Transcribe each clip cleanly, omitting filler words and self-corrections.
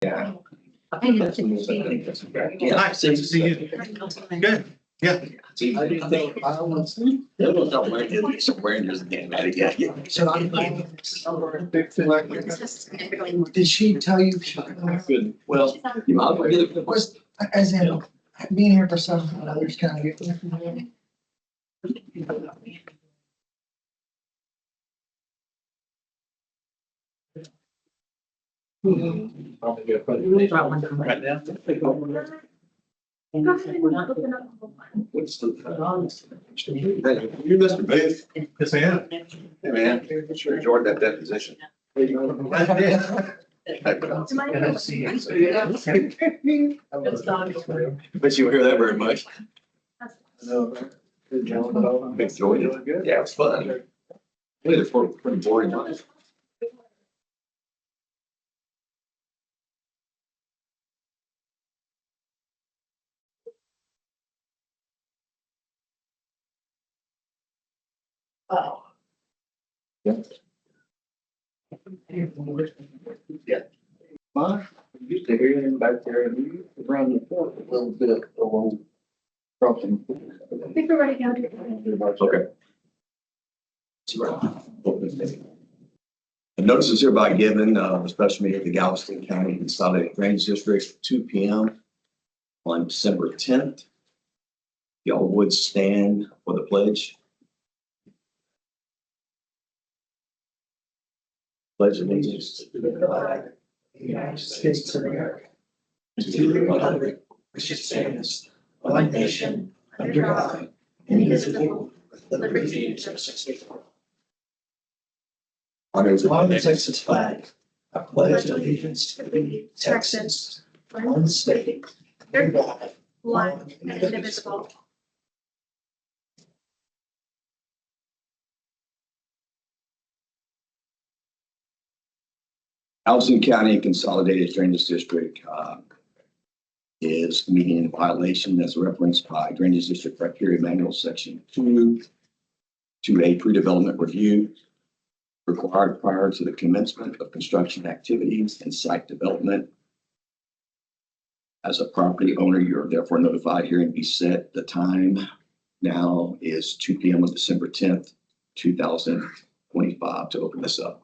Yeah. Yeah. Nice to see you. Good. Yeah. Did she tell you? Good. Well, Was, as in, being here for some others kind of. right now. What's the? You Mr. Booth. Yes, I am. Hey, man, sure enjoyed that deposition. Good Bet to see you. you won't hear that very much. Good Enjoyed it. Yeah, it was fun. Really, it's pretty boring life. Oh. Mine, used to hear him back there and he used to run the fort a little bit along crossing. I think we're ready now. Okay. The notice is hereby given, the special meeting of the Galveston County Consolidated Drainage District, 2 p.m. on December 10th. Y'all would stand for the pledge. Pledge allegiance to the flag of the United States of America, and to the republic which stands one nation under God, indivisible, with liberty and justice for all. Honor the Texas flag. I pledge allegiance to the Texas, one state, under God, One and indivisible. Galveston County Consolidated Drainage District is meeting in violation as referenced by Drainage District Criteria Manual, Section 2, to a pre-development review required prior to the commencement of construction activities and site development. As a property owner, you're therefore notified hearing be set. The time now is 2 p.m. on December 10th, 2025 to open this up.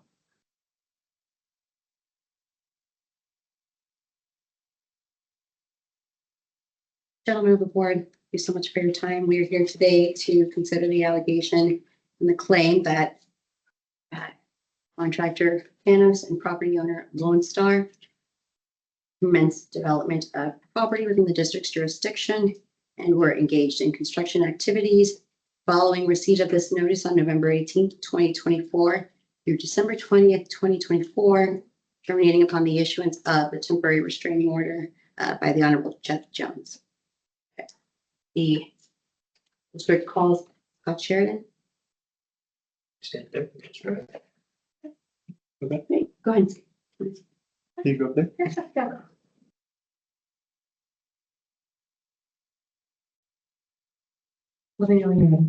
Gentlemen of the board, thank you so much for your time. We are here today to consider the allegation and the claim that contractor Panos and property owner Lone Star commenced development of property within the district's jurisdiction and were engaged in construction activities following receipt of this notice on November 18th, 2024 through December 20th, 2024, terminating upon the issuance of the temporary restraining order by the Honorable Jeff Jones. The district calls Scott Sheridan. Stand there. Okay, go ahead. Can you go up there? Let me know when you're ready.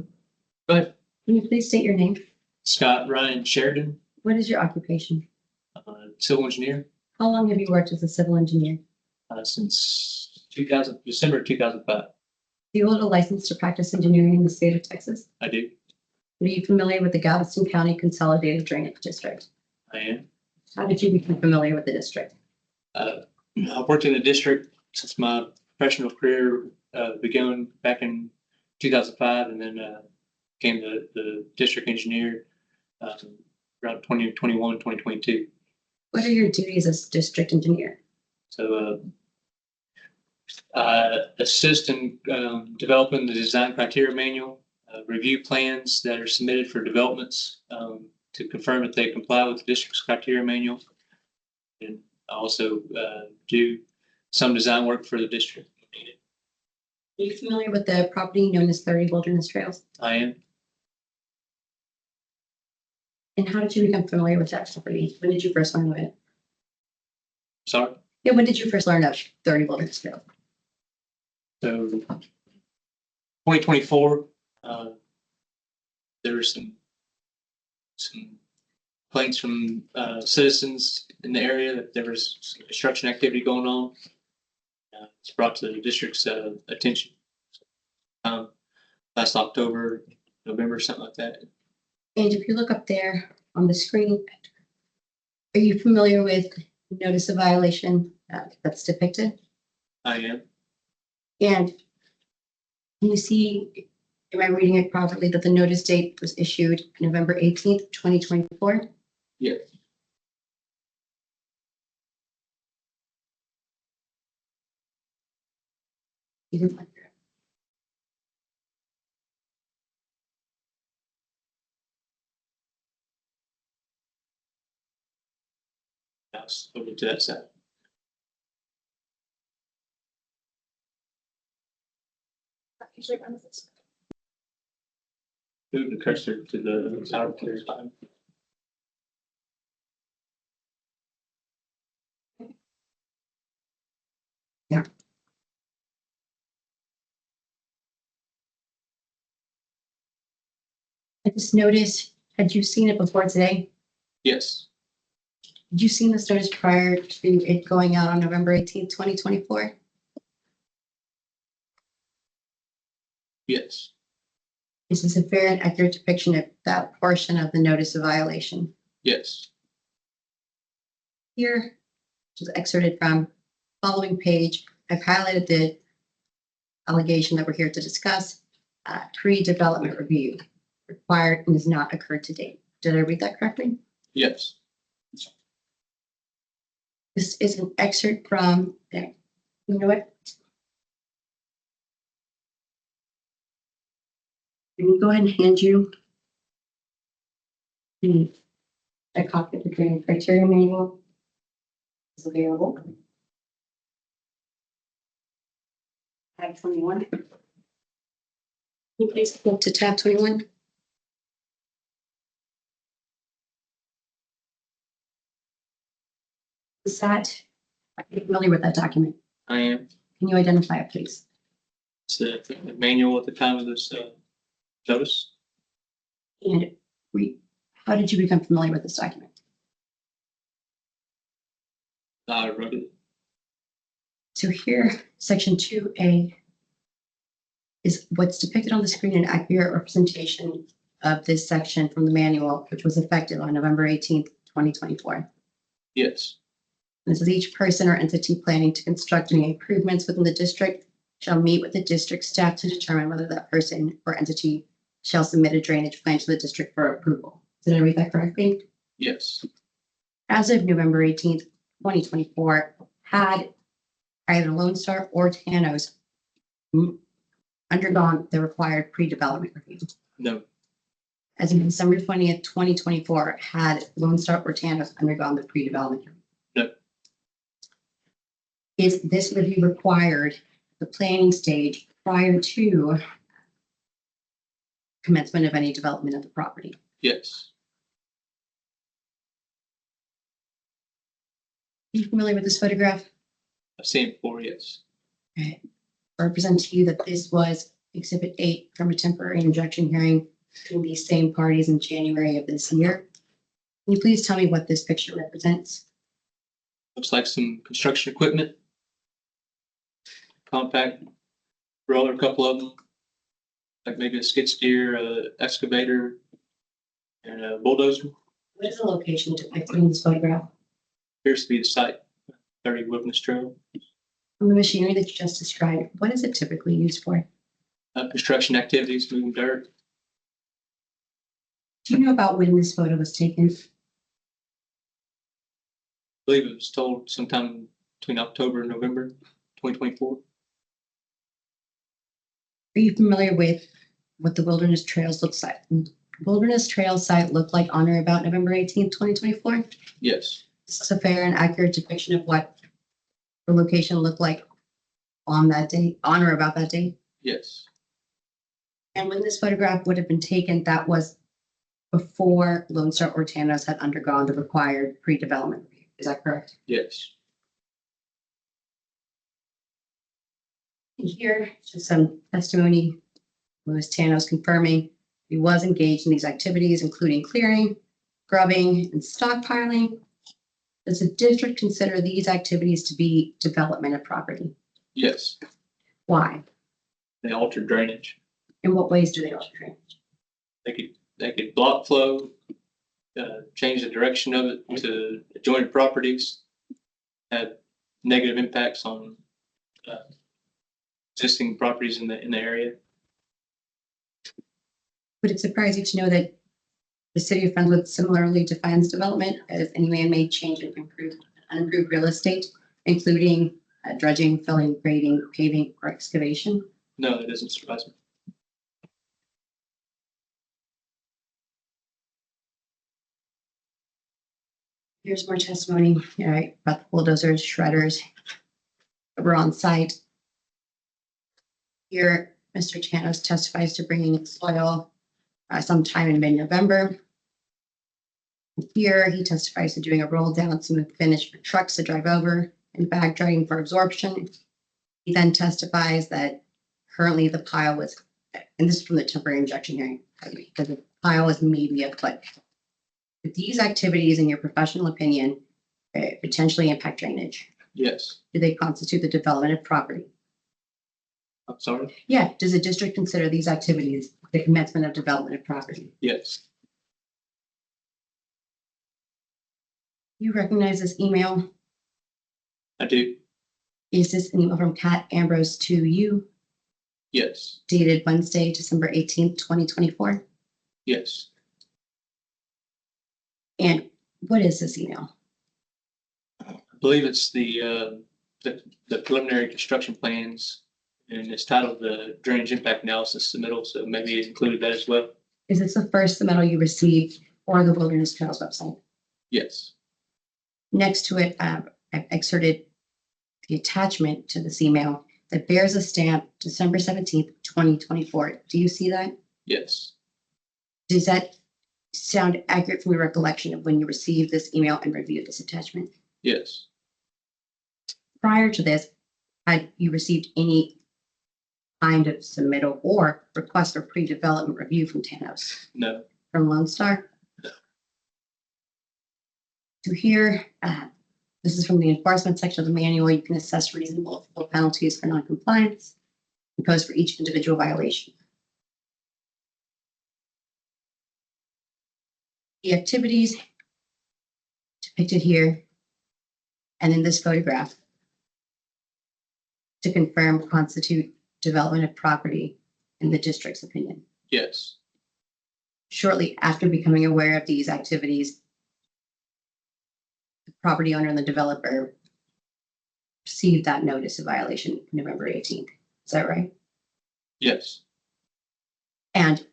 Go ahead. Can you please state your name? Scott Ryan Sheridan, What is your occupation? civil engineer, How long have you worked as a civil engineer? since December 2005. Do you hold a license to practice engineering in the state of Texas? I do. Are you familiar with the Galveston County Consolidated Drainage District? I am. How did you become familiar with the district? I've worked in the district since my professional career began back in 2005, and then became the district engineer around 2021, 2022. What are your duties as district engineer? So assist in developing the design criteria manual, review plans that are submitted for developments to confirm that they comply with the district's criteria manual. And I also do some design work for the district. Are you familiar with the property known as 30 Wilderness Trails? I am. And how did you become familiar with that property? When did you first learn of it? Sorry. Yeah, when did you first learn of 30 Wilderness Trails? So 2024, there were some complaints from citizens in the area that there was some construction activity going on. It's brought to the district's attention. Last October, November, something like that. And if you look up there on the screen, are you familiar with notice of violation that's depicted? I am. And can you see, am I reading it properly, that the notice date was issued November 18th, 2024? Yes. You didn't like that. I was over to that side. Usually runs this. Move the cursor to the power clear time. I just noticed, had you seen it before today? Yes. Did you see this notice prior to it going out on November 18th, 2024? Yes. Is this a fair and accurate depiction of that portion of the notice of violation? Yes. Here, which is excerpted from following page, I've highlighted the allegation that we're here to discuss, pre-development review required and has not occurred to date. Did I read that correctly? Yes. This is an excerpt from, you know what? Let me go ahead and hand you a copy of the drainage criteria manual. Is available. Tab 21. Can you please flip to tab 21? Is that, are you familiar with that document? I am. Can you identify it, please? It's the manual at the time of this notice. And how did you become familiar with this document? I wrote it. So here, section 2A is what's depicted on the screen, an accurate representation of this section from the manual, which was effective on November 18th, 2024. Yes. This is each person or entity planning to construct any improvements within the district shall meet with the district staff to determine whether that person or entity shall submit a drainage plan to the district for approval. Did I read that correctly? Yes. As of November 18th, 2024, had either Lone Star or Tanos undergone the required pre-development review. No. As of December 20th, 2024, had Lone Star or Tanos undergone the pre-development review? No. Is this review required the planning stage prior to commencement of any development of the property? Yes. Are you familiar with this photograph? I've seen it before. Yes. Okay. I represent to you that this was Exhibit 8 from a temporary injunction hearing between these same parties in January of this year. Can you please tell me what this picture represents? Looks like some construction equipment. Compact roller, a couple of them. Like maybe a skid steer, excavator, and a bulldozer. What is the location depicted in this photograph? Appears to be the site, 30 Wilderness Trail. From the machinery that you just described, what is it typically used for? Construction activities, moving dirt. Do you know about when this photo was taken? I believe it was told sometime between October and November 2024. Are you familiar with what the Wilderness Trails looks like? Wilderness Trail site looked like on or about November 18th, 2024? Yes. This is a fair and accurate depiction of what the location looked like on that day, on or about that day. Yes. And when this photograph would have been taken, that was before Lone Star or Tanos had undergone the required pre-development review. Is that correct? Yes. And here, just some testimony. Louis Tanos confirming he was engaged in these activities, including clearing, grubbing, and stockpiling. Does the district consider these activities to be development of property? Yes, Why? they alter drainage. In what ways do they alter drainage? They could block flow, change the direction of it to adjoining properties, have negative impacts on existing properties in the area. Would it surprise you to know that the city of Friendswood similarly defines development as any man-made change in unimproved real estate, including dredging, filling, grading, paving, or excavation? No, that doesn't surprise me. Here's more testimony, all right, about the bulldozers, shredders that were on site. Here, Mr. Tanos testifies to bringing soil sometime in mid-November. Here, he testifies to doing a roll down smooth finish for trucks to drive over and bag dragging for absorption. He then testifies that currently the pile was, and this is from the temporary injection hearing, because the pile is maybe a foot. If these activities, in your professional opinion, potentially impact drainage, Yes, do they constitute the development of property? I'm sorry. Yeah, does the district consider these activities the commencement of development of property? Yes, You recognize this email? I do. Is this an email from Kat Ambrose to you, Yes, dated Wednesday, December 18th, 2024? yes. And what is this email? I believe it's the preliminary construction plans, and it's titled the drainage impact analysis submittal, so maybe it included that as well. Is this the first submittal you received for the Wilderness Trails website? Yes, Next to it, I've excerpted the attachment to this email that bears a stamp December 17th, 2024. Do you see that? yes, Does that sound accurate from your recollection of when you received this email and reviewed this attachment? yes. Prior to this, had you received any kind of submittal or request for pre-development review from Tanos, No, from Lone Star? So here, this is from the enforcement section of the manual. You can assess reasonable penalties for noncompliance imposed for each individual violation. The activities depicted here and in this photograph to confirm constitute development of property in the district's opinion. yes, Shortly after becoming aware of these activities, the property owner and the developer received that notice of violation November 18th. Is that right? yes, And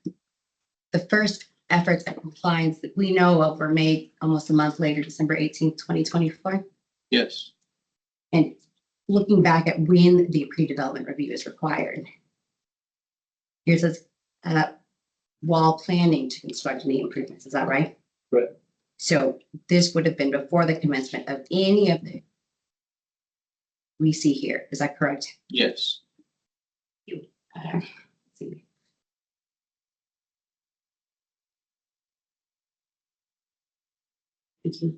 the first efforts at compliance that we know of were made almost a month later, December 18th, 2024. yes, And looking back at when the pre-development review is required, here it says, while planning to construct any improvements, is that right? Right. So this would have been before the commencement of any of the we see here. Is that correct? yes, Let's see. Thank you.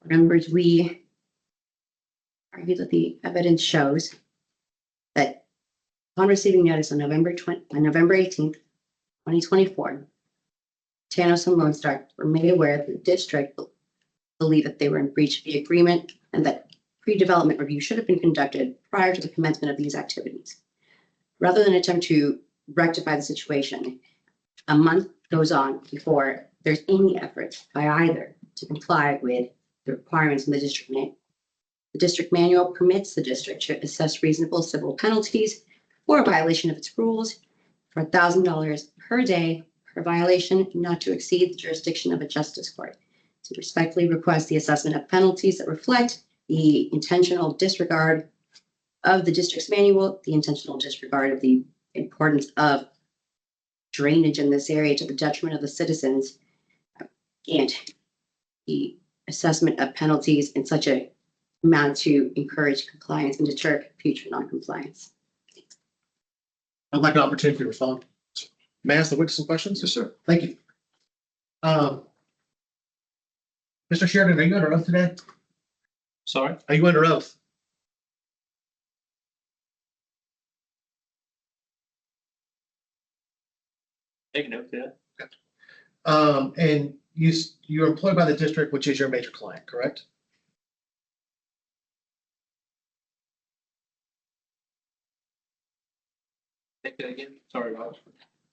Members, we argue that the evidence shows that upon receiving notice on November 18th, 2024, Tanos and Lone Star were made aware that the district believed that they were in breach of the agreement and that pre-development review should have been conducted prior to the commencement of these activities. Rather than attempt to rectify the situation, a month goes on before there's any effort by either to comply with the requirements in the district manual. The district manual permits the district to assess reasonable civil penalties for a violation of its rules for $1,000 per day per violation, not to exceed the jurisdiction of a justice court. To respectfully request the assessment of penalties that reflect the intentional disregard of the district's manual, the intentional disregard of the importance of drainage in this area to the detriment of the citizens, and the assessment of penalties in such a amount to encourage compliance and deter future noncompliance. I'd like an opportunity to respond. May I ask the witness some questions? Yes, sir. Thank you. Mr. Sheridan, are you under oath today? Sorry? Are you under oath? Take a note, yeah. And you're employed by the district, which is your major client, correct? Take that again. Sorry, Rob.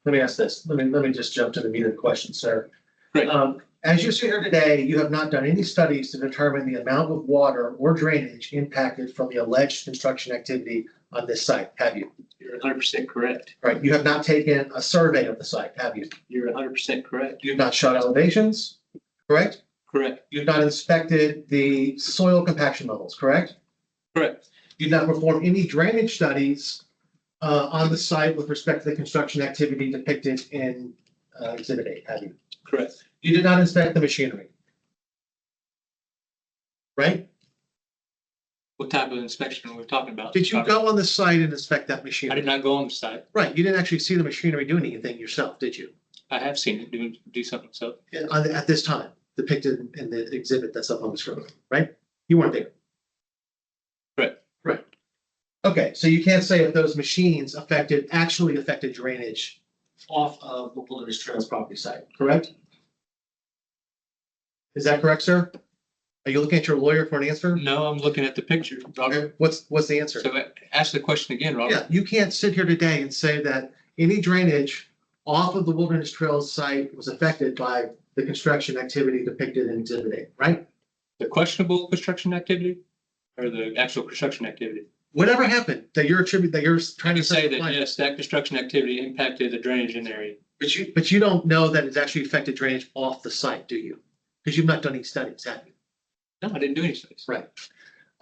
Let me ask this. Let me just jump to the meat of the question, sir. Great. As you sit here today, you have not done any studies to determine the amount of water or drainage impacted from the alleged construction activity on this site, have you? You're 100% correct. Right, you have not taken a survey of the site, have you? You're 100% correct. You have not shot elevations, correct? Correct. You've not inspected the soil compaction levels, correct? Correct. You've not performed any drainage studies on the site with respect to the construction activity depicted in Exhibit 8, have you? Correct. You did not inspect the machinery. Right? What type of inspection are we talking about? Did you go on the site and inspect that I machinery? did not go on the site. Right, you didn't actually see the machinery doing anything yourself, did you? I have seen it do something, so. At this time, depicted in the exhibit that's up on the screen, right? You weren't there. Correct. Right. Okay, so you can't say if those machines actually affected drainage off of the Wilderness Trails property site, correct? Is that correct, sir? Are you looking at your lawyer for an answer? No, I'm looking at the picture, Robert. Okay, what's the answer? So ask the question again, Robert. Yeah, you can't sit here today and say that any drainage off of the Wilderness Trails site was affected by the construction activity depicted in Exhibit 8, right? The questionable construction activity or the actual construction activity? Whatever happened that you're trying to Say that, say, yes, that construction activity impacted the drainage in the area. but you don't know that it's actually affected drainage off the site, do you? Because you've not done any studies, have you? No, I didn't do any studies. Right.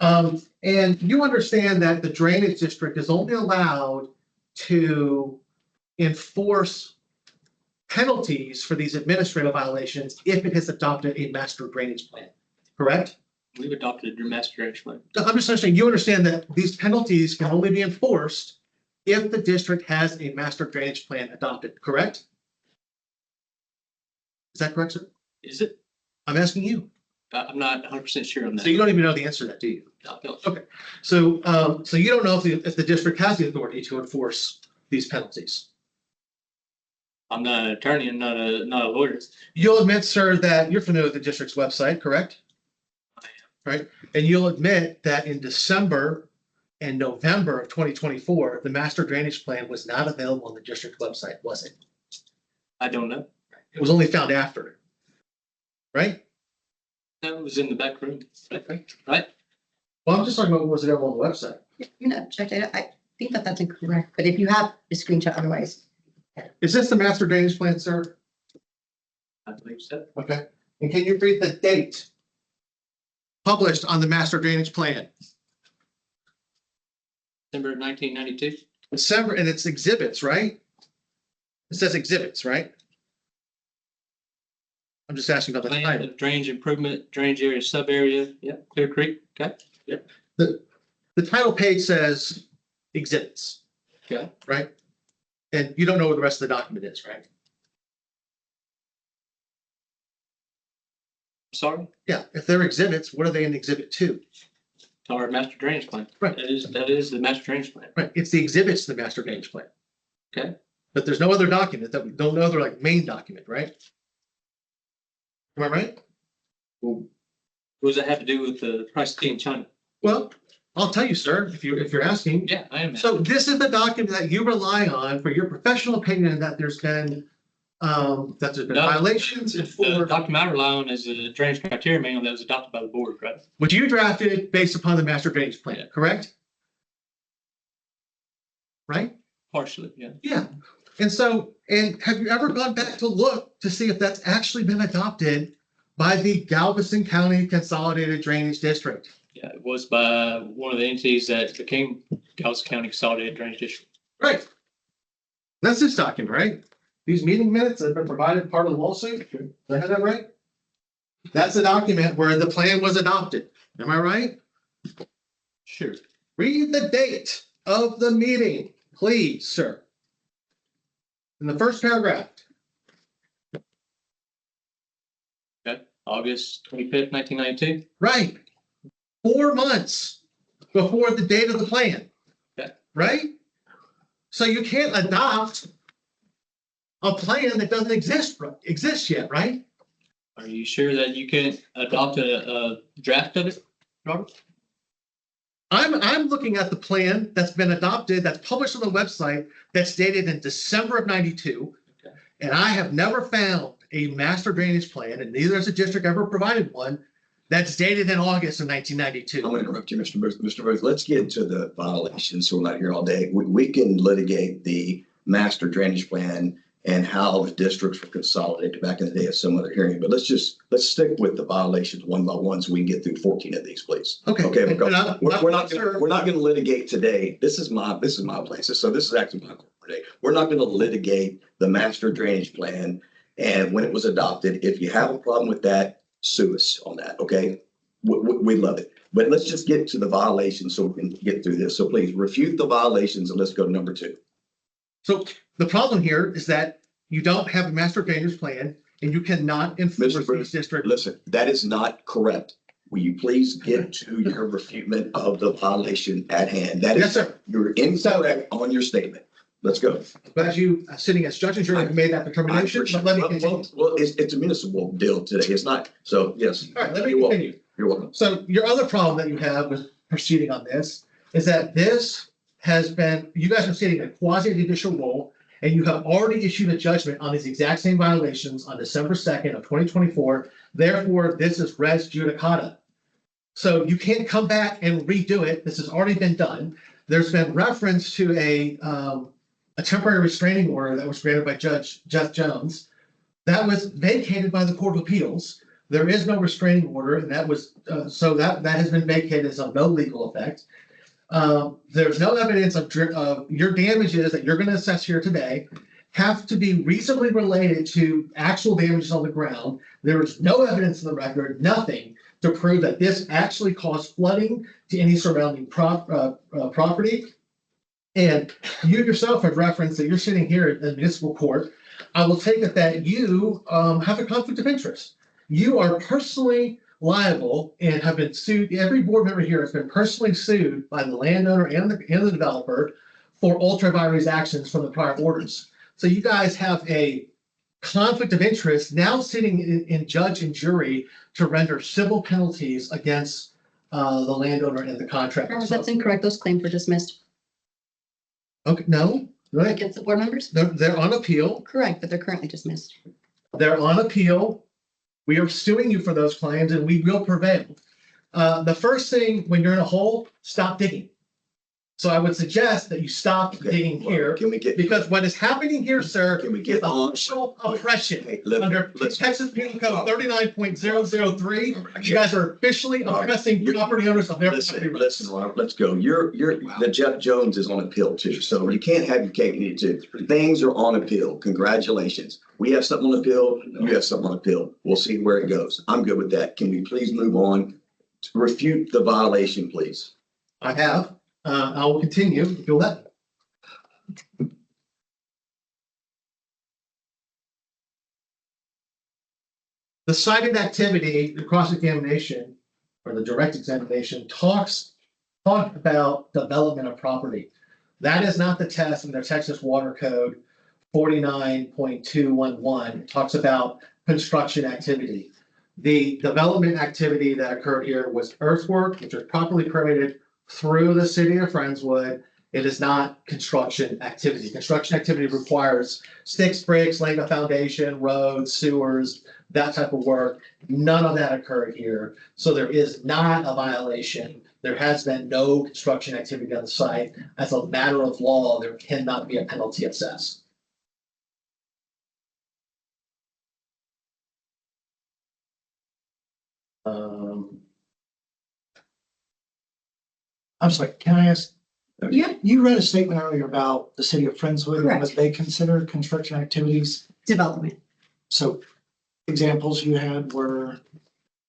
And you understand that the drainage district is only allowed to enforce penalties for these administrative violations if it has adopted a master drainage plan, correct? We've adopted your master drainage plan. I'm just saying, you understand that these penalties can only be enforced if the district has a master drainage plan adopted, correct? Is that correct, sir? Is it? I'm asking you. I'm not 100% sure on that. So you don't even know the answer to that, do you? No. Okay, so, so you don't know if the district has the authority to enforce these penalties. I'm not an attorney and not a lawyer. You'll admit, sir, that you're familiar with the district's website, correct? I Right, and you'll admit that in December and November of 2024, the master drainage plan was not available on the district website, was it? I don't know. It was only found after, right? No, it was in the back room. Right? Well, I'm just talking about was it ever on the website? You know, Judge, I think that that's incorrect, but if you have a screenshot otherwise. Is this the master drainage plan, sir? I believe so. Okay, and can you read the date published on the master drainage plan? December 1992. December, and it's exhibits, right? It says exhibits, right? I'm just asking about the Plan title. of drainage improvement, drainage area, sub area. Yep. Clear Creek. Okay. The title page says exhibits, Okay. right? And you don't know what the rest of the document is, right? Sorry. Yeah, if they're exhibits, what are they in exhibit to? Our master drainage plan. Right. That is the master drainage plan. Right, it's the exhibits to the master drainage plan. Okay. But there's no other document that we don't know, they're like main document, right? Am I right? What does that have to do with the price of tea in China? Well, I'll tell you, sir, if you're asking. Yeah, I am. So this is the document that you rely on for your professional opinion that there's been No. violations and The for, document I rely on is a drainage criteria manual that was adopted by the board, right? which you drafted based upon the master drainage plan, Yeah. correct? Right? Partially, yeah. Yeah. And so, and have you ever gone back to look to see if that's actually been adopted by the Galveston County Consolidated Drainage District? Yeah, it was by one of the entities that became Galveston County Consolidated Drainage District. Right. That's this document, right? These meeting minutes have been provided part of the lawsuit. Did I have that right? That's a document where the plan was adopted. Am I right? Sure. Read the date of the meeting, please, sir. In the first paragraph. Okay. August 25th, 1992. Right. 4 months before the date of the plan. Okay. Right? So you can't adopt a plan that doesn't exist yet, right? Are you sure that you can adopt a draft of it, Robert? I'm looking at the plan that's been adopted, that's published on the website, that's dated in December of 92. Okay. And I have never found a master drainage plan, and neither has the district ever provided one, that's dated in August of 1992. I'm going to interrupt you, Mr. Booth. Mr. Booth, let's get to the violations, so we're not here all day. We can litigate the master drainage plan and how the districts were consolidated back in the day at some other hearing, but let's stick with the violations one by one so we can get through 14 of these, please. Okay. Okay, And I'm- we're not going to litigate today. This is my place. So this is actually my court today. We're not going to litigate the master drainage plan and when it was adopted. If you have a problem with that, sue us on that, okay? We love it. But let's just get to the violations so we can get through this. So please refute the violations and let's go to number 2. So the problem here is that you don't have a master drainage plan and you cannot enforce Mr. Bruce, these districts. Listen, that is not correct. Will you please get to your refutement of the violation at hand? That Yes, is, sir. you're incorrect on your statement. Let's go. But as you, sitting as judge and jury, have made that determination, but let me continue. Well, it's a municipal deal today. It's not. So yes. All right, let me You're welcome. continue. You're welcome. So your other problem that you have with proceeding on this is that this has been, you guys are sitting in a quasi judicial role, and you have already issued a judgment on these exact same violations on December 2nd of 2024. Therefore, this is res judicata. So you can't come back and redo it. This has already been done. There's been reference to a temporary restraining order that was granted by Judge Jeff Jones. That was vacated by the Court of Appeals. There is no restraining order, and that was so that has been vacated as of no legal effect. There's no evidence of your damages that you're going to assess here today have to be reasonably related to actual damages on the ground. There is no evidence in the record, nothing to prove that this actually caused flooding to any surrounding property. And you yourself have referenced that you're sitting here at the municipal court. I will take it that you have a conflict of interest. You are personally liable and have been sued. Every board member here has been personally sued by the landowner and the developer for ultra vires actions from the prior orders. So you guys have a conflict of interest now sitting in judge and jury to render civil penalties against the landowner and the contractor. That's incorrect. Those claims were dismissed Okay, no, right. against the board members. They're on appeal. Correct, but they're currently dismissed. They're on appeal. We are suing you for those claims and we will prevail. The first thing, when you're in a hole, stop digging. So I would suggest that you stop Okay, digging well, here, Can we get? because what is happening here, sir, Can we is get on? official oppression. Okay, Under let's. Texas Penal Code 39.003, you guys are officially All right. oppressing You're- property owners of their property Listen, rights. Robert, let's go. The Jeff Jones is on appeal too, so you can't have your cake and eat it too. Things are on appeal. Congratulations. We have something on appeal. You have something on appeal. We'll see where it goes. I'm good with that. Can we please move on? Refute the violation, please. I have. I will continue if you'll let me. The cited activity, the cross-examination or the direct examination talk about development of property. That is not the test in the Texas Water Code 49.211. It talks about construction activity. The development activity that occurred here was earthwork, which was properly permitted through the city of Friendswood. It is not construction activity. Construction activity requires sticks, bricks, laying a foundation, roads, sewers, that type of work. None of that occurred here. So there is not a violation. There has been no construction activity on the site. As a matter of law, there cannot be a penalty assessed. I'm sorry, can I ask? Yeah. You read a statement earlier about the city of Friendswood and what Correct. they consider construction activities. Development. So examples you had were,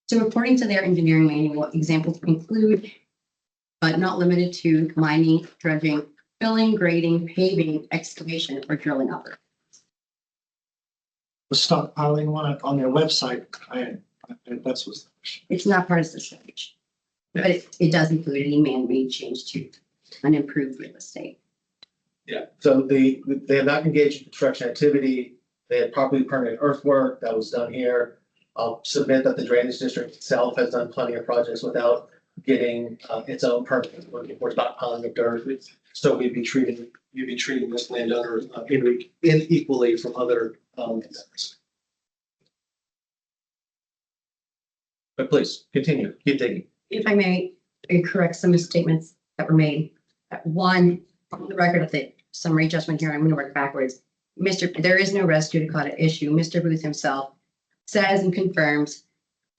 So according to their engineering manual, examples include, but not limited to mining, dredging, filling, grading, paving, excavation, or drilling operations. was stockpiling one on their website. I That's what's. It's not part of the stage. But it does include any man-made change to unimproved real estate. Yeah, so they have not engaged in construction activity. They had properly permitted earthwork that was done here. I'll submit that the drainage district itself has done plenty of projects without getting its own permit. We're stockpiling of dirt. So you'd be treating this landowner unequally from other landowners. But please, continue, keep digging. If I may, correct some misstatements that were made. One, on the record of the summary judgment here, I'm going to work backwards. There is no res judicata issue. Mr. Booth himself says and confirms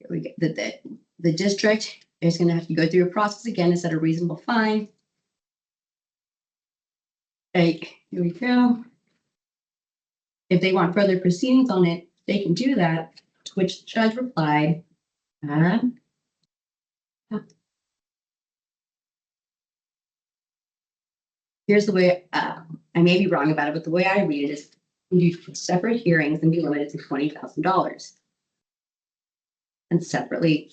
that the district is going to have to go through a process again to set a reasonable fine. Here we go. If they want further proceedings on it, they can do that, to which the judge replied, here's the way, I may be wrong about it, but the way I read it is you do separate hearings and be limited to $20,000. And separately.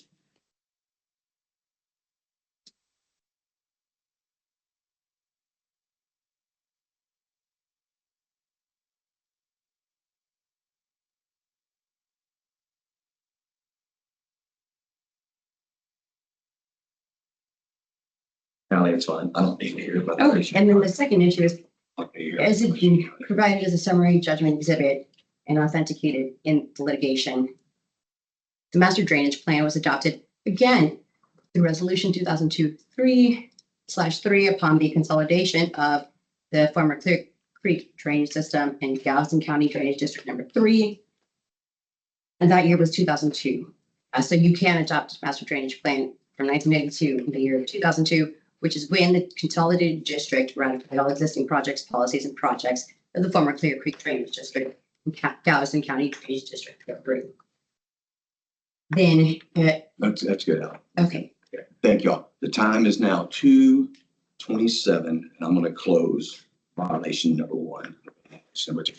Allie, it's fine. I don't need to hear about Oh, that. and then the second issue is, I don't need to hear as it about been provided as a summary judgment exhibit and authenticated in the litigation, the master drainage plan was adopted again through resolution 2002-3/3 upon the consolidation of the former Clear Creek drainage system and Galveston County Drainage District number 3. And that year was 2002. So you can adopt master drainage plan from 1982 in the year 2002, which is when the consolidated district ratified all existing projects, policies, and projects of the former Clear Creek Drainage District and Galveston County Drainage District number 3. Then, That's good, Allie. okay, Thank y'all. The time is now 2:27, and I'm going to close violation number 1. Number 2.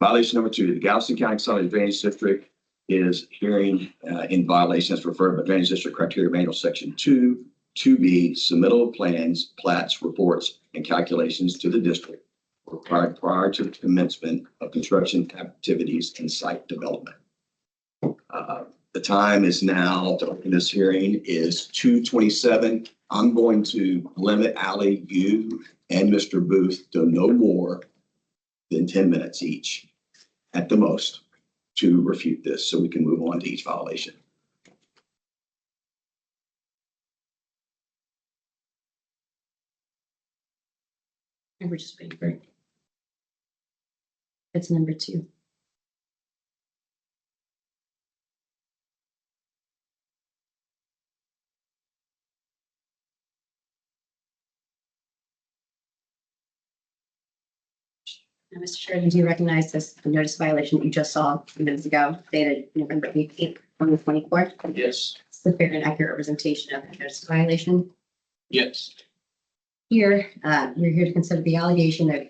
Violation number 2, the Galveston County Consolidated Drainage District is hearing in violation as referred by Drainage District Criteria Manual Section 2, 2B, submittal of plans, plats, reports, and calculations to the district required prior to the commencement of construction activities and site development. The time is now to open this hearing is 2:27. I'm going to limit Allie, you, and Mr. Booth to no more than 10 minutes each at the most to refute this so we can move on to each violation. and we're just waiting for it. It's number 2. Now, Mr. Chair, do you recognize this notice violation that you just saw a few minutes ago, dated November 18th, 2024? Yes. It's the fair and accurate representation of the notice violation. Yes. Here, you're here to consider the allegation of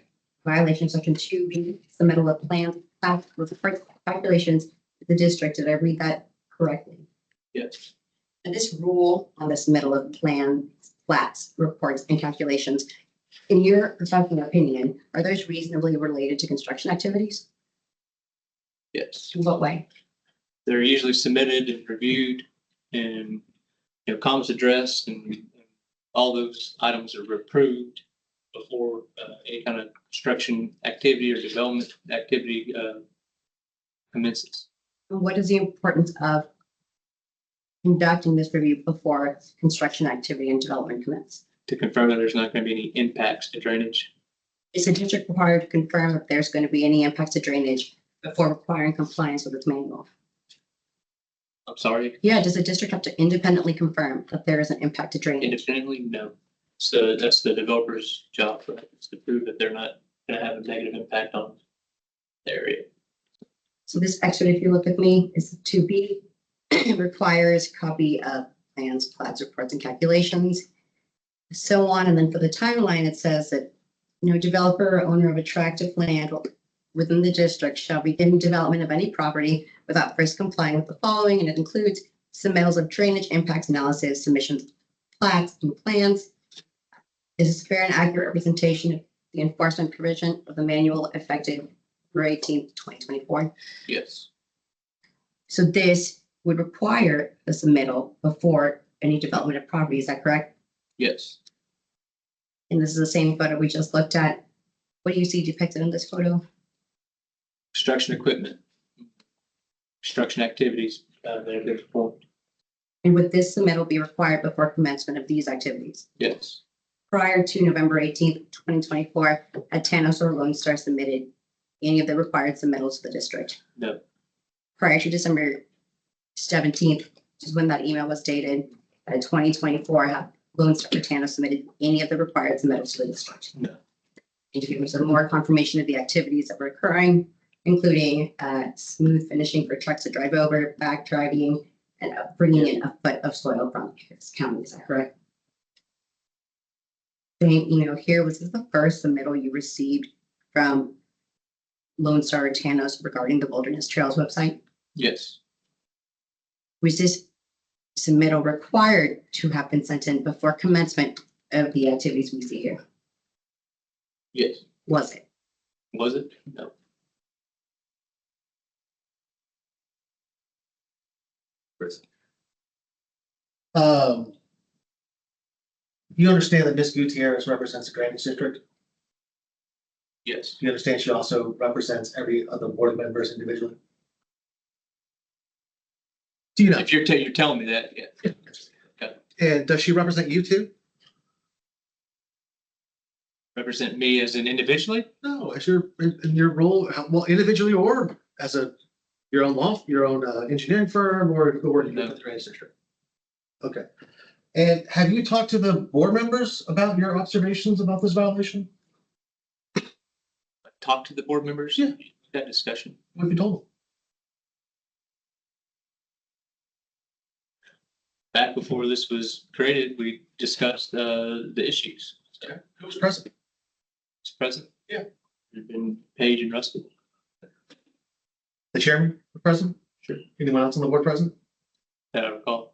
violation of section 2B, submittal of plans, plat, reports, calculations to the district. Did I read that correctly? Yes. And this rule on the submittal of plans, plats, reports, and calculations, in your professional opinion, are those reasonably related to construction activities? Yes. In what way? They're usually submitted and reviewed and, comments addressed and all those items are approved before any kind of construction activity or development activity commences. What is the importance of conducting this review before construction activity and development commence? To confirm that there's not going to be any impacts to drainage. Is the district required to confirm that there's going to be any impact to drainage before requiring compliance with its manual? I'm sorry, Yeah, does the district have to independently confirm that there is an impact to drainage? independently, no. So that's the developer's job, right? It's to prove that they're not going to have a negative impact on the area. So this excerpt, if you look at me, is 2B. It requires a copy of plans, plats, reports, and calculations, so on. And then for the timeline, it says that, developer or owner of a tract of land will within the district shall begin development of any property without first complying with the following, and it includes submittals of drainage impacts analysis, submissions, of plats and plans. This is fair and accurate representation of the enforcement provision of the manual effective February 18th, 2024. Yes. So this would require the submittal before any development of property, is that correct? Yes. And this is the same photo we just looked at. What do you see depicted in this photo? Construction equipment. Construction activities that have been performed. And would this submittal be required before commencement of these activities? Yes. Prior to November 18th, 2024, had Tanos or Lone Star submitted any of the required submittals to the district? No. Prior to December 17th, which is when that email was dated, 2024, have Lone Star or Tanos submitted any of the required submittals to the district? No. And to give some more confirmation of the activities that were occurring, including smooth finishing for trucks to drive over, back driving, and bringing in a foot of soil from Harris County, is that correct? Same email here, was this the first submittal you received from Lone Star or Tanos regarding the Wilderness Trails website? Yes. Was this submittal required to have been sent in before commencement of the activities we see here? Yes. Was it? Was it? No. You understand that Ms. Gutierrez represents the drainage district? Yes. You understand she also represents every other board members individually? Do you know? If you're telling me that, yeah. And does she represent you too? Represent me as an individually? No, as in your role, well, individually or as your own engineering firm or you No. with the drainage district? Okay. And have you talked to the board members about your observations about this violation? Talk to the board members? Yeah. That discussion. What have you told them? Back before this was created, we discussed the issues. So, Who was present? it's present. Yeah. There've been Paige and Rusty. The chairman was present? Sure. Anyone else on the board present? That I recall.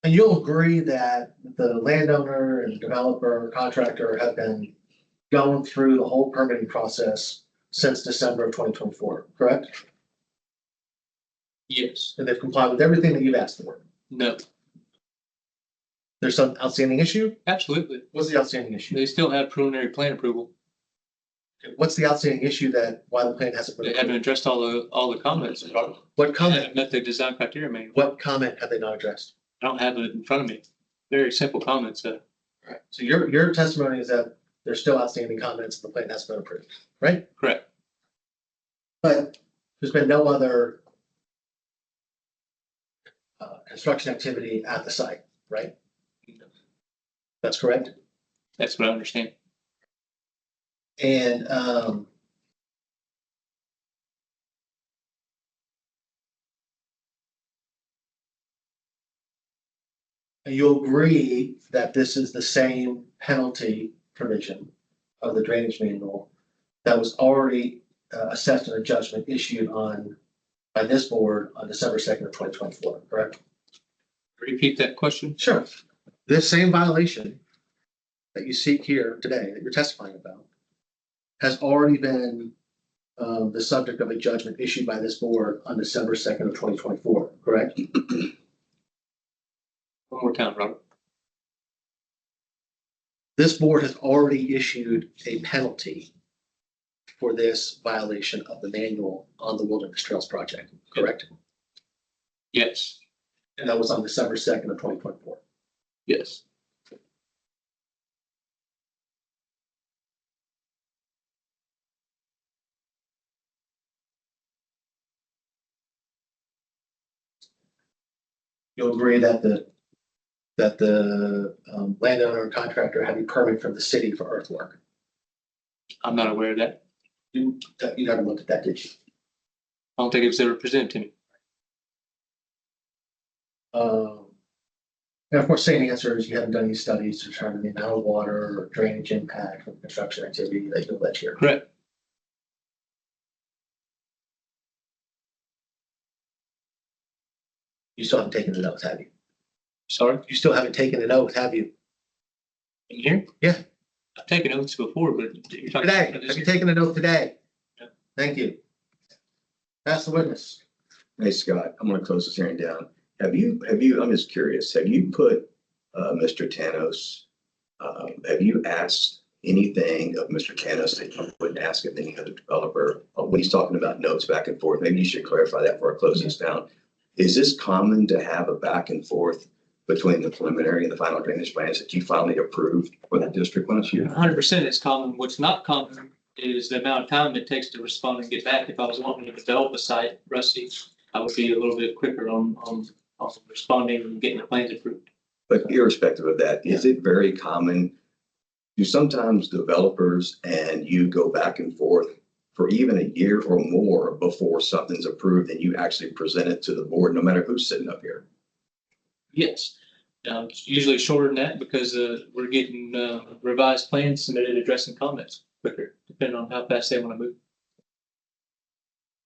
And you'll agree that the landowner and developer or contractor have been going through the whole permitting process since December of 2024, correct? Yes. And they've complied with everything that you've asked for. No. There's some outstanding issue? Absolutely. What's the outstanding issue? They still have preliminary plan approval. What's the outstanding issue that why the plan hasn't been They haven't approved? addressed all the comments. What They comment, haven't met the design criteria manual. what comment have they not addressed? I don't have it in front of me. Very simple comments. Right. So your testimony is that there's still outstanding comments and the plan hasn't been approved, right? Correct. But there's been no other construction activity at the site, right? That's correct? That's what I understand. And you'll agree that this is the same penalty provision of the drainage manual that was already assessed in a judgment issued by this board on December 2nd of 2024, correct? Repeat that question. Sure. This same violation that you seek here today, that you're testifying about, has already been the subject of a judgment issued by this board on December 2nd of 2024, correct? One more time, Robert. This board has already issued a penalty for this violation of the manual on the Wilderness Trails project, correct? Yes. And that was on December 2nd of 2024. Yes. You'll agree that the landowner or contractor had a permit from the city for earthwork. I'm not aware of that. You never looked at that, did you? I don't think it was ever presented to me. And of course, same answer is you haven't done any studies to determine the amount of water or drainage impact from construction activity that you allege here. Correct. You still haven't taken an oath, have you? Sorry, You still haven't taken an oath, have you? in here? Yeah. I've taken oaths before, but you're talking. Today, about this have you here? taken an oath today? No. Thank you. Ask the witness. Hey, Scott, I'm gonna close this hearing down. I'm just curious, have you put, Mr. Tanos, have you asked anything of Mr. Tanos that you wouldn't ask of any other developer? When he's talking about notes back and forth, maybe you should clarify that before I close this down. Is this common to have a back and forth between the preliminary and the final drainage plans that you finally approved for the district last year? 100% is common. What's not common is the amount of time it takes to respond and get back. If I was wanting to develop a site, Rusty, I would be a little bit quicker on responding and getting the plans approved. But irrespective of that, is it very common? Do sometimes developers and you go back and forth for even a year or more before something's approved and you actually present it to the board, no matter who's sitting up here? Yes. It's usually shorter than that because we're getting revised plans submitted addressing comments quicker, depending on how fast they want to move.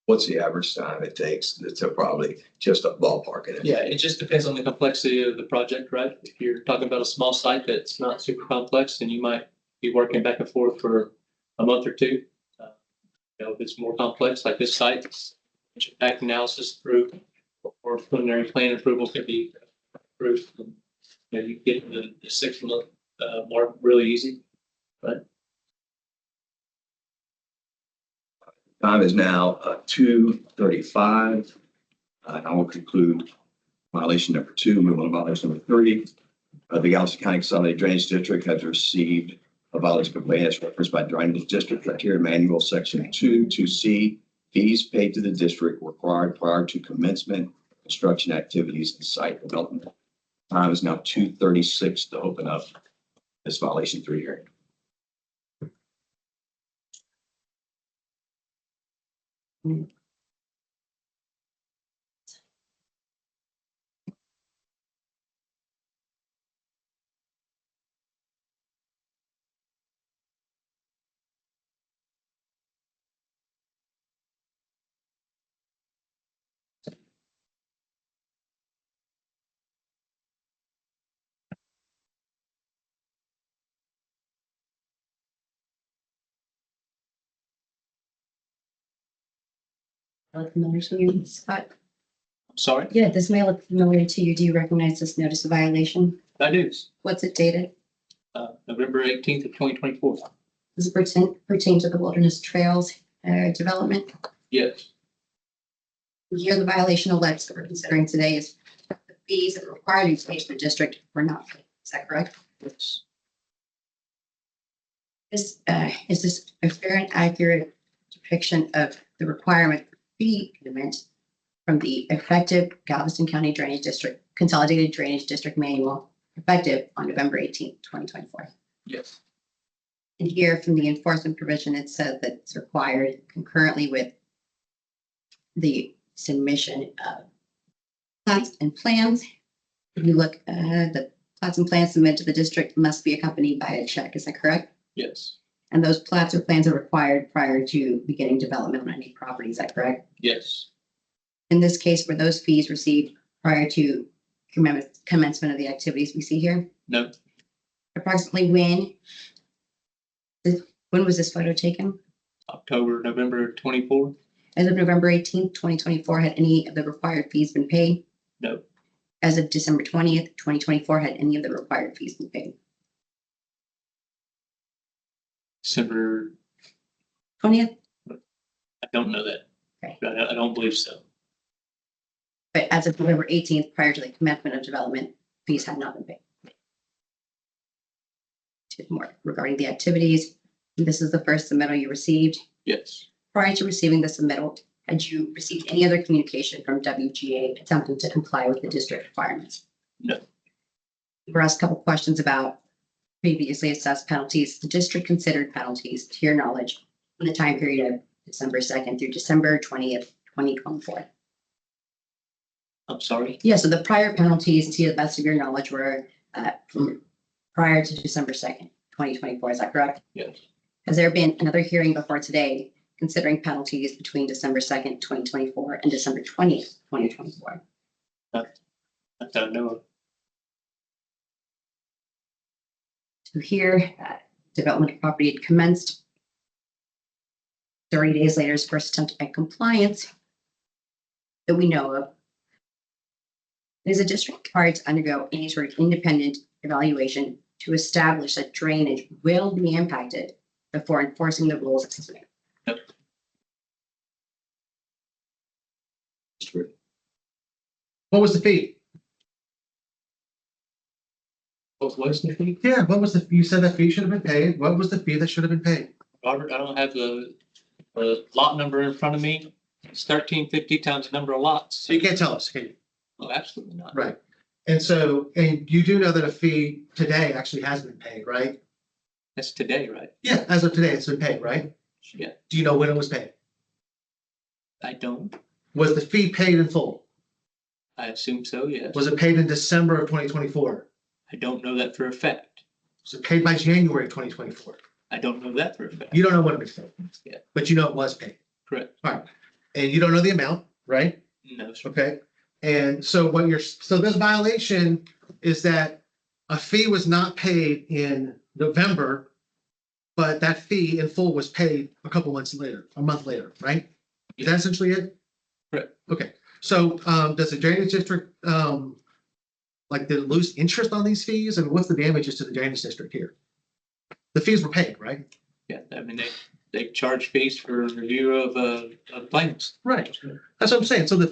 What's the average time it takes to probably just a ballpark in it? Yeah, it just depends on the complexity of the project, right? If you're talking about a small site that's not super complex, then you might be working back and forth for a month or two. If it's more complex, like this site, impact analysis through or preliminary plan approval could be approved. You get the 6 month mark really easy. Time is now 2:35. I will conclude violation number 2, move on to violation number 3. The Galveston County Consolidated Drainage District has received a violation complaint as referenced by Drainage District Criteria Manual, Section 2(c). Fees paid to the district required prior to commencement of construction activities and site development. Time is now 2:36 to open up this violation 3 hearing. Look familiar to you, Scott? Sorry, Yeah, this may look familiar to you. Do you recognize this notice of violation? I do. What's it dated? November 18th of 2024. Does it pertain to the Wilderness Trails development? Yes, Here, the violation alleged that we're considering today is the fees that are required to be paid to the district were not paid. Is that correct? yes, Is this a fair and accurate depiction of the requirement for fee payment from the effective Galveston County Drainage District Consolidated Drainage District Manual effective on November 18th, 2024? yes, And here from the enforcement provision, it says that it's required concurrently with the submission of plats and plans. If you look, the plats and plans submitted to the district must be accompanied by a check. Is that correct? yes, And those plats or plans are required prior to beginning development on any property. Is that correct? yes. In this case, were those fees received prior to commencement of the activities we see here? No, Approximately when was this photo taken? October, November 24. As of November 18th, 2024, had any of the required fees been paid? No, As of December 20th, 2024, had any of the required fees been paid? December, 20th, I don't know that. Okay. I don't believe so. but as of November 18th, prior to the commencement of development, fees had not been paid. More regarding the activities, this is the first submittal you received. Yes, Prior to receiving the submittal, had you received any other communication from WGA attempting to comply with the district requirements? No. You were asked a couple questions about previously assessed penalties. The district considered penalties, to your knowledge, in the time period of December 2nd through December 20th, 2024. I'm sorry. Yeah, so the prior penalties, to the best of your knowledge, were from prior to December 2nd, 2024. Is that correct? Yes. Has there been another hearing before today considering penalties between December 2nd, 2024 and December 20th, 2024? Not that I know of. To here, development of property had commenced. 30 days later, his first attempt at compliance that we know of. Is a district required to undergo any sort of independent evaluation to establish that drainage will be impacted before enforcing the rules? What was the fee? What was the fee? Yeah, what was the, you said that fee should have been paid. What was the fee that should have been paid? Robert, I don't have the lot number in front of me. It's 1350 times the number of lots. So you can't tell us, can you? Oh, absolutely not. Right. And so, and you do know that a fee today actually has been paid, right? That's today, right? Yeah, as of today, it's been paid, right? Yeah, Do you know when it was paid? I don't. Was the fee paid in full? I assume so, yes. Was it paid in December of 2024? I don't know that for a fact. Was it paid by January of 2024? I don't know that for a fact. You don't know when it was paid? Yeah. But you know it was paid? Correct. All right. And you don't know the amount, right? No, sir. Okay. And so what you're, so this violation is that a fee was not paid in November, but that fee in full was paid a couple months later, a month later, right? Is that essentially it? Correct. Okay. So does the drainage district, like, did it lose interest on these fees? And what's the damages to the drainage district here? The fees were paid, right? Yeah, I mean, they charge fees for review of plans. Right. That's what I'm saying. So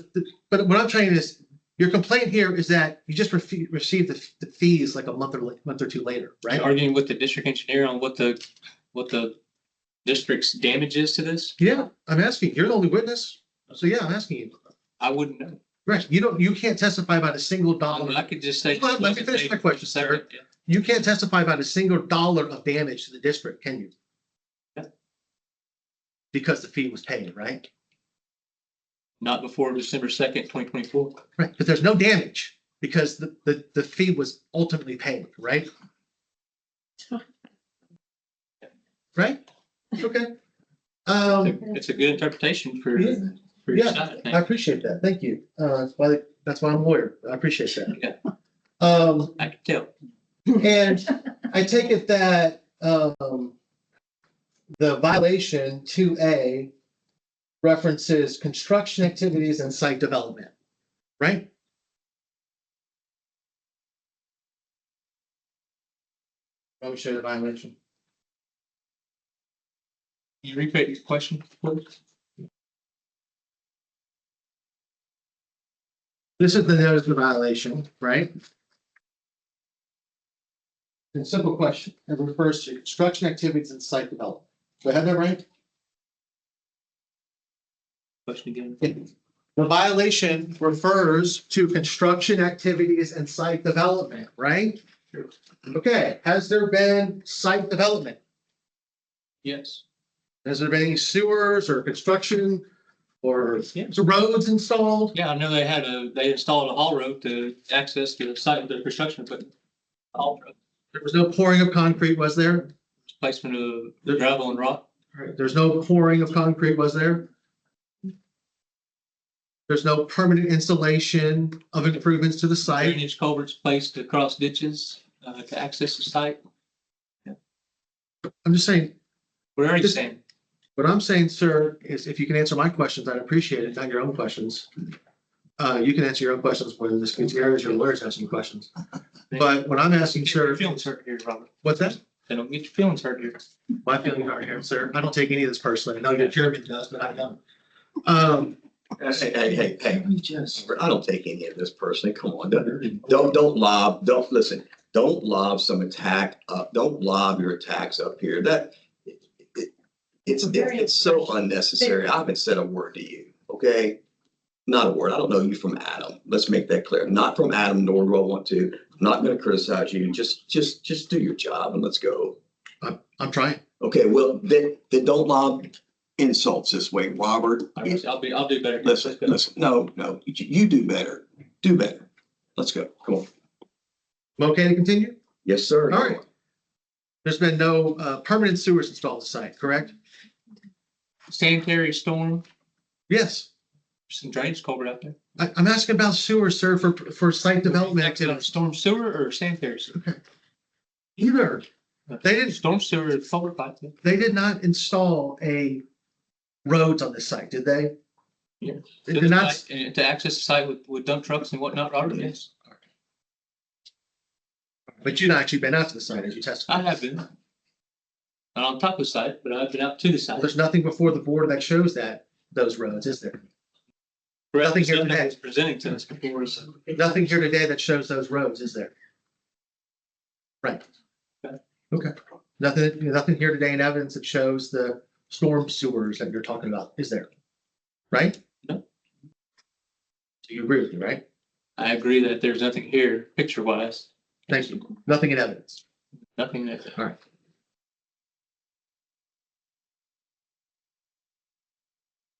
but what I'm trying is, your complaint here is that you just received the fees like a month or two later, right? Arguing with the district engineer on what the district's damage is to this, Yeah, I'm asking, you're the only witness. So yeah, I'm asking you. I wouldn't know. Right, you can't testify about a single dollar. I could just say. Hold on, let me finish my question, sir. Second, yeah. You can't testify about a single dollar of damage to the district, can you? Yeah. Because the fee was paid, right? Not before December 2nd, 2024. Right, but there's no damage because the fee was ultimately paid, right? Right? Okay. It's a good interpretation for Yeah. your Yeah, side, I think. I appreciate that. Thank you. That's why I'm a lawyer. I appreciate that. Yeah. I can tell. And I take it that, the violation 2A references construction activities and site development, right? Let me show you the violation. Can you repeat your question, please? This is the notice of violation, right? And simple question. It refers to construction activities and site development. Do I have that right? Question again. The violation refers to construction activities and site development, right? Sure. Okay, has there been site development? Yes. Has there been any sewers or construction or Yeah. roads installed? Yeah, I know they installed a haul road to access the site with their construction equipment. Haul road, There was no pouring of concrete, was there? placement of gravel and rock. There's no pouring of concrete, was there? There's no permanent installation of improvements to the site. Drainage culverts placed across ditches to access the site. I'm just saying, What are you Just- saying? what I'm saying, sir, is if you can answer my questions, I'd appreciate it, not your own questions. You can answer your own questions when this Gutierrez, your lawyer's asking questions. But what I'm asking, Get your sir, feelings hurt here, Robert. what's that? They don't get your feelings hurt here. My feelings are here, sir. I don't take any of this personally. I know your chairman does, but I don't. Hey, I don't take any of this personally. Come on, don't listen. Don't lob some attack up. Don't lob your attacks up here. It's so unnecessary. I haven't said a word to you, okay? Not a word. I don't know you from Adam. Let's make that clear. Not from Adam, nor do I want to. I'm not going to criticize you. Just do your job and let's go. I'm trying. Okay, well, then don't lob insults this way, Robert. I'll do better. Listen, no, you do better. Do better. Let's go. Come on. Okay to continue? Yes, sir. All right. There's been no permanent sewers installed at the site, correct? Sanitary storm, Yes. some drainage culvert out there. I'm asking about sewer, sir, for site development Accident on activities. storm sewer or sanitary sewer? Either. They didn't, Storm sewer culvert pipe. they did not install a roads on this site, did they? Yeah. They did not. To access the site with dump trucks and whatnot, Robert, yes. But you've not actually been out to the site as you testified. I have been. Not on top of the site, but I've been out to the site. There's nothing before the board that shows those roads, is there? Nothing here today. was presenting to us before. Nothing here today that shows those roads, is there? Right. Okay. Nothing here today in evidence that shows the storm sewers that you're talking about, is there? Right? No. So you agree with me, right? I agree that there's nothing here, picture wise, Thank you. Nothing in evidence. nothing that. All right.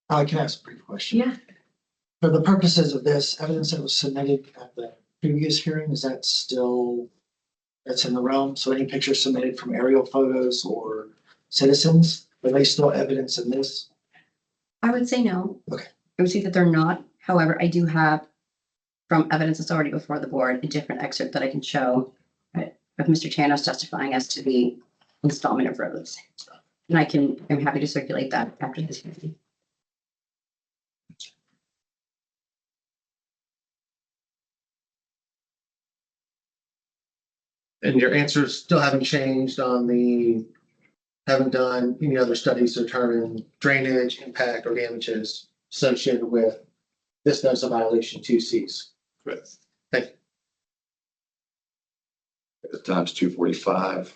I can ask a brief question. Yeah. For the purposes of this, evidence that was submitted at the previous hearing, is that still, that's in the realm? So any pictures submitted from aerial photos or citizens, are they still evidence in this? I would say no. Okay. I would say that they're not. However, I do have from evidence that's already before the board, a different excerpt that I can show of Mr. Chanos testifying as to the installment of roads. And I'm happy to circulate that after this hearing. And your answers still haven't changed on haven't done any other studies to determine drainage, impact, or damages associated with this notice of violation 2Cs. Correct. Thank you. The time's 2:45.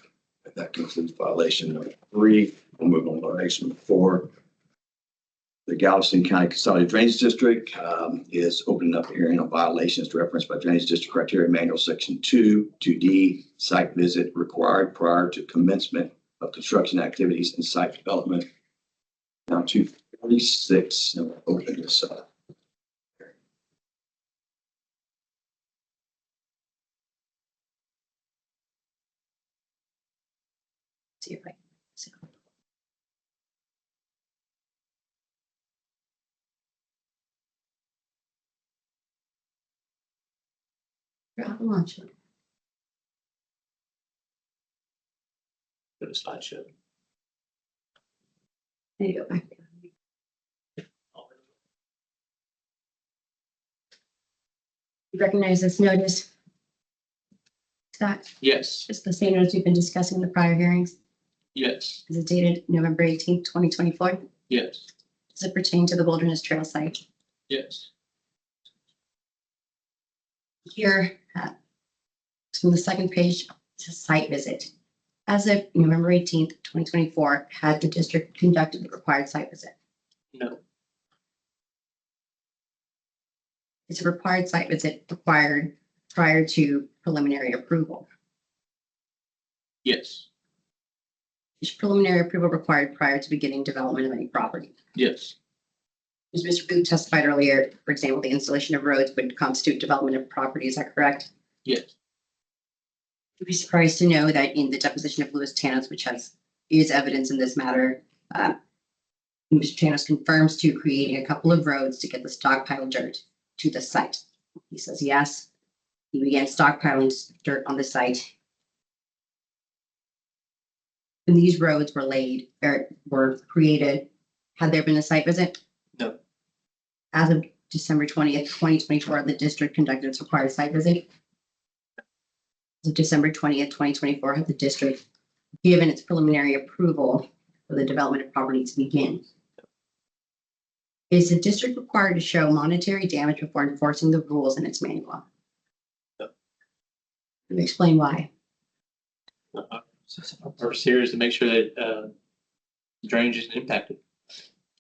That concludes violation number 3. We'll move on to violation number 4. The Galveston County Consolidated Drainage District is opening up a hearing on violations referenced by Drainage District Criteria Manual Section 2D, site visit required prior to commencement of construction activities and site development. Now 2:46, and we'll open this up. See if I can. see. I'll launch it. Go to slideshow. There you go. Back. You recognize this notice? Scott, Yes, it's the same notice we've been discussing in the prior hearings. yes, Is it dated November 18th, 2024? yes, Does it pertain to the Wilderness Trail site? yes, Here, from the second page, it's a site visit. As of November 18th, 2024, had the district conducted the required site visit? no, Is a required site visit required prior to preliminary approval? yes, Is preliminary approval required prior to beginning development of any property? yes, As Mr. Booth testified earlier, for example, the installation of roads would constitute development of property. Is that correct? yes, You'd be surprised to know that in the deposition of Louis Tanos, which is evidence in this matter, Mr. Tanos confirms to creating a couple of roads to get the stockpile dirt to the site. He says yes. He began stockpiling dirt on the site. When these roads were laid or were created, had there been a site visit? no, As of December 20th, 2024, the district conducted its required site visit. As of December 20th, 2024, had the district given its preliminary approval for the development of property to begin? Is the district required to show monetary damage before enforcing the rules in its manual? No. Can you explain why? Our purpose here is to make sure that drainage isn't impacted.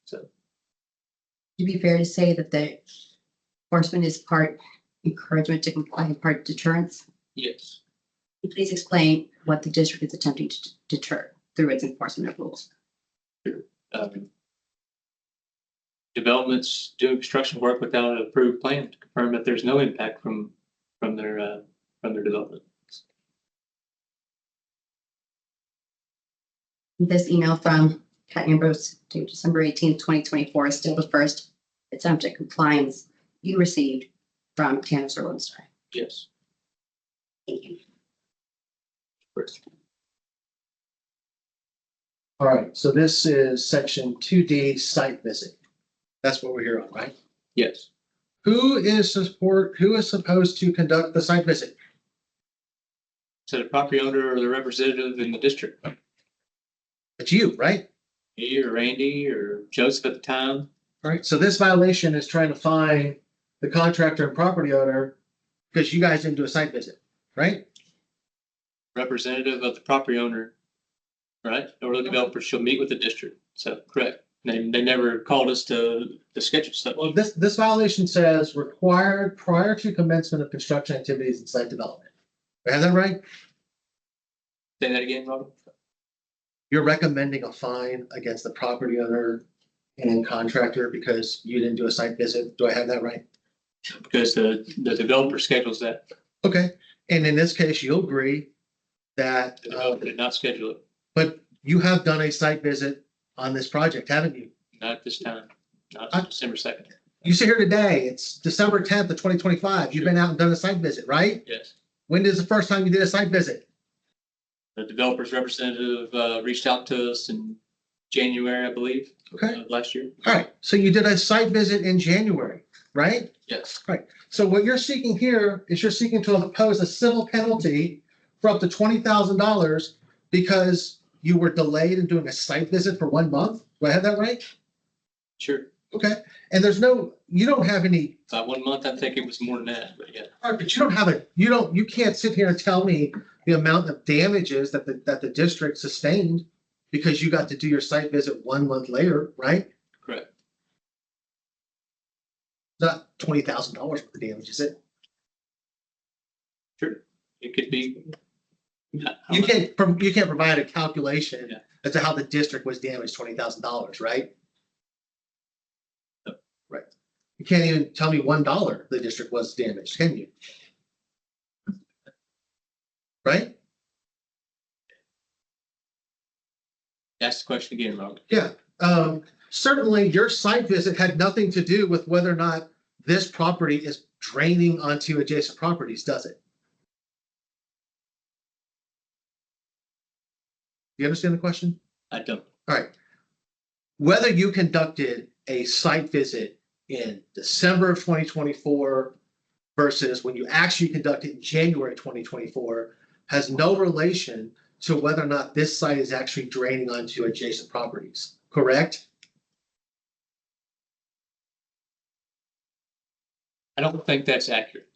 So, Would it be fair to say that the enforcement is part encouragement to comply and part deterrence? yes. Can you please explain what the district is attempting to deter through its enforcement of rules? developments doing construction work without an approved plan to confirm that there's no impact from their development. This email from Pat Ambrose to December 18th, 2024 is still the first attempt at compliance you received from Tanner Lone Star. Yes. Thank you. All right, so this is section 2D site visit. That's what we're here on, right? Yes. Who is supposed to conduct the site visit? So the property owner or the representative in the district, It's you, right? me or Randy or Joseph at the time. All right, so this violation is trying to find the contractor and property owner because you guys didn't do a site visit, right? Representative of the property owner, right? Or the developer shall meet with the district. So correct. They never called us to schedule stuff. Well, this violation says required prior to commencement of construction activities and site development. Do I have that right? Say that again, Robert. You're recommending a fine against the property owner and contractor because you didn't do a site visit. Do I have that right? Because the developer schedules that. Okay, and in this case, you'll agree that, The developer did not schedule it, but you have done a site visit on this project, haven't you? not at this time, not I- December 2nd. You sit here today, it's December 10th of 2025. You've been out and done a site visit, right? Yes. When is the first time you did a site visit? The developer's representative reached out to us in January, I believe, Okay, of last year. all right. So you did a site visit in January, right? Yes. So what you're seeking here is you're seeking to impose a civil penalty for up to $20,000 because you were delayed in doing a site visit for 1 month. Do I have that right? Sure. Okay, and you don't have any, By 1 month, I think it was more than that, but yeah. all right, but you don't have you can't sit here and tell me the amount of damages that the district sustained because you got to do your site visit 1 month later, right? Correct. Not $20,000 worth of damage, is it? Sure. It could be. You can't provide a calculation Yeah. as to how the district was damaged $20,000, right? No. Right. You can't even tell me $1 the district was damaged, can you? Right? Ask the question again, Robert. Yeah. Certainly your site visit had nothing to do with whether or not this property is draining onto adjacent properties, does it? You understand the question? I don't. All right. Whether you conducted a site visit in December of 2024 versus when you actually conducted in January 2024 has no relation to whether or not this site is actually draining onto adjacent properties, correct? I don't think that's accurate.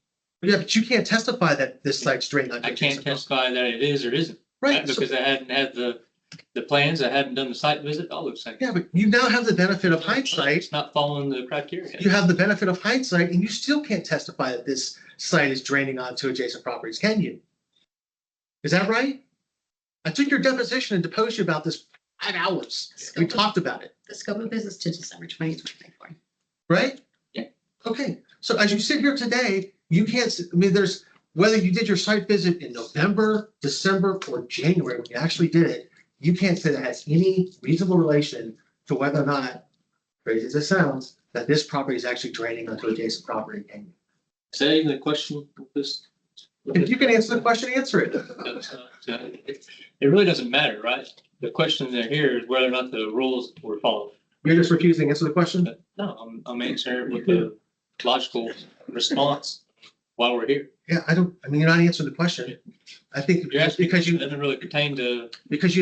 Yeah, but you can't testify that this site's draining onto I can't adjacent properties. testify that it is or isn't. Right, so- Because I hadn't had the plans, I hadn't done the site visit, all those things. yeah, but you now have the benefit of hindsight. It's not following the criteria. You have the benefit of hindsight and you still can't testify that this site is draining onto adjacent properties, can you? Is that right? I took your deposition and deposed you about this 5 hours. We talked about it, The scope of business to December 2024. right? Yeah. Okay, so as you sit here today, you can't, there's, whether you did your site visit in November, December, or January, when you actually did it, you can't say that has any reasonable relation to whether or not, crazy as it sounds, that this property is actually draining onto adjacent property. Can you? Is that even the question with this? If you can answer the question, answer it. It really doesn't matter, right? The question there here is whether or not the rules were followed. You're just refusing to answer the question? But no, I'm answering it with a logical response while we're here. Yeah, you're not answering the question. I think You're asking, because it you doesn't really pertain to,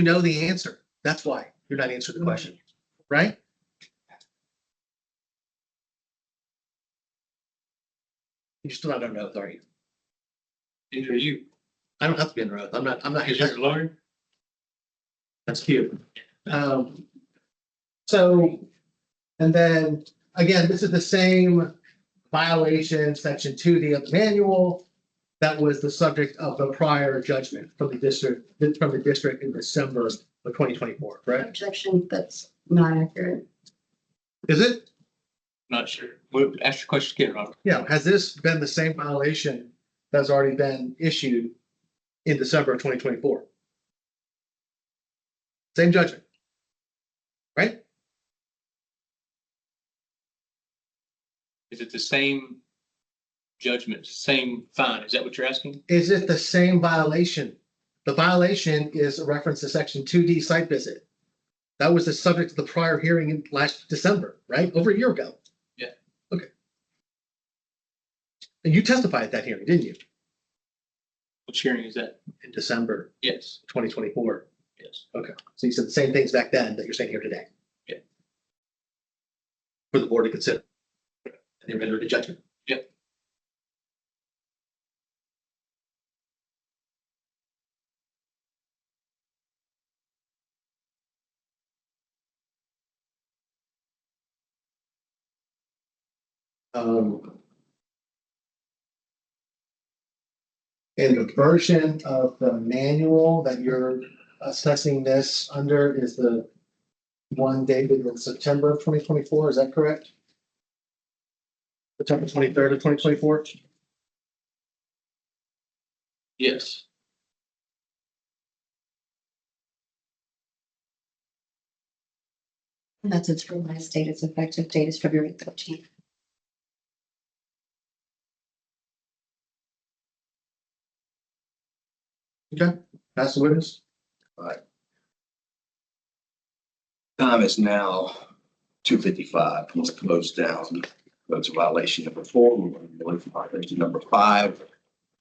know the answer. That's why you're not answering the question, right? You're still not under oath, are you? either you, I don't have to be under oath. I'm not here. is your lawyer? That's cute. So, and then, again, this is the same violation, section 2D of the manual. That was the subject of the prior judgment from the district in December of 2024, correct? Objection, that's not accurate. Is it? Not sure. Well, ask your question again, Robert. Yeah, has this been the same violation that's already been issued in December of 2024? Same judgment. Right? Is it the same judgment, same fine? Is that what you're asking? Is it the same violation? The violation is a reference to section 2D site visit. That was the subject of the prior hearing in last December, right? Over a year ago. Yeah. Okay. And you testified at that hearing, didn't you? Which hearing is that? In December Yes, 2024. yes. Okay. So you said the same things back then that you're saying here today. Yeah. For the board to consider. And they rendered a judgment. Yep. And the version of the manual that you're assessing this under is the one dated in September of 2024, is that correct? September 23rd of 2024? Yes. And that's its revised date. Its effective date is February 13th. Okay, pass the witness. Time is now 2:55. Let's close down. Go to violation number 4. We're going to move to violation number 5.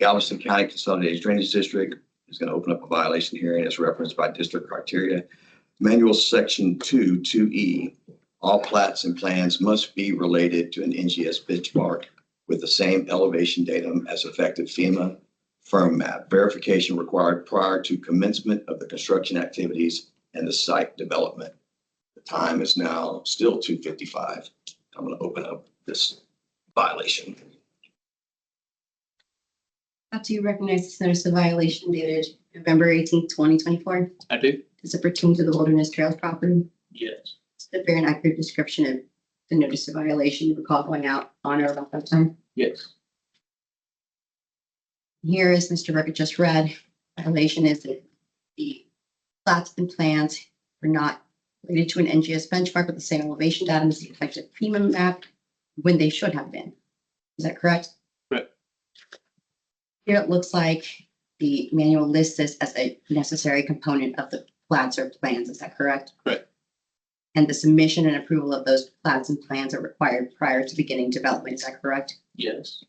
Galveston County Consolidated Drainage District is going to open up a violation hearing as referenced by district criteria. Manual section 2(2)E. All plats and plans must be related to an NGS benchmark with the same elevation datum as effective FEMA firm map. Verification required prior to commencement of the construction activities and the site development. The time is now still 2:55. I'm going to open up this violation. Do you recognize this notice of violation dated November 18th, 2024? I do? Does it pertain to the Wilderness Trails property? Yes. Is it a fair and accurate description of the notice of violation you recall going out on or about that time? Yes. Here, as Mr. Burkett just read, violation is that the plats and plans were not related to an NGS benchmark with the same elevation data as the effective FEMA map when they should have been. Is that correct? Correct. Here it looks like the manual lists this as a necessary component of the plats or plans. Is that correct? Correct. And the submission and approval of those plats and plans are required prior to beginning development. Is that correct? Yes.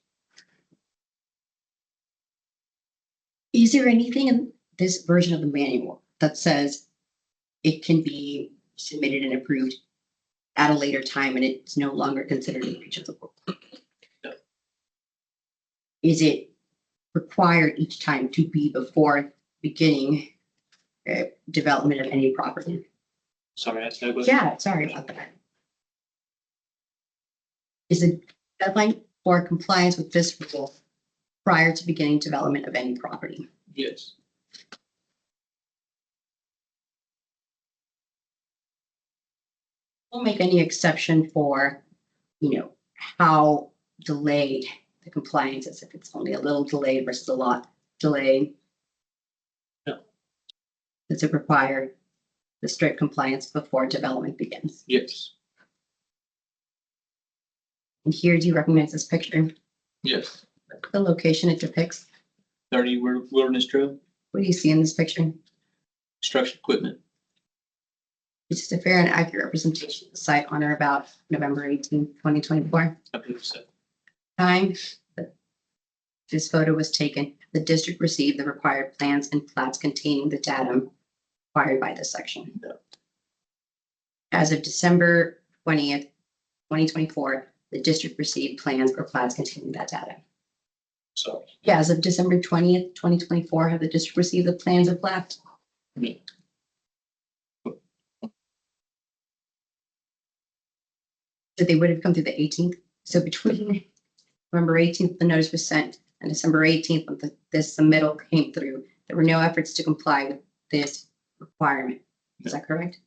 Is there anything in this version of the manual that says it can be submitted and approved at a later time and it's no longer considered a breach of the rule? No. Is it required each time to be before beginning development of any property? Sorry, that's no good. Yeah, sorry about that. Is the deadline for compliance with this rule prior to beginning development of any property? Yes. We'll make any exception for, how delayed the compliance is, if it's only a little delayed versus a lot delayed. No. Does it require the strict compliance before development begins? Yes. And here, do you recognize this picture? Yes. The location it depicts? 30 Wilderness Trail, What do you see in this picture? construction equipment. It's just a fair and accurate representation of the site on or about November 18, 2024. I believe so. Time that this photo was taken, the district received the required plans and plats containing the datum required by this section. No. As of December 20th, 2024, the district received plans or plats containing that data. Sorry. Yeah, as of December 20th, 2024, have the district received the plans or plats? Me. So they would have come through the 18th. So between November 18th, the notice was sent, and December 18th, when this submittal came through, there were no efforts to comply with this requirement. Is that correct?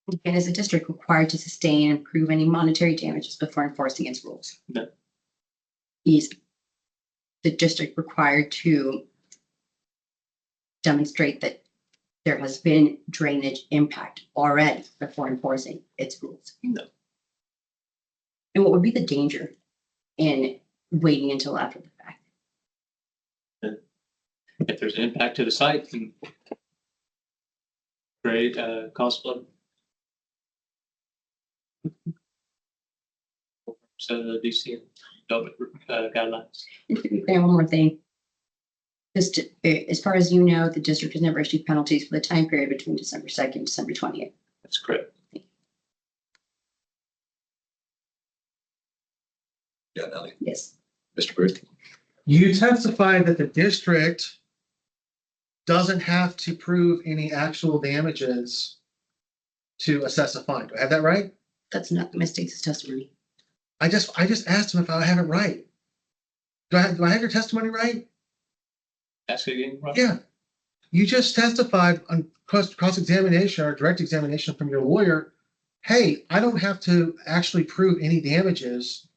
And is the district required to sustain and prove any monetary damages before enforcing its rules? No. Is the district required to demonstrate that there has been drainage impact already before enforcing its rules? No. And what would be the danger in waiting until after the fact? If there's an impact to the site, then create cause flood. So the DC guidelines. And to be clear, one more thing. Just as far as you know, the district has never issued penalties for the time period between December 2nd and December 20th. That's correct. Yeah, Nelly. Yes. Mr. Booth? You testified that the district doesn't have to prove any actual damages to assess a fine. Do I have that right? That's not Ms. Stacy's testimony. I just asked him if I have it right. Do I have your testimony right? Ask it again. Rob? Yeah. You just testified on cross-examination or direct examination from your lawyer. Hey, I don't have to actually prove any damages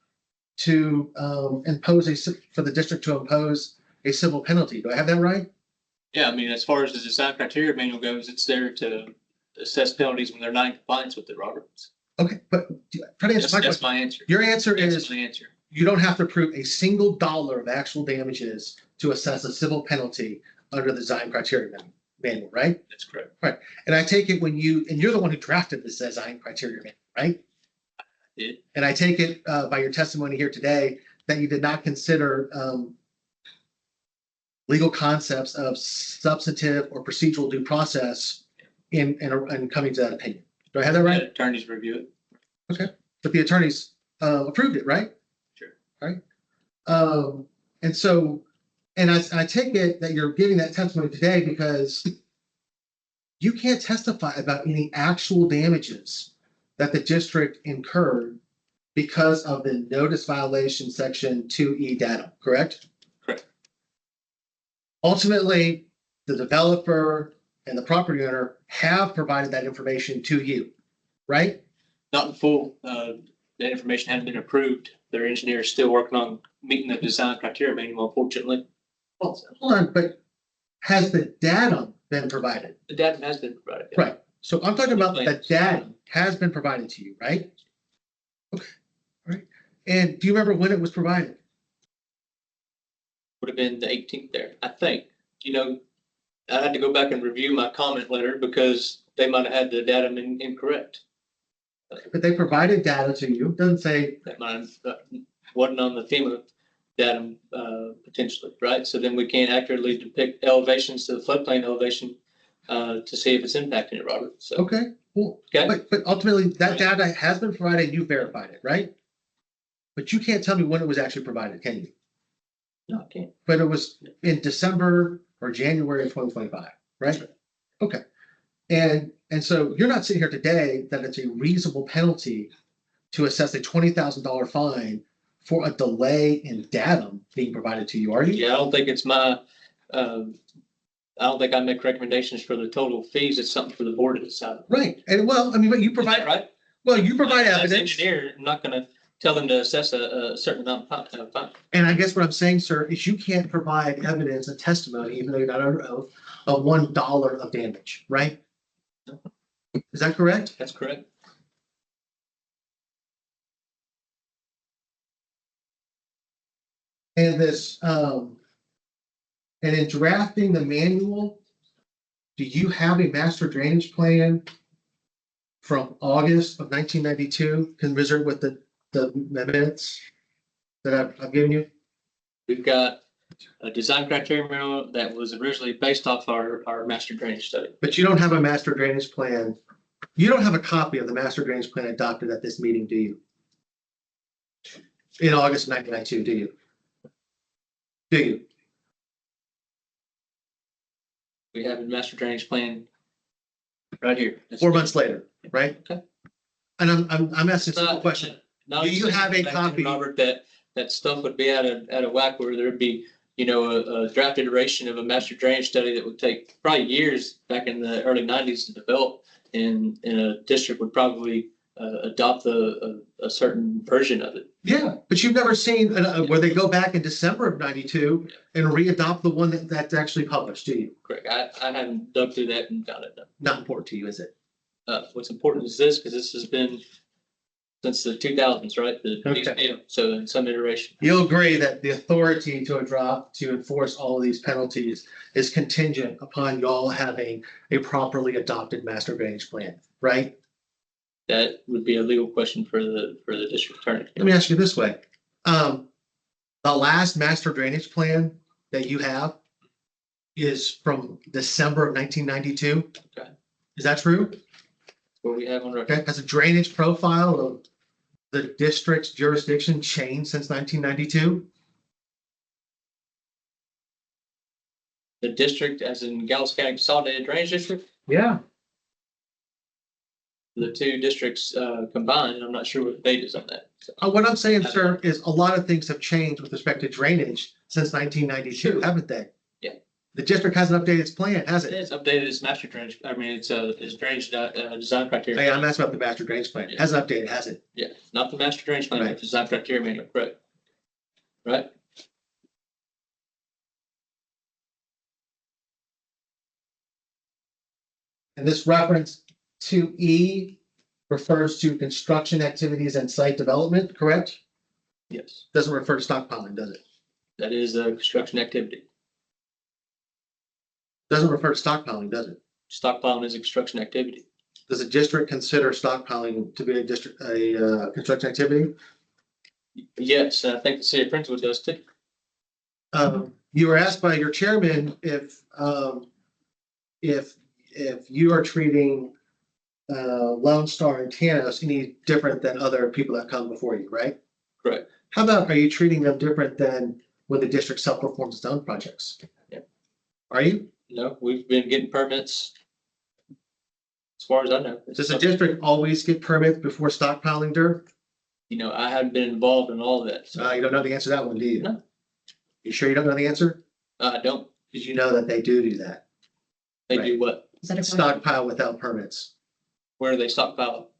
to for the district to impose a civil penalty. Do I have that right? Yeah, I mean, as far as the design criteria manual goes, it's there to assess penalties when they're not in compliance with it, Robert. Okay, but try to answer my That's question. my answer. Your answer That's is my answer. you don't have to prove a single dollar of actual damages to assess a civil penalty under the design criteria manual, right? That's correct. And I take it and you're the one who drafted this design criteria manual, right? Did. And I take it by your testimony here today that you did not consider legal concepts of substantive or procedural due process in coming to that opinion. Do I have that right? Attorneys review it. But the attorneys approved it, right? Sure. Right. And so, and I take it that you're giving that testimony today because you can't testify about any actual damages that the district incurred because of the notice violation section 2E data, correct? Correct. Ultimately, the developer and the property owner have provided that information to you, right? Not in full. That information hasn't been approved. Their engineer is still working on meeting the design criteria manual, unfortunately. Well, hold on, but has the data been provided? The data has been provided. Right. So I'm talking about the data has been provided to you, right? Okay. All right. And do you remember when it was provided? Would have been the 18th there, I think. You know, I had to go back and review my comment letter because they might have had the data incorrect. But they provided data to you. It doesn't say, That might have wasn't on the FEMA data potentially, right? So then we can't accurately depict elevations to the floodplain elevation to see if it's impacting it, Robert. So, okay, well, okay. but ultimately that data has been provided and you verified it, right? But you can't tell me when it was actually provided, can you? No, I can't. But it was in December or January of 2025, right? Okay. And so you're not sitting here today that it's a reasonable penalty to assess a $20,000 fine for a delay in datum being provided to you, are you? Yeah, I don't think it's my, I don't think I make recommendations for the total fees. It's something for the board to decide. Right. And well, I mean, but you Is provide, that right? well, you provide As evidence. engineer, I'm not gonna tell them to assess a certain amount of fine. And I guess what I'm saying, sir, is you can't provide evidence and testimony, even though you're not under oath, of $1 of damage, right? Is that correct? That's correct. And this, and in drafting the manual, do you have a master drainage plan from August of 1992, commensurate with the minutes that I've given you? We've got a design criteria manual that was originally based off our master drainage study. But you don't have a master drainage plan. You don't have a copy of the master drainage plan adopted at this meeting, do you? In August of 1992, do you? Do you? We have a master drainage plan right here. 4 months later, right? Okay. And I'm asking a simple question. Not Do you have a back then, copy? Robert, that stuff would be out of whack where there'd be, you know, a draft iteration of a master drainage study that would take probably years back in the early 90s to develop and a district would probably adopt a certain version of it. Yeah, but you've never seen where they go back in December of 92 and re-adopt the one that's actually published, do you? Correct. I haven't dug through that and found it. No. Not important to you, is it? What's important is this, because this has been since the 2000s, right? Okay. Yeah, so in some iteration. You'll agree that the authority to enforce all of these penalties is contingent upon y'all having a properly adopted master drainage plan, right? That would be a legal question for the district attorney. Let me ask you this way. The last master drainage plan that you have is from December of 1992. Okay. Is that true? What we have on record. Okay, has a drainage profile of the district's jurisdiction changed since 1992? The district, as in Galveston County Consolidated Drainage District, Yeah. the two districts combined, I'm not sure what the date is on that. So, What I'm saying, sir, is a lot of things have changed with respect to drainage since 1992, haven't they? Yeah. The district hasn't updated its plan, has it? It's updated its master drainage, I mean, it's drainage design criteria. Hey, I'm asking about the master drainage plan. It hasn't updated, has it? Yeah, not the master drainage plan, Right. but design criteria manual, correct? Right? And this reference to E refers to construction activities and site development, correct? Yes, Doesn't refer to stockpiling, does it? that is a construction activity. Doesn't refer to stockpiling, does it? Stockpiling is a construction activity. Does a district consider stockpiling to be a construction activity? Yes, and I think the city of Friendswood does too. You were asked by your chairman if you are treating Lone Star and Tanos any different than other people that come before you, right? Correct. How about, are you treating them different than when the district self-performs its own projects? Yeah. Are you? No, we've been getting permits. As far as I know. Does the district always get permits before stockpiling dirt? You know, I haven't been involved in all of that, so You don't know the answer to that one, do you? No. You sure you don't know the answer? I don't. Did you know that they do that? They Right. do what? Is that a question? Stockpile without permits Where do they stockpile?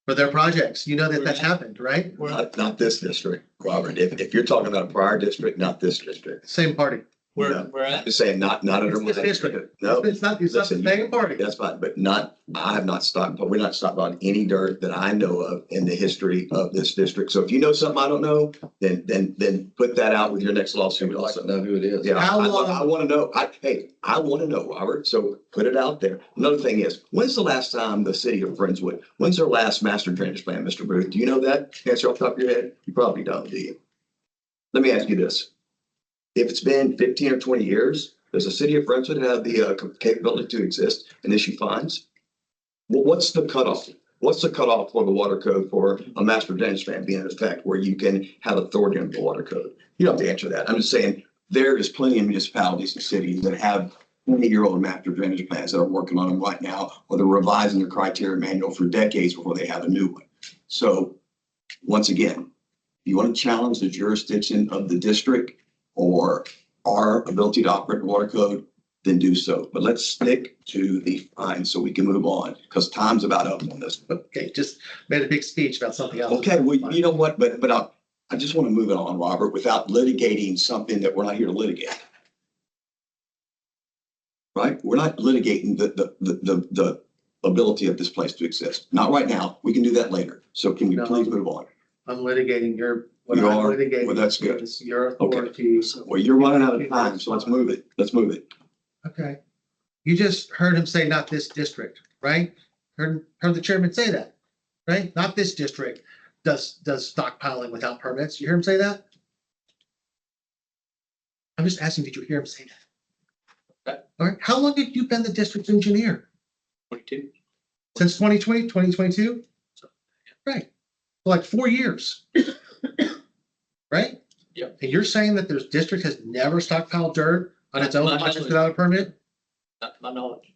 for their projects. You know that that's happened, right? Not this district, Robert. If you're talking about a prior district, not this district. Same party. Where, No. where I'm at? just saying, not under It's my this district. district. No, It's not the Listen, same party. that's fine, but I have not stocked, but we're not stocked on any dirt that I know of in the history of this district. So if you know something I don't know, then put that out with your next lawsuit. We'd like to know who it is. Yeah, How I long- want to know. I want to know, Robert. So put it out there. Another thing is, when's the last time the city of Friendswood, when's their last master drainage plan, Mr. Booth? Do you know that? Answer off the top of your head? You probably don't, do you? Let me ask you this. If it's been 15 or 20 years, does the city of Friendswood have the capability to exist and issue fines? Well, what's the cutoff? What's the cutoff for the water code for a master drainage plan being in effect where you can have authority under the water code? You don't have to answer that. I'm just saying there is plenty of municipalities and cities that have 20-year-old master drainage plans that are working on them right now, or they're revising their criteria manual for decades before they have a new one. So once again, if you want to challenge the jurisdiction of the district or our ability to operate the water code, then do so. But let's stick to the fines so we can move on, because time's about up on this. Okay, just made a big speech about something else. Okay, well, you know what, but I just want to move it on, Robert, without litigating something that we're not here to litigate. Right? We're not litigating the ability of this place to exist. Not right now. We can do that later. So can we No. please move on? I'm litigating what You I'm are? litigating. Well, that's good. is Your Okay. authority. Well, you're running out of time, so let's move it. Let's move it. Okay. You just heard him say not this district, right? Heard the chairman say that, right? Not this district does stockpiling without permits. You hear him say that? I'm just asking, did you hear him say that? Okay. All right. How long have you been the district engineer? 22. Since 2020, 2022? Right. For like 4 years. Right? Yep. And you're saying that there's district has never stockpiled dirt on its own Not projects knowledge. without a permit? Not to my knowledge.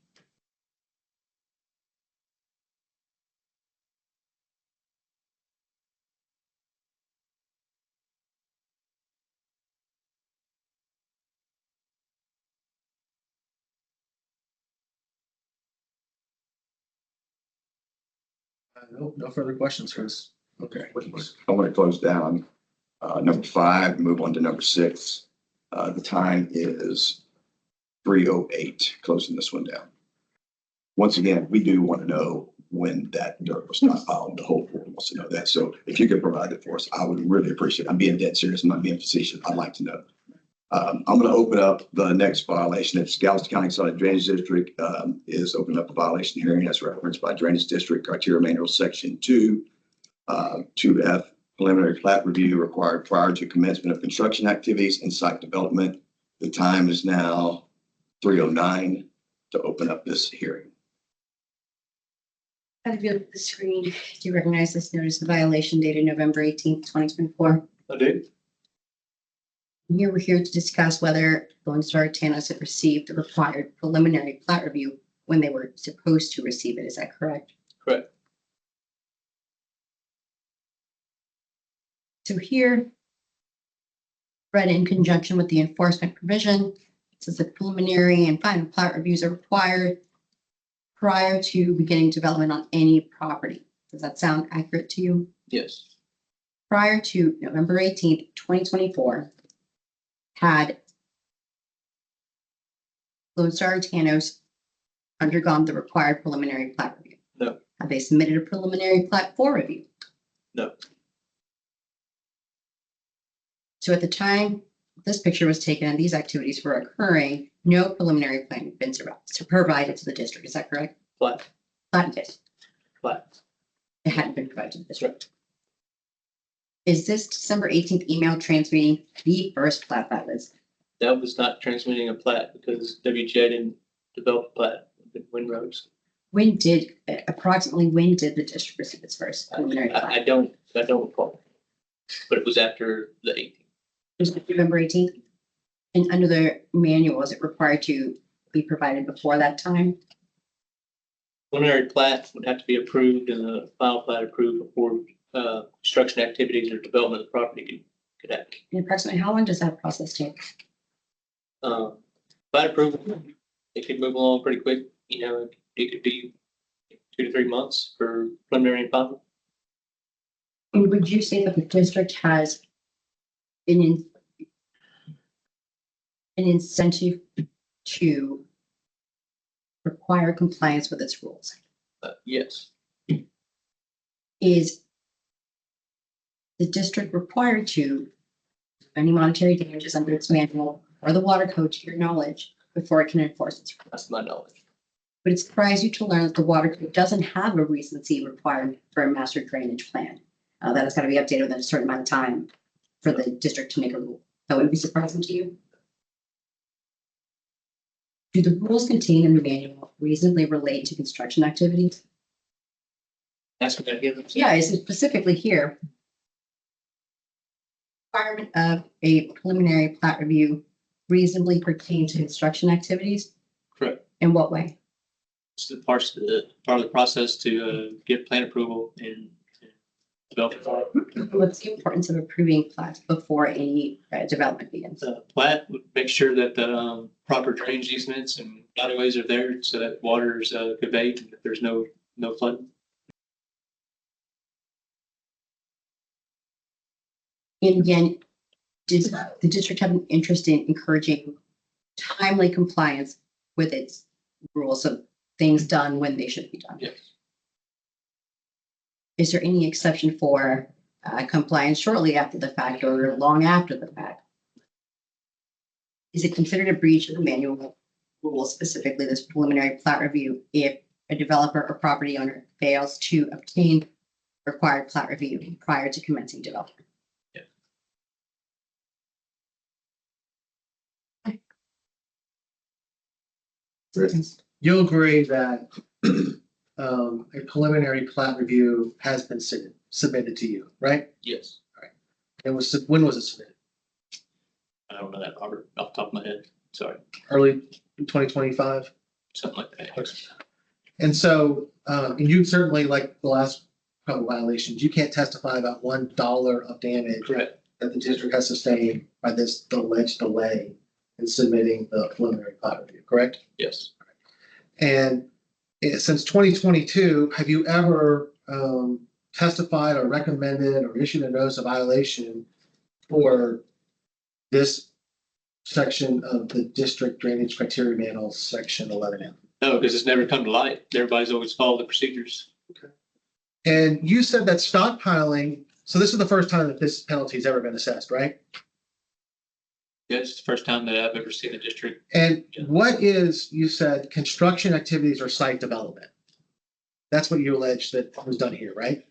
No further questions, Chris. Okay. I want to close down number 5, move on to number 6. The time is 3:08, closing this one down. Once again, we do want to know when that dirt was stockpiled. The whole board wants to know that. So if you could provide it for us, I would really appreciate it. I'm being dead serious. I'm not being facetious. I'd like to know. I'm going to open up the next violation. It's Galveston County Solid Drainage District is opening up a violation hearing as referenced by Drainage District Criteria Manual Section 2, 2F, preliminary plat review required prior to commencement of construction activities and site development. The time is now 3:09 to open up this hearing. If you look at the screen, do you recognize this notice of violation dated November 18th, 2024? I do. Here we're here to discuss whether Lone Star Tanos had received the required preliminary plat review when they were supposed to receive it. Is that correct? Correct. So here, read in conjunction with the enforcement provision, it says the preliminary and final plat reviews are required prior to beginning development on any property. Does that sound accurate to you? Yes. Prior to November 18th, 2024, had Lone Star Tanos undergone the required preliminary plat review? No. Have they submitted a preliminary plat for review? No. So at the time this picture was taken and these activities were occurring, no preliminary plan had been provided to the district. Is that correct? Plat. Plat did. Plat. It hadn't been provided to the district. Is this December 18th email transmitting the first plat that was? That was not transmitting a plat because WJ didn't develop a plat with Windrows. Approximately when did the district receive its first preliminary I plat? don't recall. But it was after the 18th. Was it November 18th? And under the manual, is it required to be provided before that time? Preliminary plat would have to be approved and the final plat approved before construction activities or development of the property could happen. And approximately how long does that process take? Plat approval, it could move along pretty quick. You know, it could be 2 to 3 months for preliminary and final. And would you say that the district has an incentive to require compliance with its rules? Yes, Is the district required to any monetary damages under its manual or the water code to your knowledge before it can enforce its rules? that's my knowledge. Would it surprise you to learn that the water code doesn't have a recency requirement for a master drainage plan? That has got to be updated within a certain amount of time for the district to make a rule. That would be surprising to you? Do the rules contained in the manual reasonably relate to construction activities? That's what I give them. Yeah, it's specifically here. Requirement of a preliminary plat review reasonably pertain to construction activities? Correct. In what way? It's the part of the process to get plan approval and develop. What's the importance of approving plats before any development begins? The plat would make sure that the proper drainage easements and waterways are there so that water is conveyed and that there's no flooding. And again, does the district have an interest in encouraging timely compliance with its rules of things done when they should be done? Yes. Is there any exception for compliance shortly after the fact or long after the fact? Is it considered a breach of the manual rules, specifically this preliminary plat review, if a developer or property owner fails to obtain required plat review prior to commencing development? You'll agree that a preliminary plat review has been submitted to you, right? Yes. When was it submitted? I don't know that, Robert, off the top of my head. Sorry, Early 2025? something like that. And so, and you certainly, like the last couple violations, you can't testify about $1 of damage Correct. that the district has sustained by this alleged delay in submitting the preliminary plat review, correct? Yes. And since 2022, have you ever testified or recommended or issued a notice of violation for this section of the district drainage criteria manual, section 11M? No, because it's never come to light. Everybody's always followed the procedures. And you said that stockpiling, so this is the first time that this penalty has ever been assessed, right? Yeah, it's the first time that I've ever seen a district. And what is, you said, construction activities or site development? That's what you allege that was done here, right?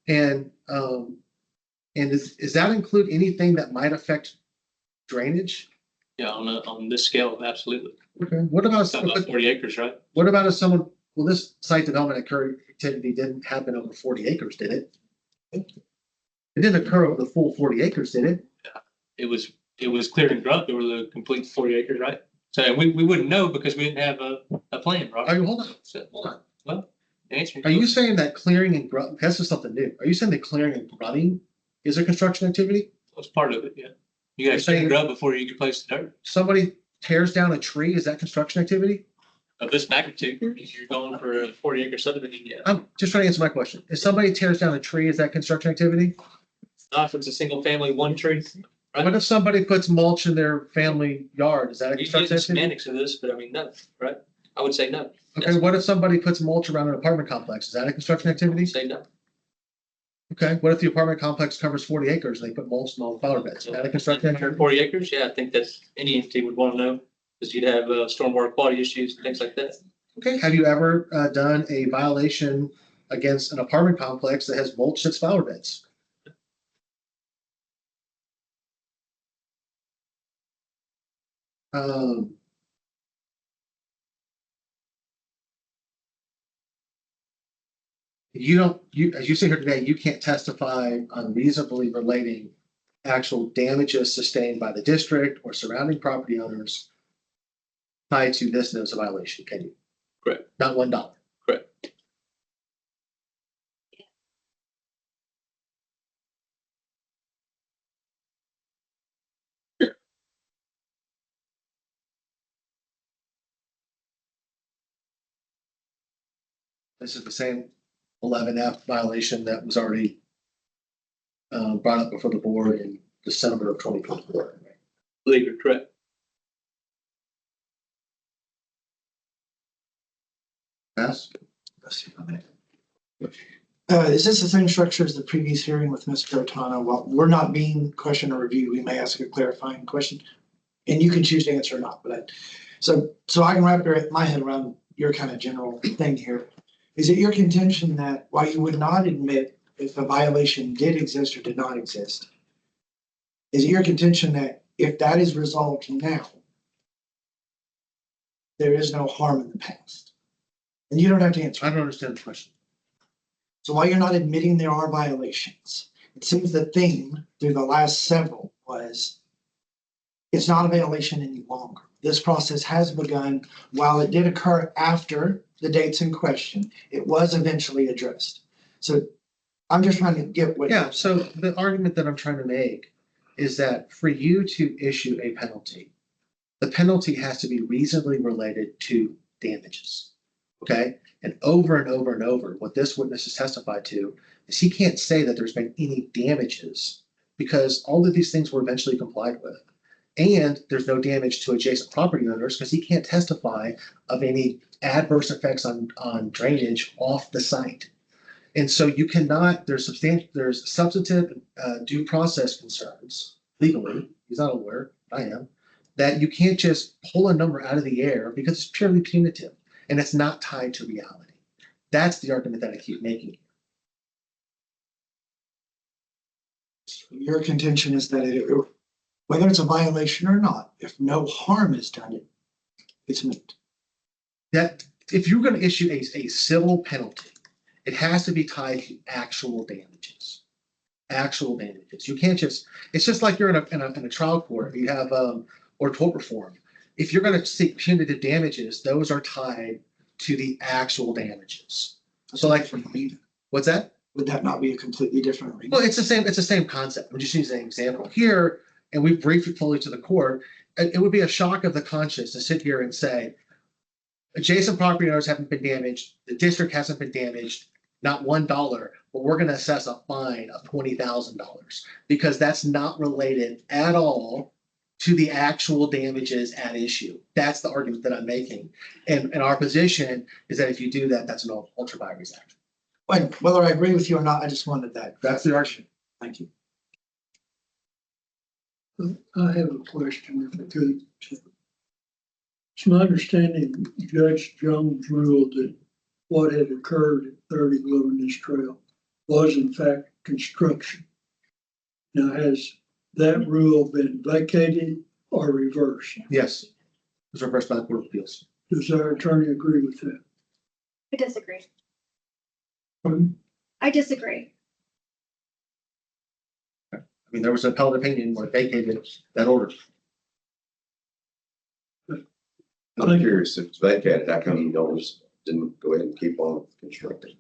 And does that include anything that might affect drainage? Yeah, on this scale, absolutely. Okay, what about, It's about 40 acres, right? what about if someone, well, this site development activity didn't happen over 40 acres, did it? It didn't occur over the full 40 acres, did it? It was cleared and grubbed over the complete 40 acres, right? So we wouldn't know because we didn't have a plan, Are right? you, hold on, So, hold on. well, the answer. Are you saying that clearing and grubbing, this is something new. Are you saying that clearing and grubbing is a construction activity? That's part of it, yeah. You You're gotta clear saying- and grub before you can place the dirt. Somebody tears down a tree, is that construction activity? Of this magnitude, if you're going for a 40-acre subdivision, yeah. I'm just trying to answer my question. If somebody tears down a tree, is that construction activity? Not if it's a single family, one tree. Right? What if somebody puts mulch in their family yard? Is that a You get construction the activity? semantics of this, but I mean, no, right? I would say no. Okay, what if somebody puts mulch around an apartment complex? Is that a construction activity? Say no. Okay, what if the apartment complex covers 40 acres and they put mulch in all the flower beds? Is that a construction activity? 40 acres, yeah, I think that's, any entity would want to know, because you'd have stormwater quality issues and things like that. Okay, have you ever done a violation against an apartment complex that has mulch that's flower beds? You don't, as you sit here today, you can't testify on reasonably relating actual damages sustained by the district or surrounding property owners tied to this notice of violation, can you? Correct. Not $1. Correct. This is the same 11F violation that was already brought up before the board in December of 2024. Legal, correct. Pass? Is this the same structure as the previous hearing with Mr. Otano? Well, we're not being question or review. We may ask a clarifying question. And you can choose to answer or not, but so I can wrap my head around your kind of general thing here. Is it your contention that while you would not admit if a violation did exist or did not exist, is it your contention that if that is resolved now, there is no harm in the past? And you don't have to answer. I don't understand the question. So while you're not admitting there are violations, it seems the theme through the last several was it's not a violation any longer. This process has begun. While it did occur after the dates in question, it was eventually addressed. So I'm just trying to get what. Yeah, so the argument that I'm trying to make is that for you to issue a penalty, the penalty has to be reasonably related to damages. Okay? And over and over and over, what this witness has testified to is he can't say that there's been any damages because all of these things were eventually complied with. And there's no damage to adjacent property owners because he can't testify of any adverse effects on drainage off the site. And so you cannot, there's substantive due process concerns legally, he's not a lawyer, I am, that you can't just pull a number out of the air because it's purely punitive and it's not tied to reality. That's the argument that I keep making. Your contention is that whether it's a violation or not, if no harm is done, it's moot. That if you're going to issue a civil penalty, it has to be tied to actual damages. Actual damages. You can't just, it's just like you're in a trial court, you have, or tort reform. If you're going to seek punitive damages, those are tied to the actual damages. So like, what's that? Would that not be a completely different reason? Well, it's the same concept. I'm just using an example here, and we briefed it fully to the court. It would be a shock of the conscience to sit here and say, adjacent property owners haven't been damaged, the district hasn't been damaged, not $1, but we're gonna assess a fine of $20,000 because that's not related at all to the actual damages at issue. That's the argument that I'm making. And our position is that if you do that, that's an ultra virus act. But whether I agree with you or not, I just wanted that. That's the argument. Thank you. I have a question if I could. It's my understanding Judge Jones ruled that what had occurred at 30 Wilderness Trail was in fact construction. Now, has that rule been vacated or reversed? Yes. It was reversed by the Court of Appeals. Does our attorney agree with that? I disagree. Pardon? I disagree. I mean, there was an appellate opinion where it vacated that order. I'm curious if it's vacated, how come you don't just didn't go ahead and keep on constructing?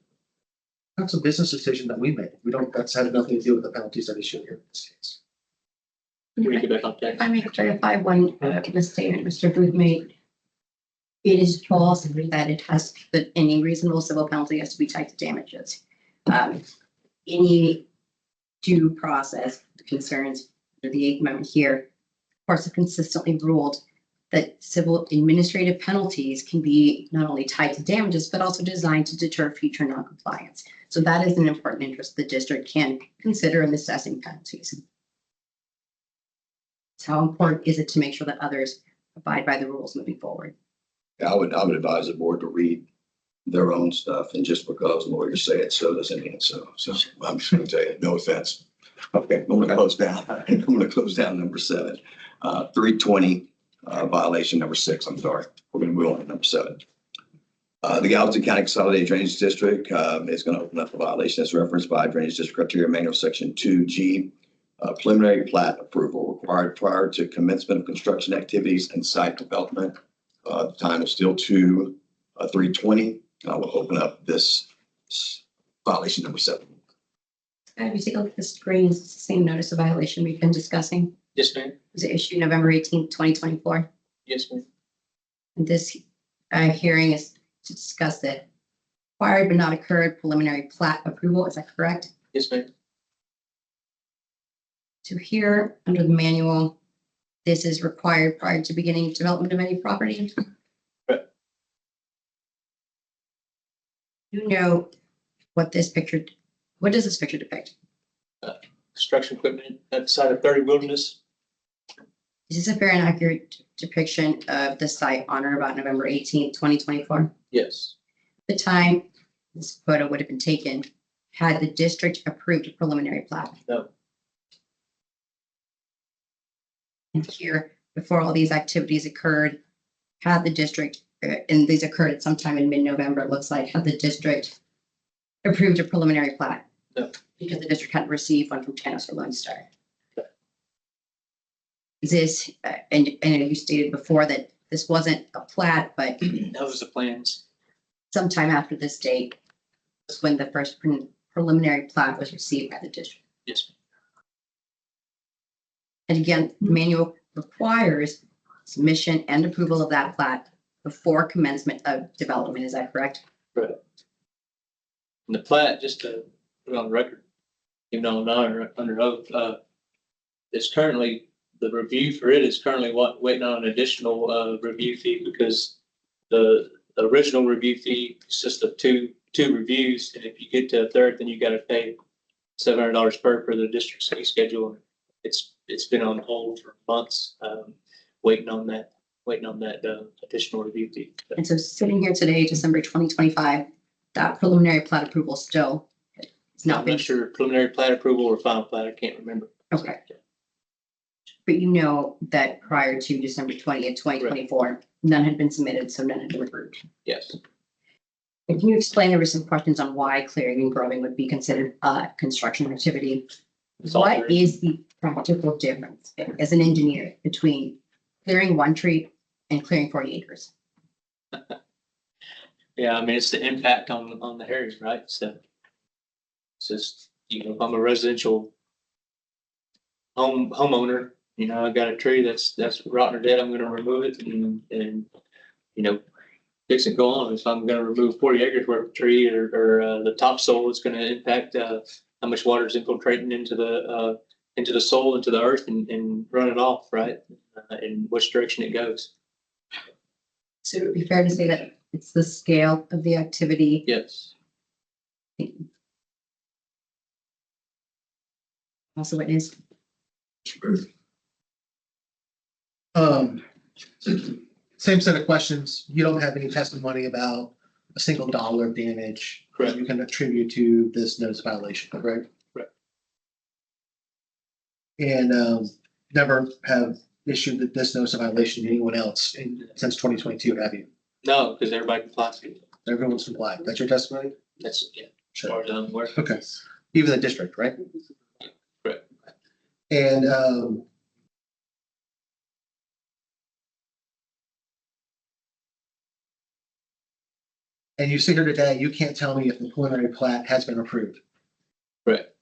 That's a business decision that we made. We don't, that's had nothing to do with the penalties that issue here in this case. Can we get back on that? If I may clarify one statement Mr. Booth made. It is false that it has, that any reasonable civil penalty has to be tied to damages. Any due process concerns under the Eighth Amendment here, courts have consistently ruled that civil administrative penalties can be not only tied to damages, but also designed to deter future noncompliance. So that is an important interest the district can consider in assessing penalties. So how important is it to make sure that others abide by the rules moving forward? I would advise the board to read their own stuff, and just because lawyers say it, so doesn't mean so. So I'm just gonna tell you, no offense. Okay, I'm gonna close down. I'm gonna close down number 7. 320, violation number 6, I'm sorry. We're gonna move on to number 7. The Galveston County Consolidated Drainage District is gonna open up a violation as referenced by Drainage District Criteria Manual Section 2G. Preliminary plat approval required prior to commencement of construction activities and site development. The time is still 3:20. I will open up this violation number 7. If you take a look at the screen, it's the same notice of violation we've been discussing. Yes, ma'am. It was issued November 18th, 2024. Yes, ma'am. And this hearing is to discuss the required but not occurred preliminary plat approval. Is that correct? Yes, ma'am. So here, under the manual, this is required prior to beginning development of any property. Right. You know what this picture, what does this picture depict? Construction equipment at the site of 30 Wilderness. Is this a fair and accurate depiction of the site on or about November 18th, 2024? Yes. The time this photo would have been taken, had the district approved a preliminary plat? No. And here, before all these activities occurred, had the district, and these occurred at some time in mid-November, it looks like, had the district approved a preliminary plat? No. Because the district hadn't received one from Tanos or Lone Star. Is this, and you stated before that this wasn't a plat, but That was the plans. sometime after this date was when the first preliminary plat was received by the district. Yes. And again, the manual requires submission and approval of that plat before commencement of development. Is that correct? Right. And the plat, just to put on record, even though I'm not under oath, is currently, the review for it is currently waiting on an additional review fee because the original review fee consists of two reviews. And if you get to a third, then you got to pay $700 per the district's fee schedule. It's been on hold for months, waiting on that additional review fee. And so sitting here today, December 2025, that preliminary plat approval still is not I'm been, not sure preliminary plat approval or final plat. I can't remember. okay. But you know that prior to December 20th, 2024, none had been submitted, so none had been approved. Yes. And can you explain, there were some questions on why clearing and growing would be considered a construction activity? It's all What there. is the practical difference as an engineer between clearing one tree and clearing 40 acres? Yeah, I mean, it's the impact on the areas, right? So it's just, if I'm a residential homeowner, I got a tree that's rotten or dead, I'm gonna remove it and fix it go on. If I'm gonna remove 40 acres worth of tree or the topsoil, it's gonna impact, how much water is infiltrating into the soil, into the earth and run it off, right? In which direction it goes. So it would be fair to say that it's the scale of the activity. Yes. Also witness. Same set of questions. You don't have any testimony about a single dollar of damage. Correct. You can attribute to this notice of violation, correct? Correct. And never have issued this notice of violation to anyone else since 2022, have you? No, because everybody complies. Everyone's complied. That's your testimony? That's, yeah, as Sure. far as I'm aware. Okay. Even the district, right? Correct. And you sit here today, you can't tell me if the preliminary plat has been approved. Correct.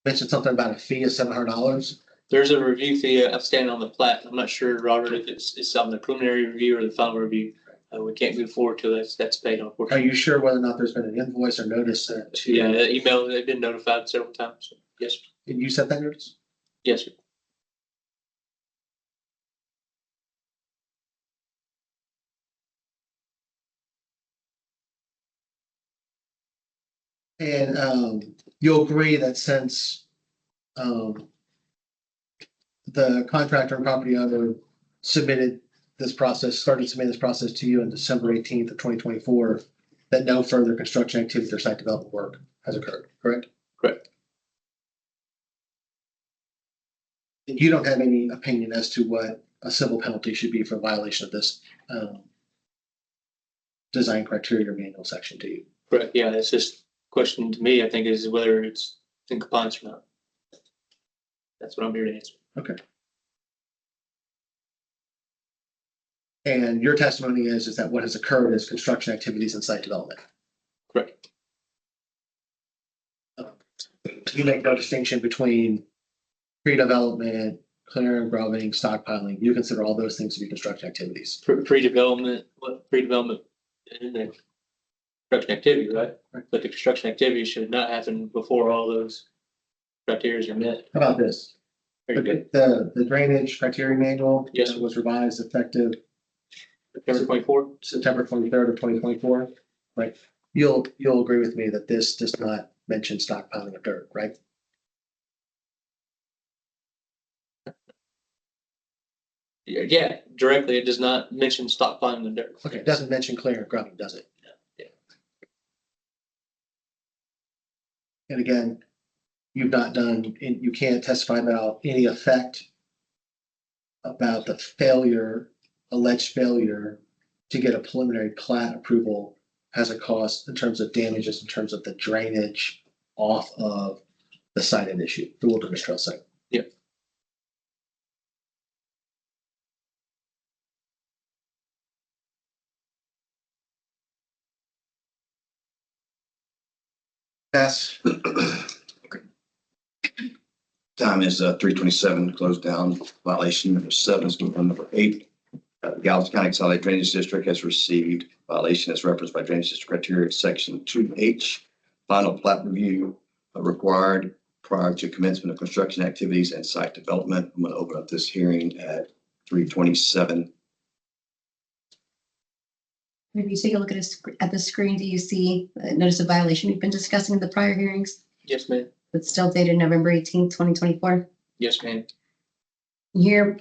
Mentioned something about a fee of $700. There's a review fee outstanding on the plat. I'm not sure, Robert, if it's on the preliminary review or the final review. We can't move forward till that's paid on. Are you sure whether or not there's been an invoice or notice sent to? Yeah, the email, they've been notified several times. So, yes, Did you set that notice? yes, sir. And you'll agree that since the contractor and property owner started submitting this process to you on December 18th of 2024, that no further construction activity or site development work has occurred, correct? Correct. And you don't have any opinion as to what a civil penalty should be for violation of this design criteria manual section, do you? Correct. Yeah, that's just a question to me, I think, is whether it's in compliance or not. That's what I'm here to answer. Okay. And your testimony is that what has occurred is construction activities and site development. Correct. You make no distinction between pre-development, clearing, grubbing, stockpiling. You consider all those things to be construction activities. Pre-development and then construction activity, right? Right. But the construction activity should not happen before all those criteria are met. How about this? Very good. The drainage criteria manual. Yes. Was revised effective September 24th? September 23rd of 2024, right? You'll agree with me that this does not mention stockpiling of dirt, right? Yeah, directly, it does not mention stockpiling the dirt. Okay, it doesn't mention clearing or grubbing, does it? Yeah. And again, you've not done, and you can't testify about any effect about the alleged failure to get a preliminary plat approval has a cost in terms of damages, in terms of the drainage off of the site at issue, the Wilderness Trail site. Yep. Pass. Time is 3:27, closed down. Violation number 7 is moved on number 8. Gallatin County Consolidated Drainage District has received violation as referenced by Drainage District Criteria Section 2H. Final plat review required prior to commencement of construction activities and site development. I'm going to open up this hearing at 3:27. If you take a look at the screen, do you see the notice of violation we've been discussing in the prior hearings? Yes, ma'am. It's still dated November 18th, 2024. Yes, ma'am. Here,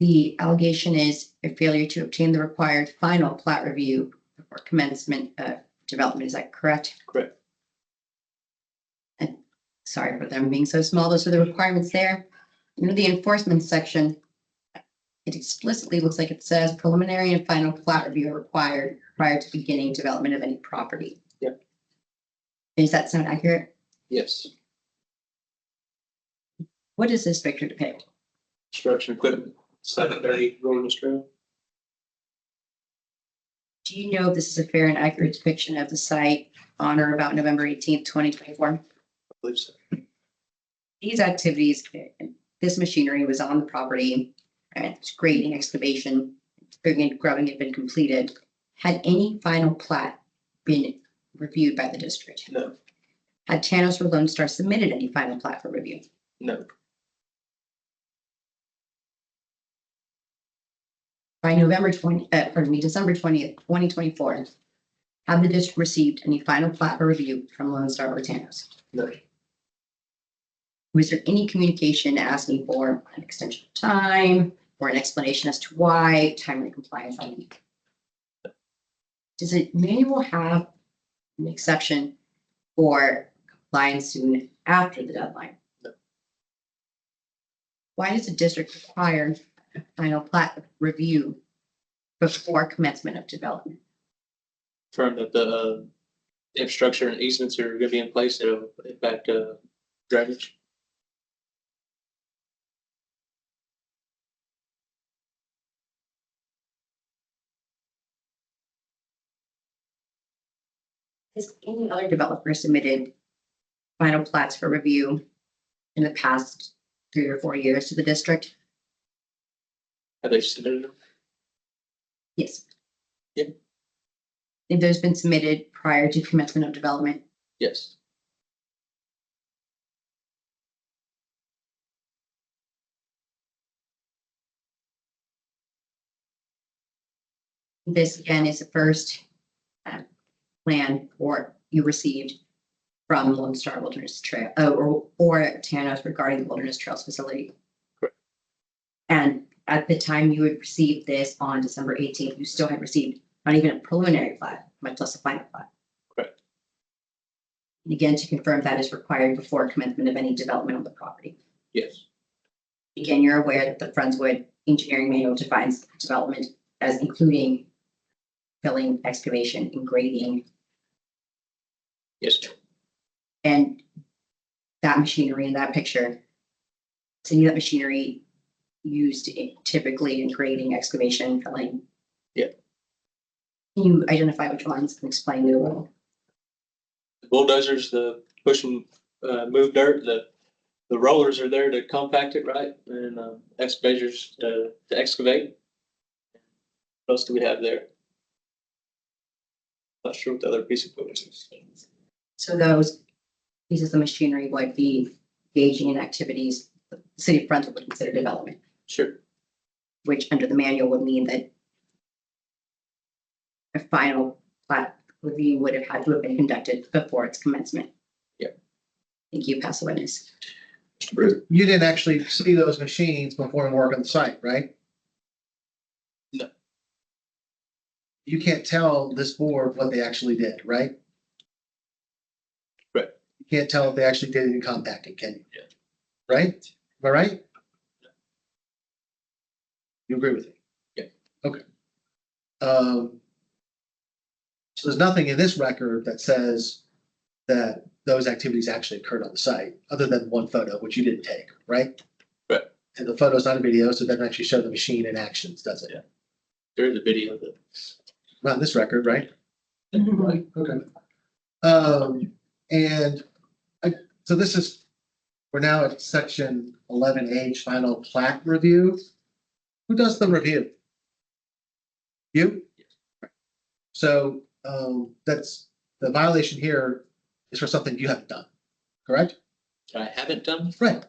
the allegation is a failure to obtain the required final plat review before commencement of development. Is that correct? Correct. And sorry for them being so small. Those are the requirements there. Under the enforcement section, it explicitly looks like it says preliminary and final plat review are required prior to beginning development of any property. Yep. Does that sound accurate? Yes. What is this picture depict? Construction equipment, 730 Wilderness Trail. Do you know if this is a fair and accurate depiction of the site on or about November 18th, 2024? I believe so. These activities, this machinery was on the property and it's grading, excavation, and growing had been completed, had any final plat been reviewed by the district? No. Had Tanos or Lone Star submitted any final plat for review? No. By December 20th, 2024, have the district received any final plat for review from Lone Star or Tanos? No. Was there any communication asking for an extension of time or an explanation as to why timely compliance on need? Does the manual have an exception for compliance soon after the deadline? No. Why does the district require a final plat review before commencement of development? Confirm that the infrastructure and easements are gonna be in place that'll impact drainage. Has any other developer submitted final plats for review in the past 3 or 4 years to the district? Have they submitted them? Yes. Yeah. Have those been submitted prior to commencement of development? Yes. This again is the first plan or you received from Lone Star Wilderness Trail or Tanos regarding the Wilderness Trails facility. Correct. And at the time you would receive this on December 18th, you still had received not even a preliminary plat, much less a final plat. Correct. And again, to confirm that is required before commencement of any development on the property. Yes. Again, you're aware that the Friendswood Engineering Manual defines development as including filling, excavation, and grading. Yes. And that machinery in that picture, so that machinery used typically in grading, excavation, filling. Yeah. Can you identify which ones and explain the role? The bulldozers, the push and move dirt, the rollers are there to compact it, right? And excavators to excavate. What else do we have there? Not sure what the other piece of equipment is. So those pieces of machinery would be engaging in activities the city of Friendswood would consider development, Sure. which under the manual would mean that a final plat review would have had to have been conducted before its commencement. Yeah. Thank you, pass the witness. You didn't actually see those machines perform work on the site, right? No. You can't tell this board what they actually did, right? Right. You can't tell if they actually did it in compacting, can you? Yeah. Right? Am I right? You agree with me? Yeah. Okay. So there's nothing in this record that says that those activities actually occurred on the site, other than one photo, which you didn't take, right? Right. And the photo's not a video, so it doesn't actually show the machine in actions, does it? Yeah. There's a video of it. Not in this record, right? Right, okay. So this is, we're now at section 11H, final plat review. Who does the review? You? So, that's, the violation here is for something you haven't done, correct? I haven't done. Right.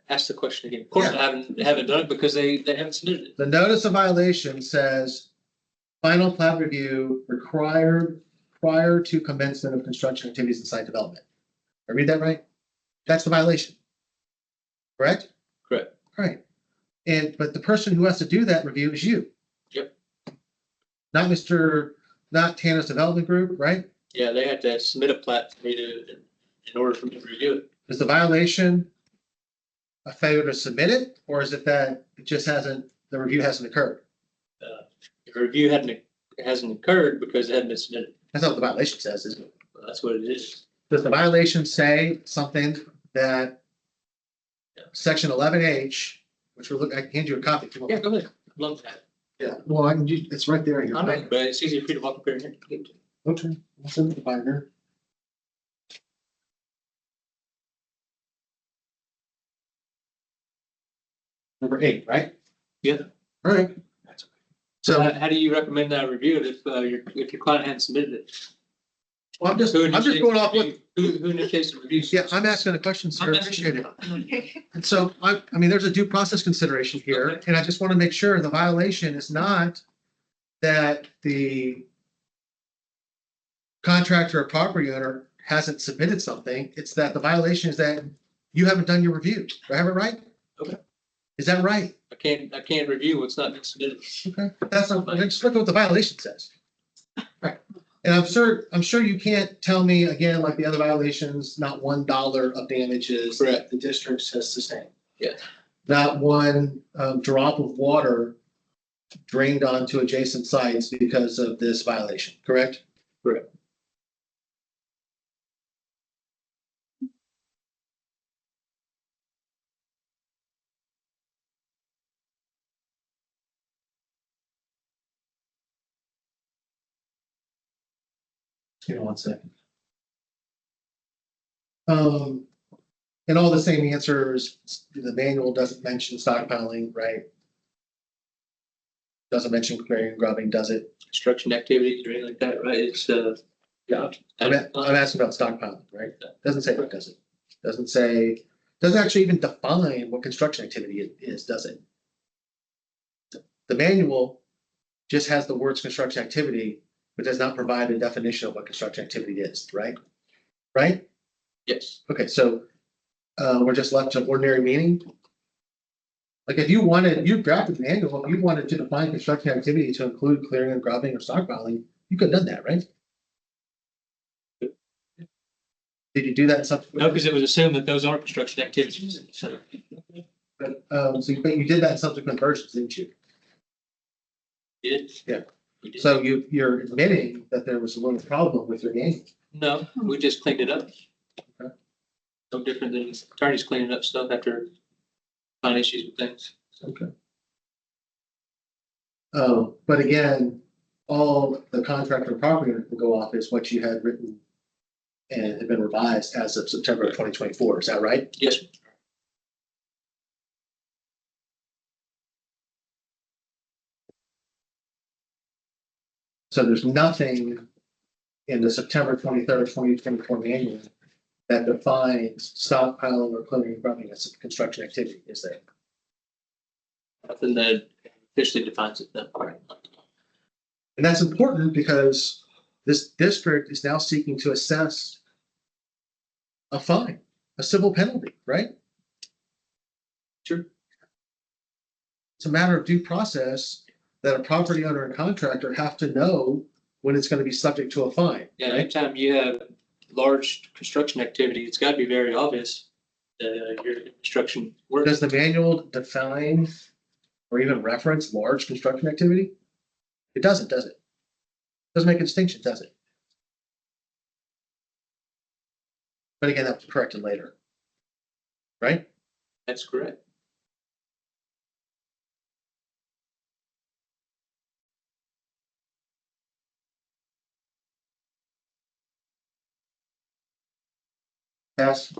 Ask the question again. Of course, I haven't done it because they haven't submitted it. The notice of violation says final plat review required prior to commencement of construction activities and site development. Did I read that right? That's the violation. Correct? Correct. Right. But the person who has to do that review is you. Yep. Not not Tanos Development Group, right? Yeah, they have to submit a plat for me in order for me to review it. Is the violation a failure to submit it, or is it that it just the review hasn't occurred? The review hasn't occurred because it hadn't been submitted. That's not what the violation says, is it? That's what it is. Does the violation say something that section 11H, which I can hand you a copy. if you want. Yeah, go ahead. Love that. Yeah, well, it's right there. I know, but it's easier for you to walk up here and get it. Okay, I'll send it to binder. Number 8, right? All right. So So how do you recommend that I review it if your client hadn't submitted it? well, I'm just Who going off what, Who initiates the review? yeah, I'm asking a question, sir. I'm I asking- appreciate it. And so I mean, there's a due process consideration here, Okay. and I just want to make sure the violation is not that the contractor or property owner hasn't submitted something. It's that the violation is that you haven't done your review. Do I have it right? Okay. Is that right? I can't review what's not been submitted. Okay, just look at what the violation says. Right. And I'm sure you can't tell me again, like the other violations, not $1 of damages that Correct. the district has sustained. Yes. Not one drop of water drained onto adjacent sites because of this violation, correct? Correct. Give me one second. And all the same answers, the manual doesn't mention stockpiling, right? Doesn't mention clearing and grubbing, does it? Construction activities or anything like that, right? It's, yeah. I'm asking about stockpiling, right? Doesn't say what does it? Doesn't actually even define what construction activity is, does it? The manual just has the words construction activity, but does not provide a definition of what construction activity is, right? Right? Yes. Okay, so we're just left to ordinary meaning. Like if you drafted the manual, you wanted to define construction activity to include clearing and grubbing or stockpiling, you could have done that, right? Did you do that in subsequent? No, because it was assumed that those aren't construction activities. So But you did that in subsequent versions, didn't you? did. Yeah. We did. So you're admitting that there was a little problem with your manual. No, we just cleaned it up. Okay. No different than attorneys cleaning up stuff after find issues with things. Okay. But again, all the contractor property owner can go off is what you had written and had been revised as of September 2024. Is that right? Yes. So there's nothing in the September 23rd, 2024 manual that defines stockpiling or clearing and grubbing as a construction activity, is there? Nothing that officially defines it that part. And that's important because this district is now seeking to assess a fine, a civil penalty, right? Sure. It's a matter of due process that a property owner and contractor have to know when it's going to be subject to a fine. Yeah, right? anytime you have large construction activity, it's got to be very obvious that your construction work. Does the manual define or even reference large construction activity? It doesn't, does it? Doesn't make a distinction, does it? But again, that was corrected later. Right? That's correct. Yes.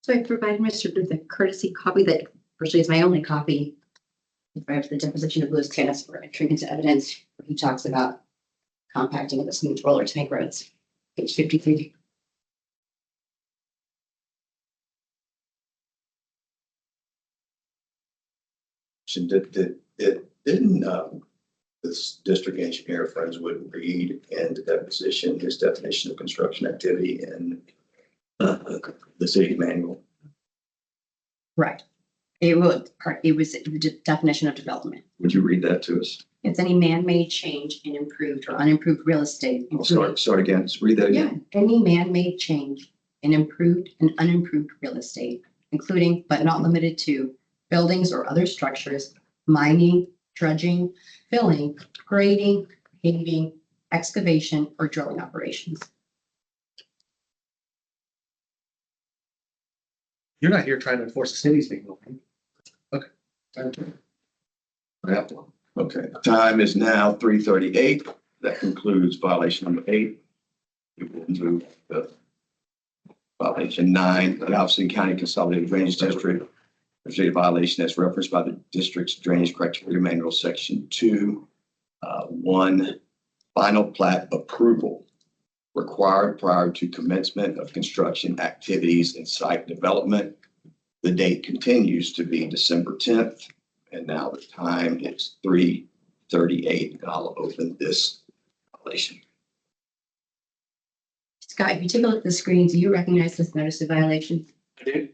So I provided Mr. Booth a courtesy copy that virtually is my only copy. Prior to the deposition of Louis Canis for entering into evidence, where he talks about compacting of the smooth roller tank roads, page 53. Didn't this district engineer Friendswood read in the deposition his definition of construction activity in the city manual? Right. It was the definition of development. Would you read that to us? It's any man-made change in improved or unimproved real estate. Start again. Just read that Yeah, again. any man-made change in improved and unimproved real estate, including but not limited to buildings or other structures, mining, dredging, filling, grading, paving, excavation, or drilling operations. You're not here trying to enforce the city's manual. Okay. Yeah. Okay, time is now 3:38. That concludes violation number 8. We will move to violation 9, the Galveston County Consolidated Drainage District There's a violation as referenced by the district's drainage criteria manual, section 2. 1, final plat approval required prior to commencement of construction activities and site development. The date continues to be December 10th, and now the time is 3:38. I'll open this violation. Scott, if you take a look at the screen, do you recognize this notice of violation? I do.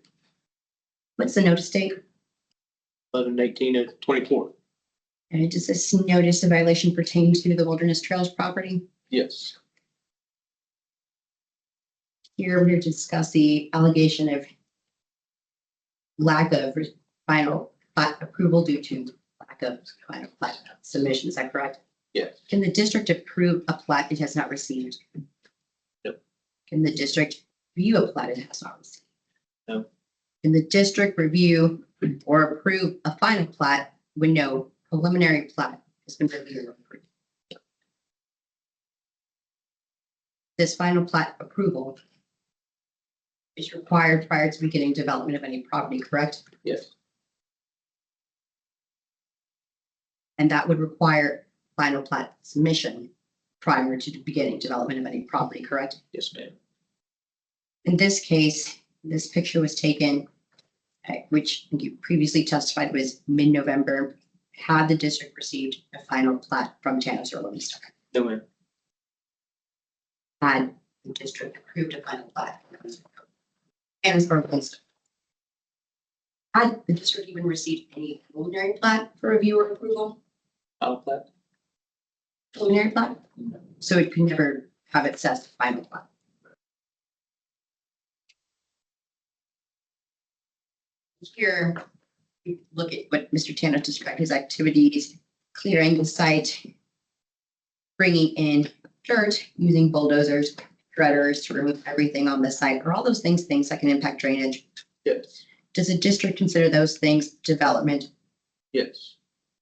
What's the notice date? 11/18/24. And does this notice of violation pertain to the Wilderness Trails property? Yes. Here we're here to discuss the allegation of lack of final plat approval due to lack of final plat submission. Is that correct? Yes. Can the district approve a plat it has not received? No. Can the district review a plat it has not received? No. Can the district review or approve a final plat when no preliminary plat has been reviewed or approved? This final plat approval is required prior to beginning development of any property, correct? Yes. And that would require final plat submission prior to the beginning development of any property, correct? Yes, ma'am. In this case, this picture was taken, which you previously testified was mid-November. Had the district received a final plat from Tanos or Lone Star? No, ma'am. Had the district approved a final plat from Tanos or Lone Star? Had the district even received any preliminary plat for review or approval? Final plat? Preliminary plat? So it could never have it assessed final plat. Here, we look at what Mr. Tanos described his activities, clearing the site, bringing in dirt, using bulldozers, shredders to remove everything on the site. Are all those things that can impact drainage? Yes. Does the district consider those things development? Yes.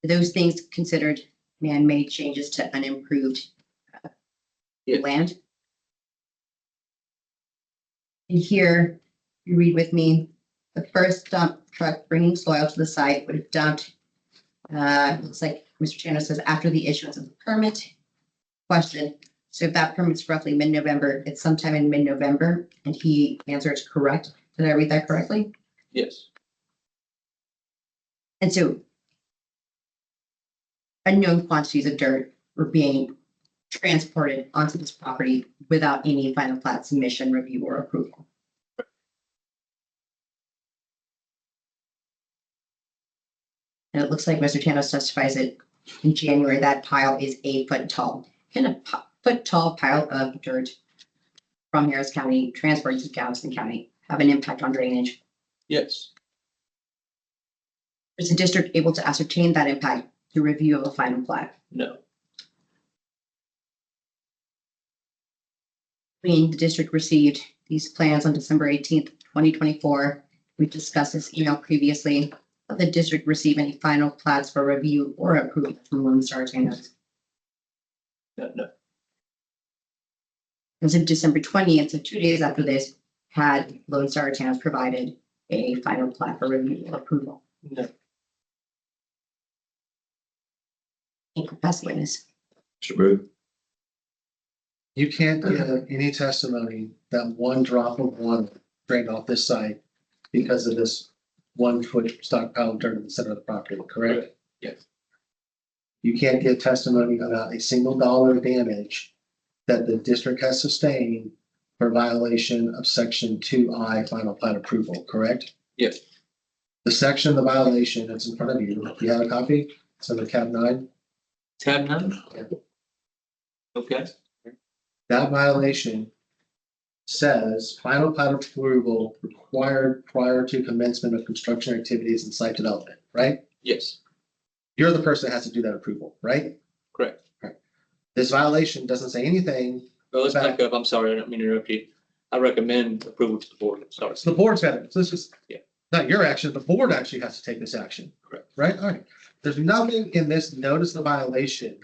Are those things considered man-made changes to unimproved Yes. land? And here, you read with me, the first dump truck bringing soil to the site would have dumped, looks like Mr. Tanos says, after the issuance of the permit. Question, so if that permit's roughly mid-November, it's sometime in mid-November, and he answers correct. Did I read that correctly? Yes. And so unknown quantities of dirt were being transported onto this property without any final plat submission, review, or approval. And it looks like Mr. Tanos testifies that in January, that pile is 8 foot tall. Can a foot tall pile of dirt from Harris County transported to Galveston County have an impact on drainage? Yes. Is the district able to ascertain that impact through review of a final plat? No. When the district received these plans on December 18th, 2024, we discussed this email previously. Did the district receive any final plats for review or approval from Lone Star Tanos? No. As of December 20th, so 2 days after this, had Lone Star Tanos provided a final plat for review or approval? No. Thank you, past witness. Mr. Booth? You can't give any testimony that one drop of water drained off this site because of this 1 foot stockpile of dirt in the center of the property, correct? Yes. You can't give testimony about a single dollar of damage that the district has sustained for violation of section 2I final plat approval, correct? Yes. The section of the violation that's in front of you, do you have a copy? It's under tab 9. Tab 9? Yeah. Okay. That violation says final plat approval required prior to commencement of construction activities and site development, right? Yes. You're the person that has to do that approval, right? Correct. This violation doesn't say anything. Well, let's back up. I'm sorry. I don't mean to interrupt you. I recommend approval to the board. Sorry. So the board's got it. So this is Yeah. not your action. The board actually has to take this action. Correct. Right? All right. There's nothing in this notice of violation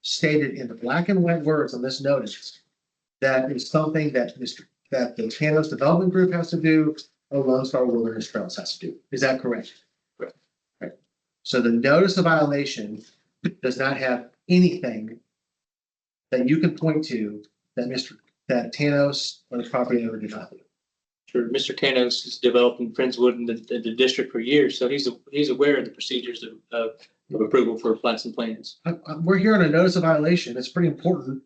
stated in the black and white words on this notice that is something that the Tanos Development Group has to do what Lone Star Wilderness Trails has to do. Is that correct? Correct. Right. So the notice of violation does not have anything that you can point to that Tanos or the property owner did not do. Sure, Mr. Tanos has developed in Friendswood in the district for years, so he's aware of the procedures of approval for plats and plans. We're here on a notice of violation. It's pretty important.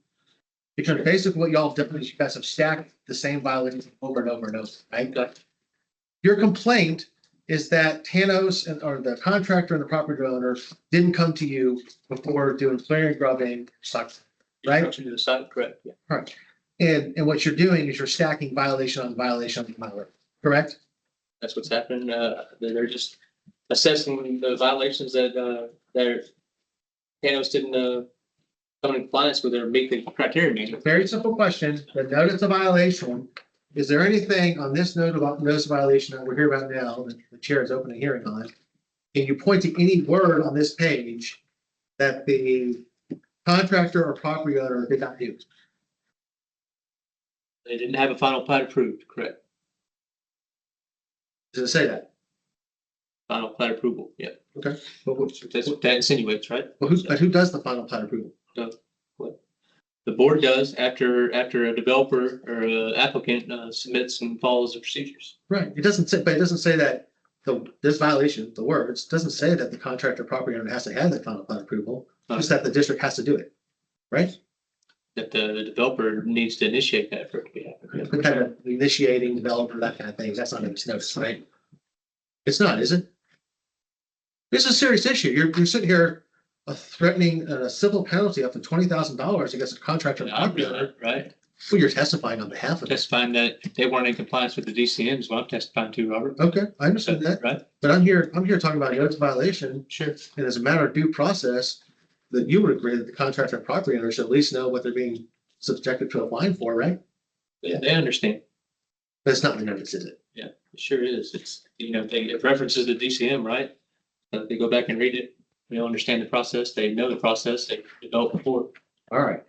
Because basically what y'all have done is you guys have stacked the same violations over and over and over, right? Your complaint is that Tanos or the contractor and the property owner didn't come to you before doing clearing, grubbing, such, right? Construction to the site, correct, yeah. Right. And what you're doing is you're stacking violation on violation on violation, correct? That's what's happening. They're just assessing the violations that their Tanos didn't come in compliance with or meet the criteria manual. Very simple question. The notice of violation, is there anything on this notice of violation that we're here about now, that the chair is opening a hearing on? Can you point to any word on this page that the contractor or property owner did not do? They didn't have a final plat approved, correct? Does it say that? Final plat approval, yeah. Okay. But That's what that insinuates, right? who does the final plat approval? The board does after a developer or a applicant submits and follows the procedures. Right. It doesn't say, but it doesn't say that this violation, the words, doesn't say that the contractor property owner has to have the final plat approval, just that the district has to do it, right? That the developer needs to initiate that for it to be happening. What kind of initiating developer, that kind of thing, that's not in this notice, right? It's not, is it? This is a serious issue. You're sitting here threatening a civil penalty up to $20,000 against a contractor or property owner. Right? Well, you're testifying on behalf of it. Testifying that they weren't in compliance with the DCM is what I'm testifying to, Robert. Okay, I understand that, Right? but I'm here talking about notice of violation. Sure. And as a matter of due process, that you would agree that the contractor and property owner should at least know what they're being subjected to a fine for, right? They understand. But it's not in the notice, is it? Yeah, it sure is. It's, it references the DCM, right? They go back and read it. They understand the process. They know the process. They developed before. All right.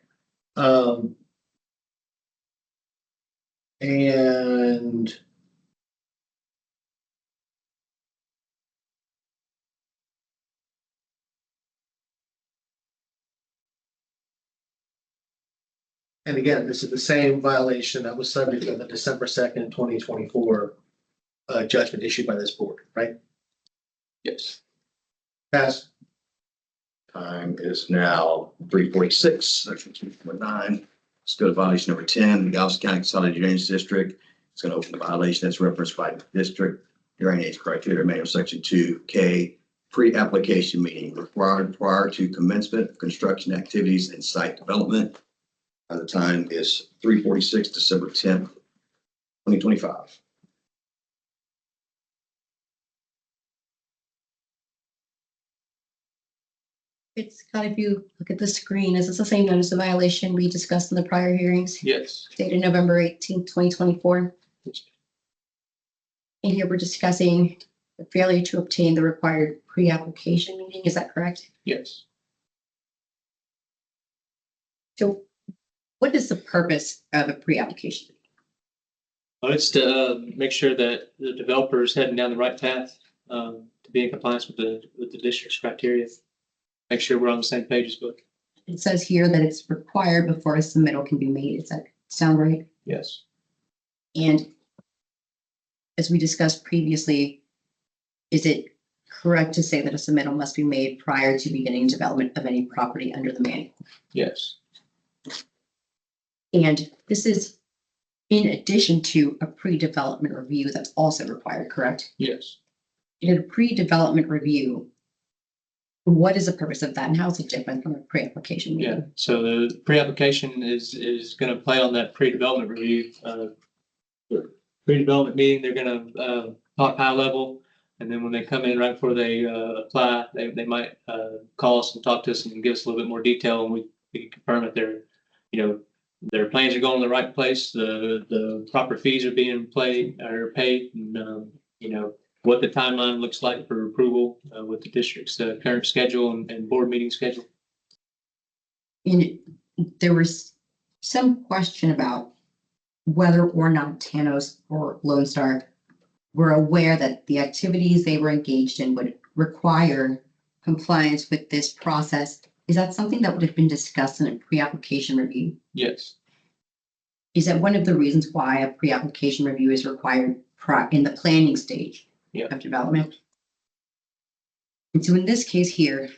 And again, this is the same violation that was subject to the December 2nd, 2024 judgment issued by this board, right? Yes. Pass. Time is now 3:46, section 2.9. Let's go to violation number 10, the Galveston County Consolidated Drainage District. It's going to open the violation that's referenced by the district drainage criteria manual, section 2K, pre-application meeting required prior to commencement of construction activities and site development. The time is 3:46, December 10th, 2025. It's got, if you look at the screen, is this the same notice of violation we discussed in the prior hearings? Yes. Dated November 18th, 2024. And here we're discussing the failure to obtain the required pre-application meeting. Is that correct? Yes. So what is the purpose of a pre-application meeting? Well, it's to make sure that the developer is heading down the right path to be in compliance with the district's criteria. Make sure we're on the same page as both. It says here that it's required before a submittal can be made. Does that sound right? Yes. And as we discussed previously, is it correct to say that a submittal must be made prior to beginning development of any property under the manual? Yes. And this is in addition to a pre-development review that's also required, correct? Yes. In a pre-development review, what is the purpose of that and how is it different from a pre-application Yeah. meeting? So the pre-application is going to play on that pre-development review. Pre-development meeting, they're going to talk high level. And then when they come in right before they apply, they might call us and talk to us and give us a little bit more detail. And we can confirm that their plans are going in the right place. The proper fees are being paid, and what the timeline looks like for approval with the district's current schedule and board meeting schedule. And there was some question about whether or not Tanos or Lone Star were aware that the activities they were engaged in would require compliance with this process. Is that something that would have been discussed in a pre-application review? Yes, Is that one of the reasons why a pre-application review is required in the planning stage Yeah. of development? And so in this case here,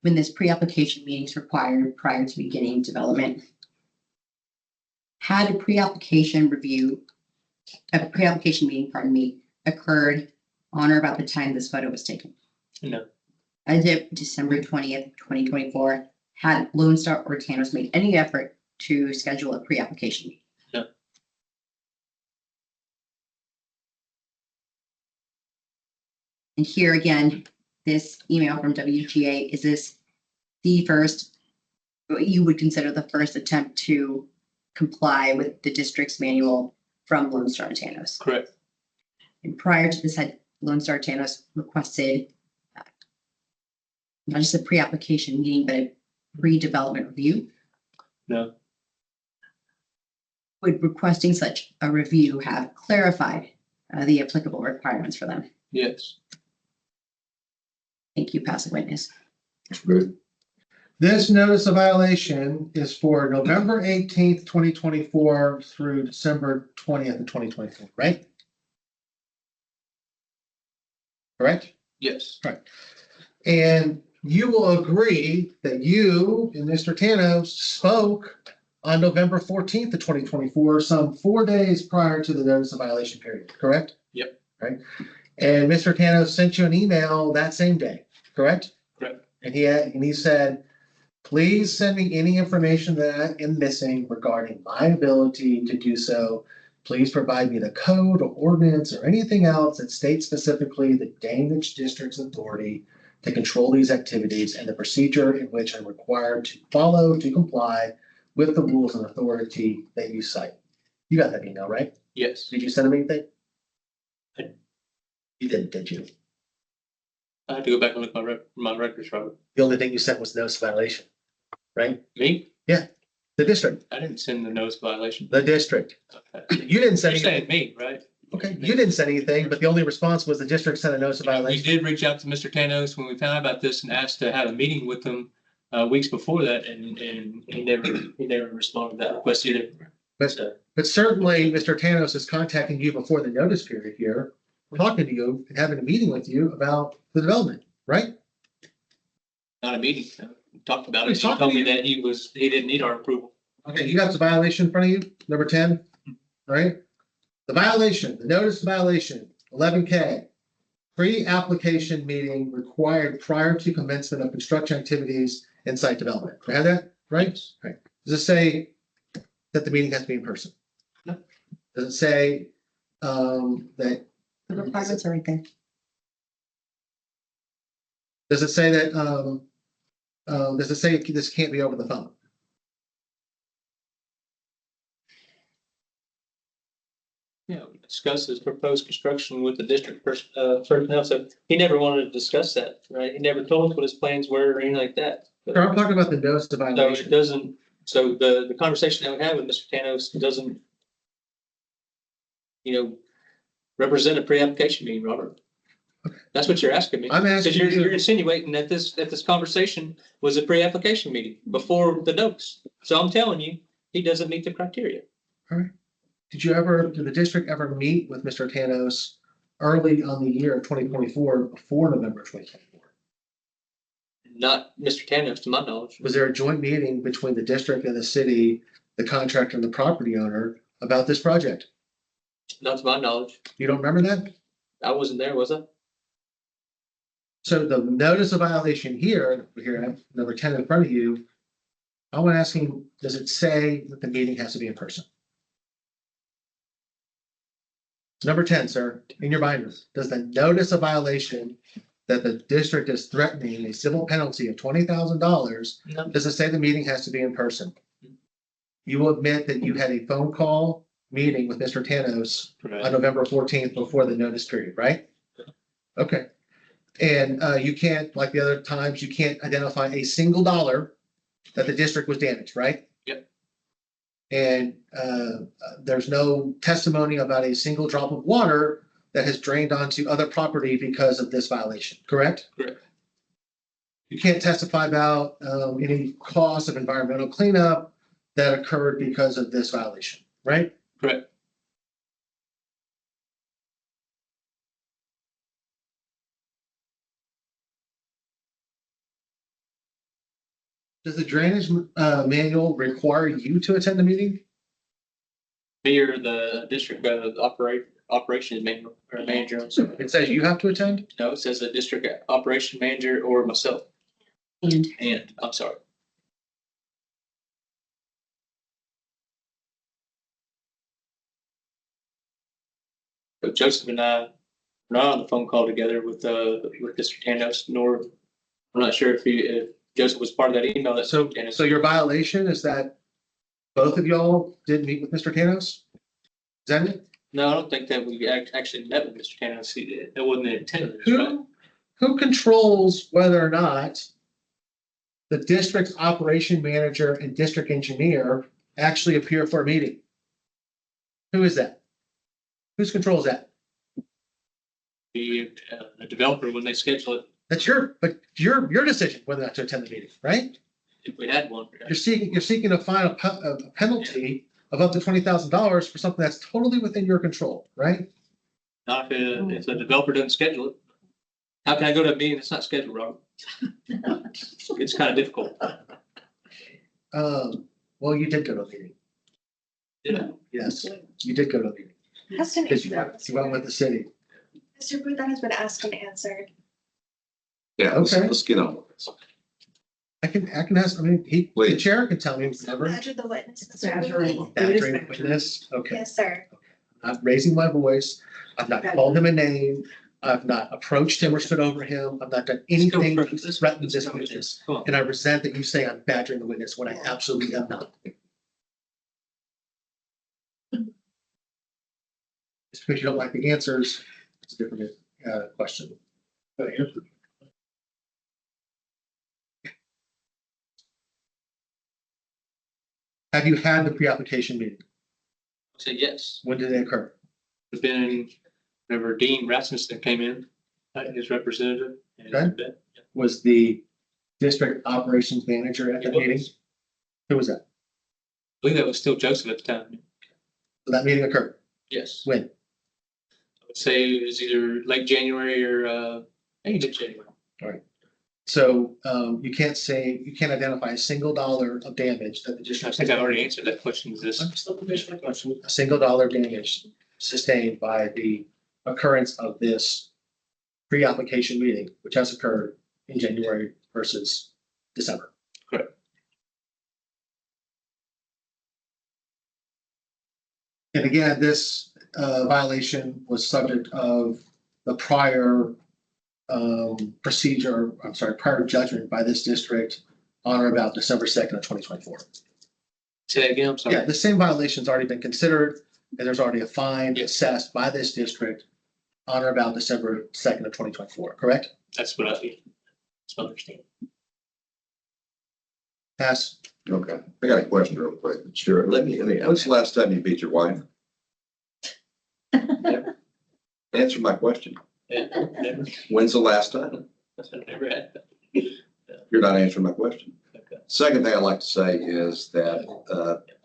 when this pre-application meeting is required prior to beginning development, had a pre-application meeting, occurred on or about the time this photo was taken? no, As of December 20th, 2024, had Lone Star or Tanos made any effort to schedule a pre-application meeting? No. And here again, this email from WGA, is this the first, what you would consider the first attempt to comply with the district's manual from Lone Star and Tanos? correct. And prior to this, had Lone Star Tanos requested not just a pre-application meeting, but a pre-development review? No, Would requesting such a review have clarified the applicable requirements for them? yes, Thank you, passive witness. This notice of violation is for November 18th, 2024 through December 20th of 2024, right? Correct? yes, And you will agree that you and Mr. Tanos spoke on November 14th of 2024, some 4 days prior to the notice of violation period, correct? Yep. Right? And Mr. Tanos sent you an email that same day, correct? correct. And he said, please send me any information that I am missing regarding my ability to do so. Please provide me the code or ordinance or anything else that states specifically the Danish District's authority to control these activities and the procedure in which I'm required to follow to comply with the rules and authority that you cite. You got that email, right? Yes, Did you send him anything? I- You didn't, did you? I had to go back and look at my records, Robert. The only thing you sent was notice of violation, right? Me? The district, I didn't send the notice violation. the district. Okay. You didn't send You're anything. saying me, right? Okay, you didn't send anything, but the only response was the district sent a notice of We violation. did reach out to Mr. Tanos when we found out about this and asked to have a meeting with him weeks before that, and he never responded to that request either. But certainly, Mr. Tanos is contacting you before the notice period here, talking to you and having a meeting with you about the development, right? Not a meeting. We talked about He's it. He talking told to me you. that he didn't need our approval. Okay, you got the violation in front of you, number 10, all right? The violation, the notice of violation, 11K, pre-application meeting required prior to commencement of construction activities and site development. Do I have that, right? Right. Does it say that the meeting has to be in person? No. Does it say that, The requirements are right there. does it say that, does it say this can't be over the phone? Yeah, we discussed his proposed construction with the district personnel, so he never wanted to discuss that, right? He never told us what his plans were or anything like that. Sir, I'm talking about the notice of So it violation. doesn't, so the conversation that we had with Mr. Tanos doesn't, represent a pre-application meeting, Robert. That's what you're asking me. I'm asking Because you- you're insinuating that this conversation was a pre-application meeting before the notice. So I'm telling you, he doesn't meet the criteria. Did the district ever meet with Mr. Tanos early on the year of 2024 before November 2024? Not Mr. Tanos, to my knowledge. Was there a joint meeting between the district and the city, the contractor and the property owner about this project? Not to my knowledge. You don't remember that? I wasn't there, was I? So the notice of violation here, I have number 10 in front of you. I want to ask him, does it say that the meeting has to be in person? Number 10, sir, in your binder, does the notice of violation that the district is threatening a civil penalty of $20,000, No. does it say the meeting has to be in person? You will admit that you had a phone call meeting with Mr. Tanos on November 14th before the notice period, right? Okay. And you can't, like the other times, you can't identify a single dollar that the district was damaged, right? Yep. And there's no testimony about a single drop of water that has drained onto other property because of this violation, correct? Correct. You can't testify about any cost of environmental cleanup that occurred because of this violation, right? Correct. Does the drainage manual require you to attend the meeting? Me or the district operations manual or manager. I'm sorry. It says you have to attend? No, it says a district operation manager or myself. And, I'm sorry. So Joseph and I were not on the phone call together with Mr. Tanos, nor, I'm not sure if Joseph was part of that email that. So, Tanos- so your violation is that both of y'all did meet with Mr. Tanos? Is that it? No, I don't think that we actually met with Mr. Tanos. That wasn't the intent of this, right? Who controls whether or not the district's operation manager and district engineer actually appear for a meeting? Who is that? Whose controls that? The developer, when they schedule it, That's your decision whether or not to attend the meeting, right? if we had one. You're seeking to fine a penalty of up to $20,000 for something that's totally within your control, right? Not if the developer doesn't schedule it. How can I go to a meeting that's not scheduled, Robert? It's kind of difficult. Well, you did go to a meeting. Yeah. Yes, you did go to a meeting Has been because you went with the city. Mr. Booth, that has been asked and answered. Yeah, Okay. let's get on with this. I can ask, the Please. chair can tell me whenever. Badger the witness. Mr. Badger. Booth. Badgering the witness, okay. Yes, sir. I'm not raising my voice. I've not called him a name. I've not approached him or stood over him. I've not done anything to threaten this witness. Come on. And I resent that you say I'm badgering the witness when I absolutely am not. Just because you don't like the answers, it's a different question. Have you had the pre-application meeting? I said yes. When did it occur? It's been whenever Dean Rasmussen came in, his representative. and Okay. Was the district operations manager at It the meeting? was. Who was that? I believe that was still Joseph at the time. So that meeting occurred. Yes. When? I would say it was either late January or maybe mid-January. So you can't identify a single dollar of damage that the I district. think I already answered that question. Is this? I'm still finishing my question. A single dollar damage sustained by the occurrence of this pre-application meeting, which has occurred in January versus December. Correct. And again, this violation was subject of the prior prior judgment by this district on or about December 2nd of 2024. Say that again, I'm sorry. Yeah, the same violation's already been considered, and there's already a fine Yes. assessed by this district on or about December 2nd of 2024, correct? That's what I understand. Pass. Okay, I got a question real quick. Sure, when's the last time you beat your wife? Answer my question. Yeah, never, When's the last time? never had that. You're not answering my question. Okay. Second thing I'd like to say is that,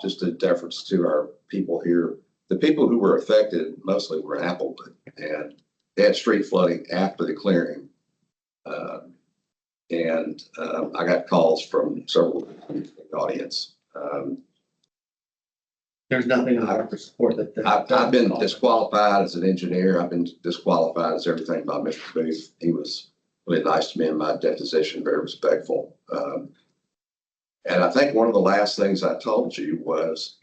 just a deference to our people here, the people who were affected mostly were in Applewood, and they had street flooding after the clearing. I got calls from several in the audience. There's nothing in the support that. I've been disqualified as an engineer. I've been disqualified as everything by Mr. Booth. He was really nice to me in my deposition, very respectful. And I think one of the last things I told you was,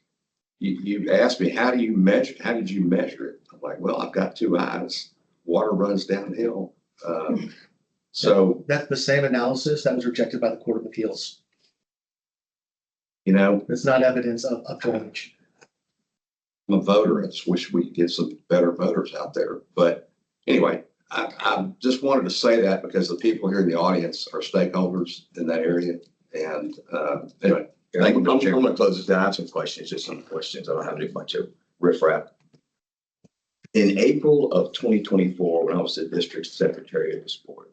you asked me, how did you measure it? I'm like, well, I've got two eyes. Water runs downhill. So, That's the same analysis that was rejected by the Court of Appeals. you know, It's not evidence of drainage. I'm a voter. I just wish we could get some better voters out there. But anyway, I just wanted to say that because the people here in the audience are stakeholders in that area. And anyway, I'm gonna close this down. I have some questions, just some questions. I don't have any bunch of riffraff. In April of 2024, when I was the district secretary of this board,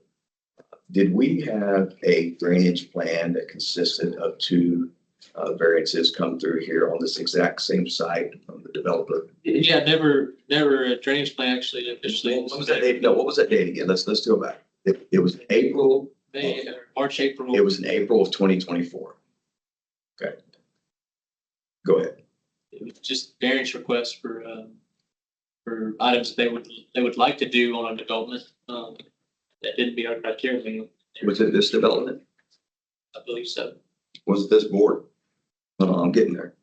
did we have a drainage plan that consisted of two variances come through here on this exact same site from the developer? Yeah, never a drainage plan actually officially. What was that date? No, what was that date again? Let's go back. It was April. March, April. It was in April of 2024. Okay. Go ahead. It was just variance requests for items they would like to do on a development, that didn't meet our criteria. Was it this development? I believe so. Was it this board? I'm getting there.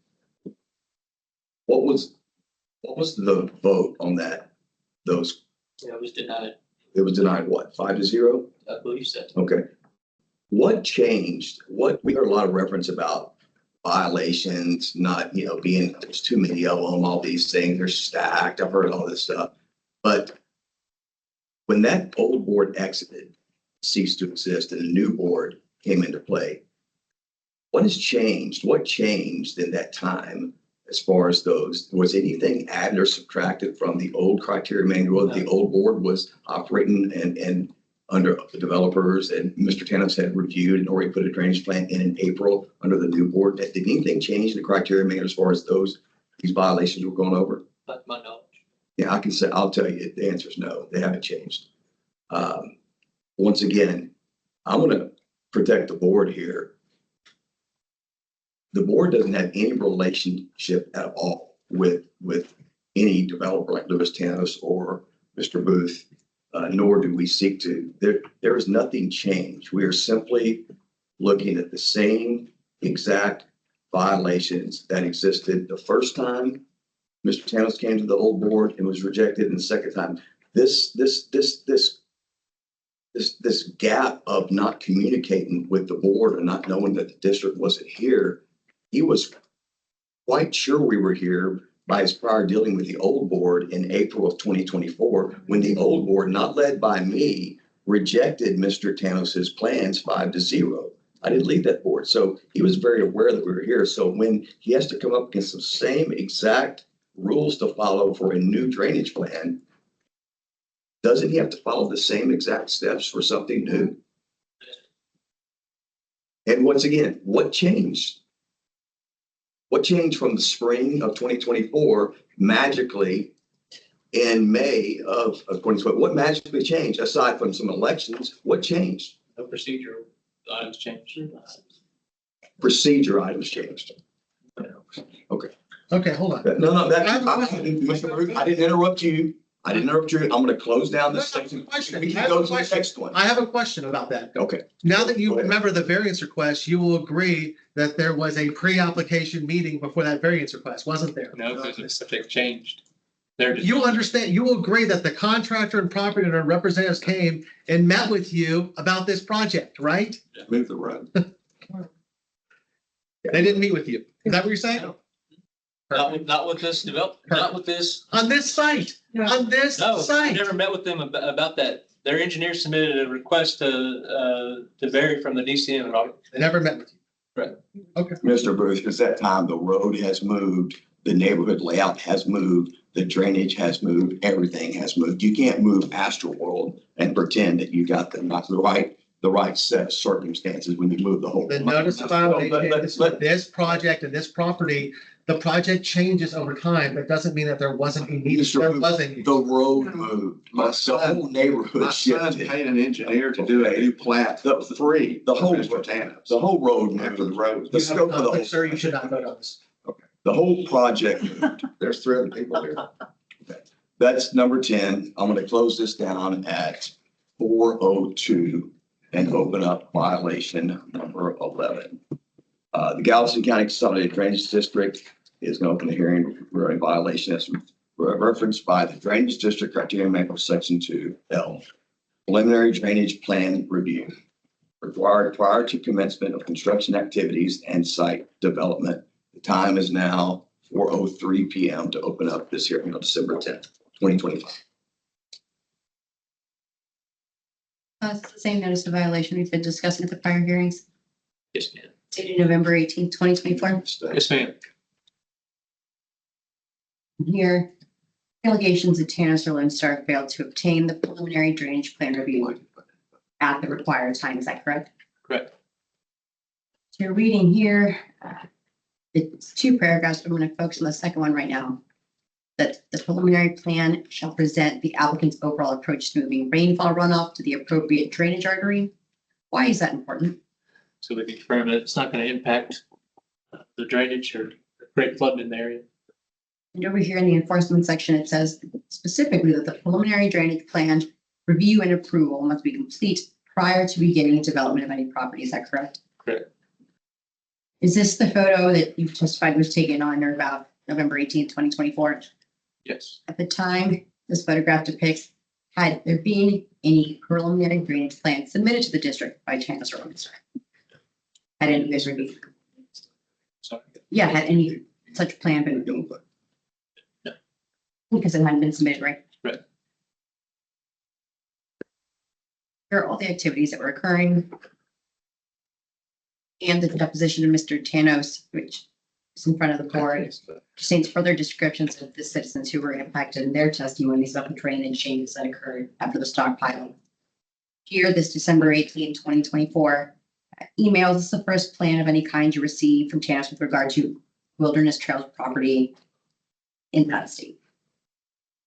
What was the vote on that? Those, Yeah, it was denied. it was denied what, 5-0? I believe so. Okay. What changed? We heard a lot of reference about violations, not, being, there's too many of them, all these things, they're stacked. I've heard all this stuff. But when that old board exited, ceased to exist, and a new board came into play, what has changed? What changed in that time as far as those? Was anything added or subtracted from the old criteria manual that the old board was operating and under the developers and Mr. Tanos had reviewed and already put a drainage plan in April under the new board? Did anything change in the criteria manual as far as these violations were going over? Not to my knowledge. Yeah, I'll tell you, the answer is no, they haven't changed. Once again, I'm going to protect the board here. The board doesn't have any relationship at all with any developer like Louis Tanos or Mr. Booth, nor do we seek to. There is nothing changed. We are simply looking at the same exact violations that existed the first time Mr. Tanos came to the old board and was rejected, and the second time. This gap of not communicating with the board and not knowing that the district wasn't here, he was quite sure we were here by his prior dealing with the old board in April of 2024, when the old board, not led by me, rejected Mr. Tanos's plans 5-0. I didn't lead that board. So he was very aware that we were here. So when he has to come up against the same exact rules to follow for a new drainage plan, doesn't he have to follow the same exact steps for something new? And once again, what changed? What changed from the spring of 2024 magically in May of 2020? What magically changed aside from some elections? What changed? No procedural items changed. Procedure items changed. Okay, hold on. No, Mr. Ruth, I didn't interrupt you. I'm going to close down this section. We can go to the next one. I have a question about that. Okay. Now that you Go ahead. remember the variance request, you will agree that there was a pre-application meeting before that variance request, wasn't there? No, because they've changed. They're just. You will understand, you will agree that the contractor and property owner representatives came and met with you about this project, right? Move the road. They didn't meet with you. Is that what you're saying? Not with this not with this. On this site, on this No, I site. never met with them about that. Their engineer submitted a request to vary from the DCM. They never met with you. Mr. Bruce, because that time the road has moved, the neighborhood layout has moved, the drainage has moved, everything has moved. You can't move Astroworld and pretend that you got the right set of circumstances when you move the whole. The notice of violation, this project and this property, the project changes over time. That doesn't mean that there wasn't a need. There was a need. The road moved. The whole neighborhood My son shifted. paid an engineer to do a new plat for free. The whole- Mr. Tanis. The whole road After the moved. road. The You have scope of the conflict, whole. sir, you should not vote on this. The whole project moved. There's 3 other people here. Okay. That's number 10. I'm going to close this down at 4:02 and open up violation number 11. The Galveston County Consolidated Drainage District is going to open a hearing for a violation as referenced by the Drainage District Criteria Manual Section 2L. Preliminary drainage plan review required prior to commencement of construction activities and site development. The time is now 4:03 p.m. to open up this hearing on December 10th, 2025. It's the same notice of violation we've been discussing at the prior hearings. Yes, ma'am. dated November 18th, 2024. Yes, ma'am. Here, allegations that Tannis or Lone Star failed to obtain the preliminary drainage plan review at the required time. Is that correct? Correct. So you're reading here, it's 2 paragraphs, but I'm going to focus on the second one right now. That the preliminary plan shall present the applicant's overall approach to moving rainfall runoff to the appropriate drainage artery. Why is that important? So we can confirm that it's not going to impact the drainage or create flooding in the area. And over here in the enforcement section, it says specifically that the preliminary drainage plan review and approval must be complete prior to beginning development of any property. Is that correct? Correct. Is this the photo that you've testified was taken on or about November 18th, 2024? Yes. At the time this photograph depicts, had there been any preliminary drainage plan submitted to the district by Tannis or Lone Star? Had any of you guys reviewed? Sorry. Yeah, had any such plan been reviewed? No. Because it hadn't been submitted, right? Right. Here are all the activities that were occurring. And the deposition of Mr. Tanos, which is in front of the board, contains further descriptions of the citizens who were impacted in their testimonies about the drainage changes that occurred after the stockpile. Here, this December 18, 2024, email. This is the first plan of any kind you received from Tanos with regard to Wilderness Trails property in that state.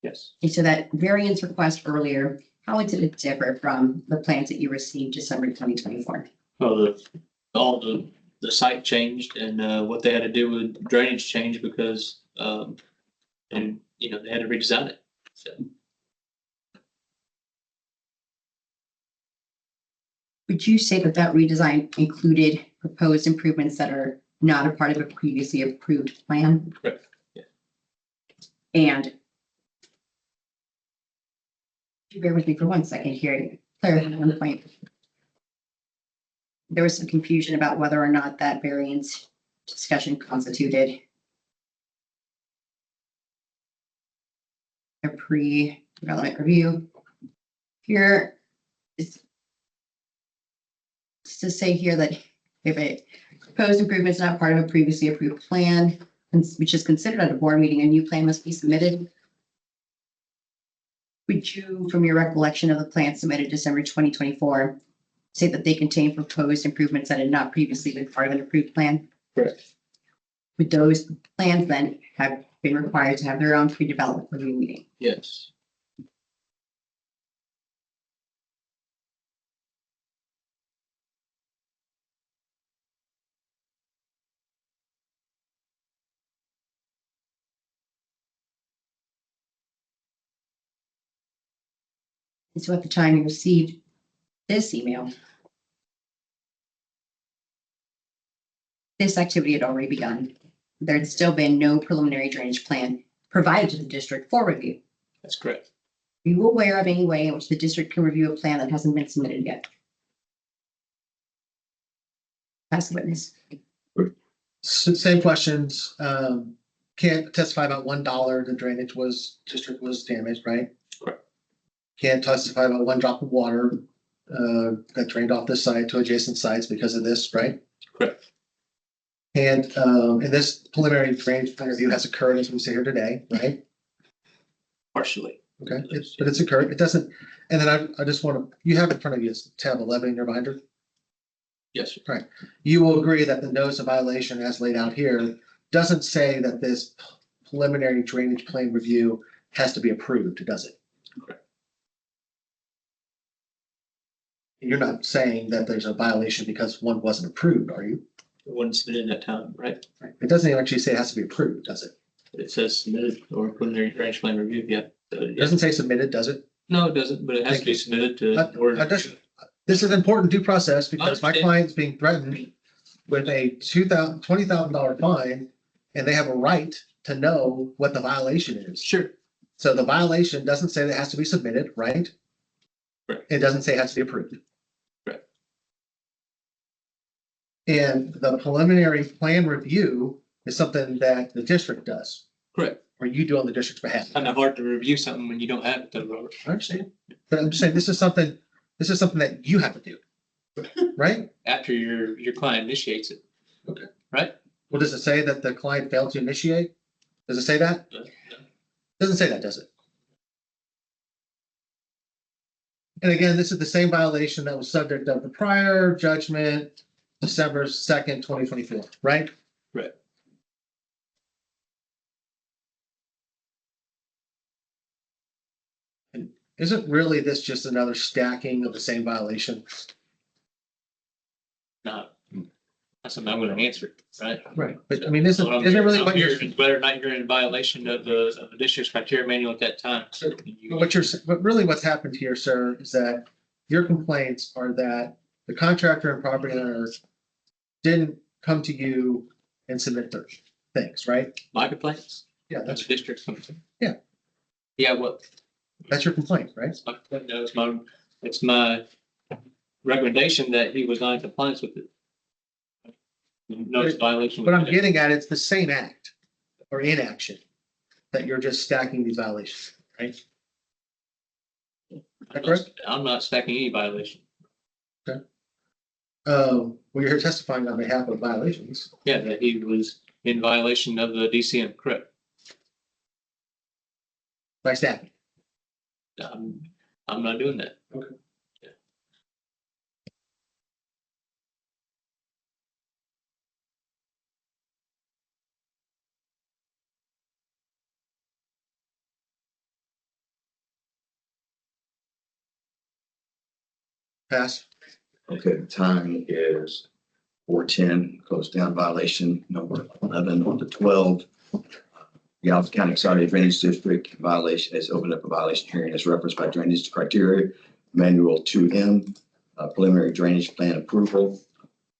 Yes. Okay, so that variance request earlier, how did it differ from the plans that you received December 2024? Well, all the site changed and what they had to do with drainage changed because, and you know, they had to redesign it. So Would you say that that redesign included proposed improvements that are not a part of a previously approved plan? correct. Yeah. And if you bear with me for 1 second here, clarify one point. There was some confusion about whether or not that variance discussion constituted a pre-development review. Here is to say here that if a proposed improvement is not part of a previously approved plan, which is considered at a board meeting, a new plan must be submitted. Would you, from your recollection of the plan submitted December 2024, say that they contain proposed improvements that had not previously been part of an approved plan? Correct. Would those plans then have been required to have their own pre-development review meeting? Yes. And so at the time you received this email, this activity had already begun. There had still been no preliminary drainage plan provided to the district for review. That's correct. Are you aware of any way in which the district can review a plan that hasn't been submitted yet? Ask the witness. Same questions. Can't testify about $1 the drainage district was damaged, right? Correct. Can't testify about 1 drop of water that drained off this site to adjacent sites because of this, right? Correct. And this preliminary drainage plan review has occurred as we sit here today, right? Partially. Okay, but it's occurred. It doesn't, and then I just want to, you have in front of you tab 11 in your binder. Yes, sir. You will agree that the notice of violation as laid out here doesn't say that this preliminary drainage plan review has to be approved, does it? Correct. You're not saying that there's a violation because one wasn't approved, are you? It wasn't submitted in that time, right? It doesn't even actually say it has to be approved, does it? It says submitted or preliminary drainage plan review, yeah. So, It doesn't say submitted, does it? no, it doesn't, but it has Thank to be you. submitted to. This is important due process because my Understand. client's being threatened with a $20,000 fine and they have a right to know what the violation is. Sure. So the violation doesn't say that it has to be submitted, right? Correct. It doesn't say it has to be approved. Correct. And the preliminary plan review is something that the district does, Correct. or you do on the district's behalf. Kind of hard to review something when you don't have it, though, Robert. I understand. But I'm just saying, this is something that you have to do, right? After your client initiates it. Well, does it say that the client failed to initiate? Does it say that? No. Doesn't say that, does it? And again, this is the same violation that was subject of the prior judgment, December 2nd, 2024, right? Right. And isn't really this just another stacking of the same violation? Not, that's something I'm gonna answer, right? Right. But I mean, isn't, What I'm isn't really I'm what you're, hearing is whether or not you're in violation of the district's criteria manual at that time. but really what's happened here, sir, is that your complaints are that the contractor and property owners didn't come to you and submit their things, right? My complaints, Yeah, that's that's, the district's complaint. Yeah. Yeah, well, that's your complaint, right? it's my complaint, no, it's my recommendation that he was not in compliance with it. No, it's violation. But I'm getting at, it's the same act or inaction that you're just stacking these violations, right? I'm not stacking any violation. Well, you're here testifying on behalf of violations. Yeah, that he was in violation of the DCM, correct? By stacking. I'm not doing that. Okay. Yeah. Pass. Okay, the time is 4:10, close down violation number 11 on to 12. Galveston County Consolidated Drainage District violation is opened up a violation hearing as referenced by drainage criteria manual 2M, preliminary drainage plan approval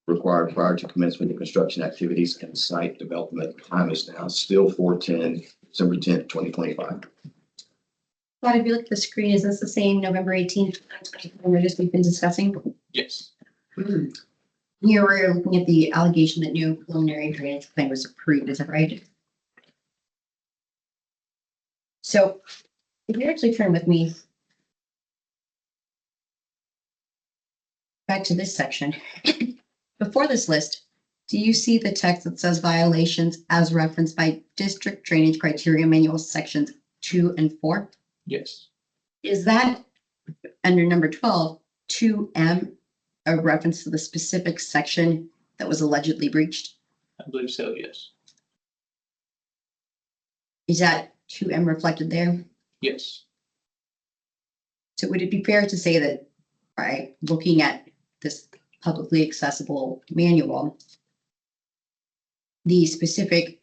required prior to commencement of construction activities and site development. Time is now still 4:10, December 10th, 2025. But if you look at the screen, is this the same November 18th, 2024 notice we've been discussing? Yes, Here we're looking at the allegation that no preliminary drainage plan was approved, is that right? So if you actually turn with me back to this section, before this list, do you see the text that says violations as referenced by district drainage criteria manual sections 2 and 4? yes, Is that under number 12, 2M, a reference to the specific section that was allegedly breached? I believe so, yes, Is that 2M reflected there? yes, So would it be fair to say that by looking at this publicly accessible manual, the specific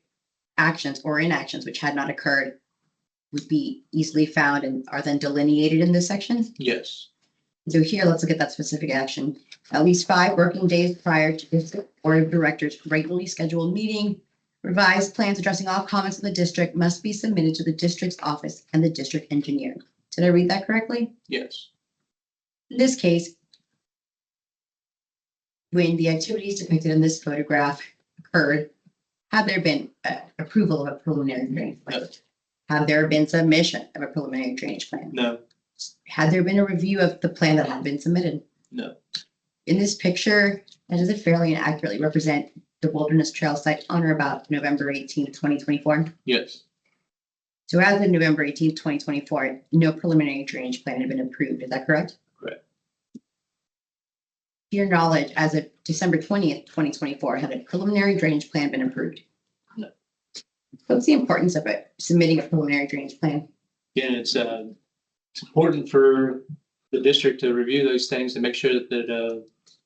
actions or inactions which had not occurred would be easily found and are then delineated in this section? yes, So here, let's look at that specific action. At least 5 working days prior to the board of directors' regularly scheduled meeting, revised plans addressing all comments of the district must be submitted to the district's office and the district engineer. Did I read that correctly? yes, In this case, when the activities depicted in this photograph occurred, have there been approval of a preliminary drainage plan? No. Have there been submission of a preliminary drainage plan? no, Had there been a review of the plan that had been submitted? no, In this picture, does it fairly and accurately represent the Wilderness Trail site on or about November 18th, 2024? yes, So as of November 18th, 2024, no preliminary drainage plan had been approved. Is that correct? Correct. To your knowledge, as of December 20th, 2024, had a preliminary drainage plan been approved? No. What's the importance of it, submitting a preliminary drainage plan? again, it's important for the district to review those things and make sure that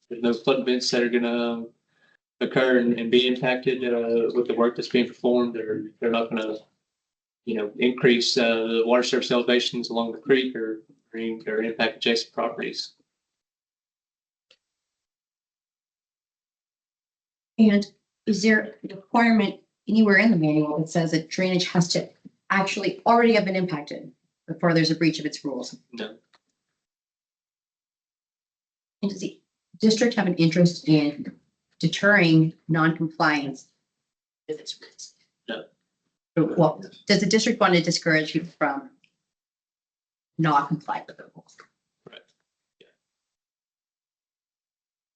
there's no flood events that are gonna occur and be impacted with the work that's being performed. They're not gonna, increase the water surface elevations along the creek or impact adjacent properties. And is there a requirement anywhere in the manual that says that drainage has to actually already have been impacted before there's a breach of its rules? No, And does the district have an interest in deterring non-compliance with its rules? No. Well, does the district want to discourage you from not complying with the rules? Correct. Yeah.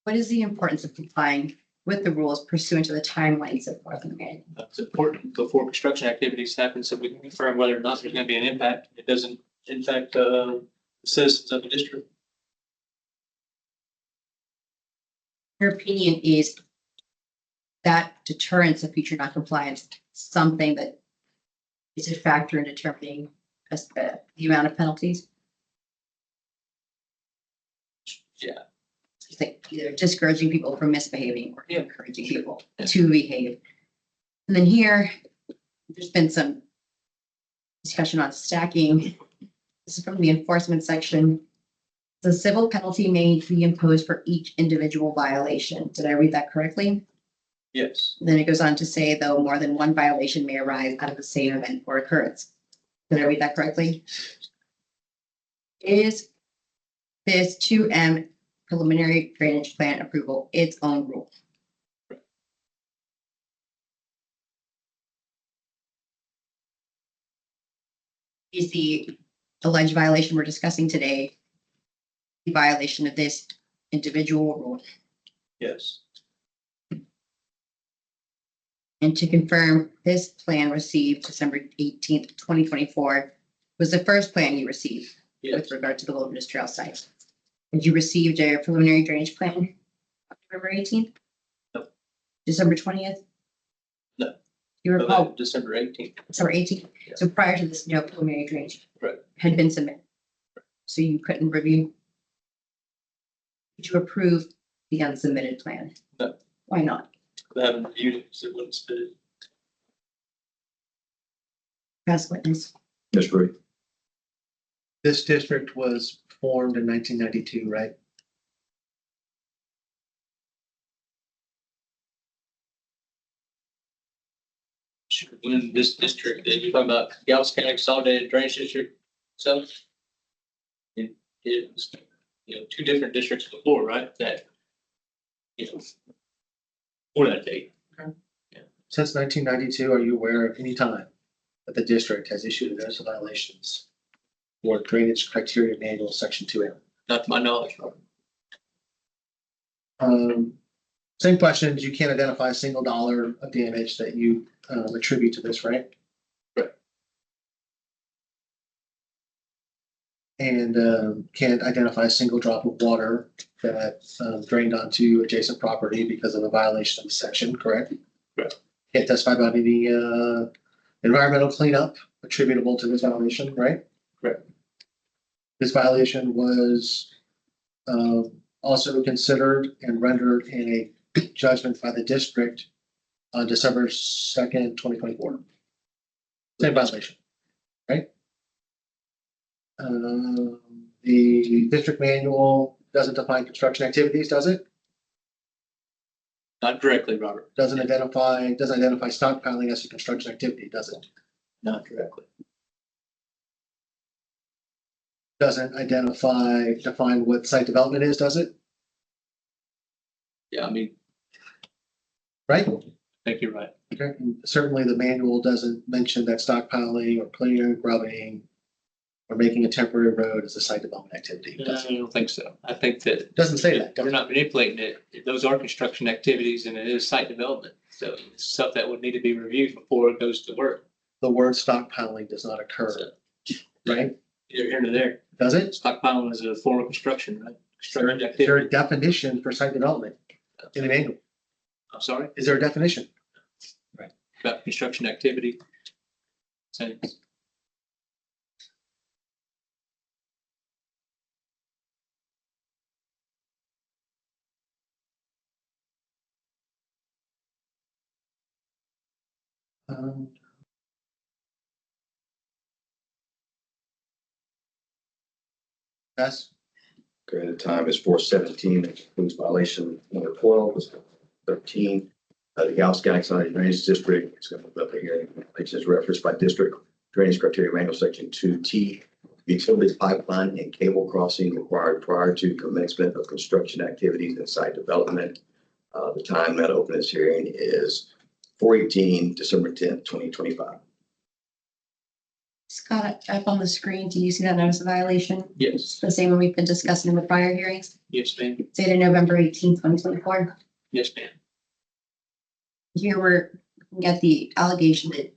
What is the importance of complying with the rules pursuant to the timelines set forth in the manual. It's important before construction activities happen, so we can confirm whether or not there's gonna be an impact. It doesn't impact, the citizens of the district. Your opinion is that deterrence of future noncompliance, something that is a factor in determining the amount of penalties? Yeah. It's like either discouraging people from misbehaving or Yeah. encouraging people Yeah. to behave. And then here, there's been some discussion on stacking. This is from the enforcement section. The civil penalty may be imposed for each individual violation. Did I read that correctly? Yes. Then it goes on to say, though, more than one violation may arise out of the same event or occurrence. Did I read that correctly? Is this 2M preliminary drainage plan approval its own rule? Is the alleged violation we're discussing today the violation of this individual rule? Yes. And to confirm, this plan received December 18th, 2024 was the first plan you received Yes. with regard to the Wilderness Trail site. Did you receive a preliminary drainage plan November 18th? No. December 20th? No. You recall December 18th. December 18th? Yeah. So prior to this, no preliminary drainage Right. had been submitted. So you couldn't review? Did you approve the unsubmitted plan? No. Why not? I haven't reviewed it, so it wouldn't spit. Press witness. Ms. Ruth? This district was formed in 1992, right? In this district, that you're talking about Galveston County Consolidated Drainage District itself? It was, two different districts before, right? That, for that date. Since 1992, are you aware of any time that the district has issued a notice of violations for drainage criteria manual section 2M? Not to my knowledge, Robert. Same questions. You can't identify a single dollar of damage that you attribute to this, right? Right. And can't identify a single drop of water that drained onto adjacent property because of a violation of the section, correct? Correct. Can't testify about any environmental cleanup attributable to this violation, right? Correct. This violation was also considered and rendered in a judgment by the district on December 2nd, 2024. Same violation, right? The district manual doesn't define construction activities, does it? Not directly, Robert. Doesn't identify stockpiling as a construction activity, does it? Not directly. Doesn't define what site development is, does it? Yeah, I mean, Right? I think you're right. Okay, and certainly the manual doesn't mention that stockpiling or clearing, grubbing, or making a temporary road is a site development activity. I Does it? don't think so. I think that Doesn't say that. does we're it? not manipulating it. Those are construction activities and it is site development. So it's stuff that would need to be reviewed before it goes to work. The word stockpiling does not occur, So right? either here or there. Does it? Stockpiling is a form of construction, right? Construction Is there activity. a definition for site development in the manual? I'm sorry, Is there a definition? about construction activity. Sentence. Yes, Okay, the time is 4:17, includes violation number 12, was 13. The Galveston County Consolidated Drainage District is going to move up here. Which is referenced by district drainage criteria manual section 2T. Utilities pipeline and cable crossing required prior to commencement of construction activities and site development. The time that open this hearing is 4/18, December 10th, 2025. Scott, up on the screen, do you see that notice of violation? Yes, The same one we've been discussing in the prior hearings, yes, ma'am. dated November 18th, 2024. Yes, ma'am. Here we're looking at the allegation that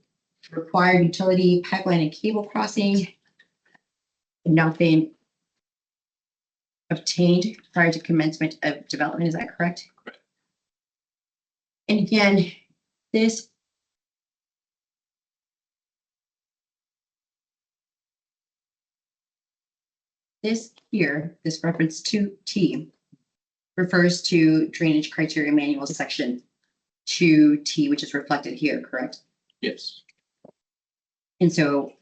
required utility pipeline and cable crossing had not been obtained prior to commencement of development. Is that correct? Correct. And again, this here, this reference to T refers to drainage criteria manual section 2T, which is reflected here, correct? Yes. And so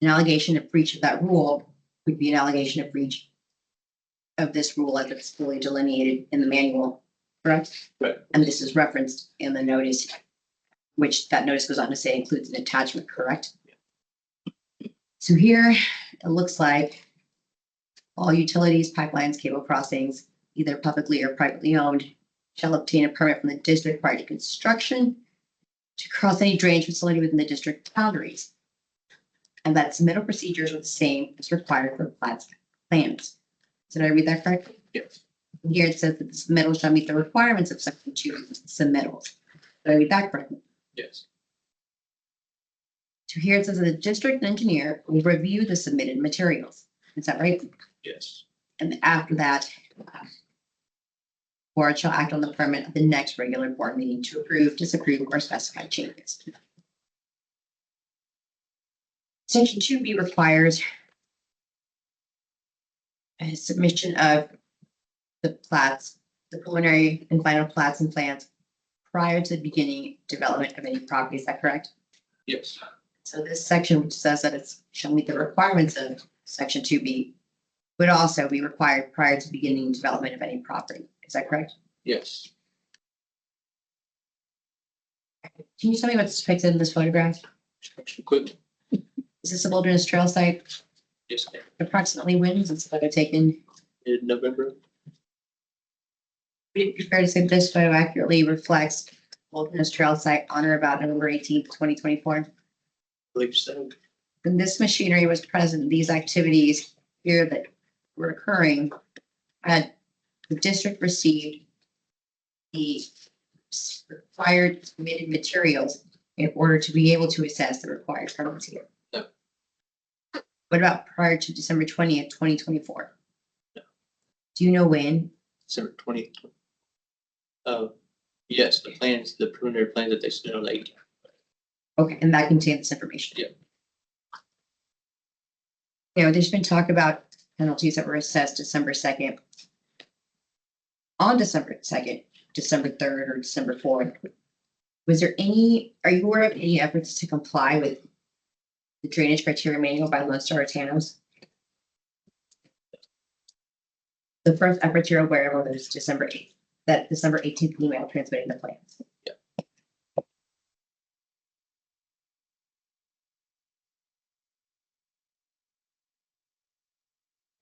an allegation of breach of that rule would be an allegation of breach of this rule as it's fully delineated in the manual, correct? Right. And this is referenced in the notice, which that notice goes on to say includes an attachment, correct? So here, it looks like all utilities, pipelines, cable crossings, either publicly or privately owned, shall obtain a permit from the district prior to construction to cross any drainage facility within the district boundaries. And that submittal procedures are the same as required for plans. Did I read that correctly? Yes. Here it says that the submittal shall meet the requirements of section 2 submittals. Did I read that correctly? Yes. So here it says that the district engineer will review the submitted materials. Is that right? Yes. And after that, board shall act on the permit at the next regular board meeting to approve, disapprove, or specify changes. Section 2B requires a submission of the plats, the preliminary and final plats and plans prior to the beginning development of any property. Is that correct? Yes. So this section, which says that it shall meet the requirements of section 2B, would also be required prior to beginning development of any property. Is that correct? Yes. Can you tell me what's depicted in this photograph? Equipment. Is this a wilderness trail site? Yes, ma'am. Approximately when was this photo taken? In November. Would it be fair to say this photo accurately reflects wilderness trail site on or about November 18th, 2024? I believe so. When this machinery was present, these activities here that were occurring, had the district received the required submitted materials in order to be able to assess the required permits here? No. What about prior to December 20th, 2024? No. Do you know when? December 20th. Yes, the plans, the preliminary plans that they submitted on the 18th. Okay, and that contains this information? Yeah. You know, there's been talk about penalties that were assessed December 2nd. On December 2nd, December 3rd, or December 4th, was there any, are you aware of any efforts to comply with the drainage criteria manual by Lone Star or Tanos? The first effort you're aware of is December 8th, that December 18th email transmitting the plans. Yeah.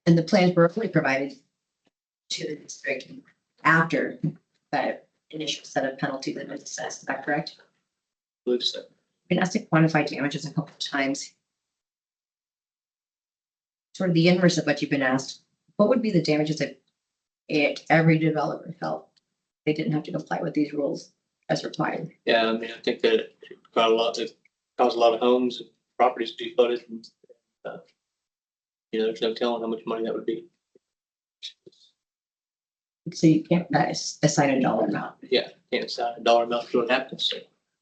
And the plans were only provided to the district after that initial set of penalties that was assessed. Is that correct? I believe so. Been asked to quantify damages a couple of times. Sort of the inverse of what you've been asked. What would be the damages if every developer felt they didn't have to comply with these rules as required? Yeah, I mean, I think that it caused a lot of homes and properties to be flooded and, there's no telling how much money that would be. So you can't assign a dollar amount. Yeah, can't assign a dollar amount to what happens, so.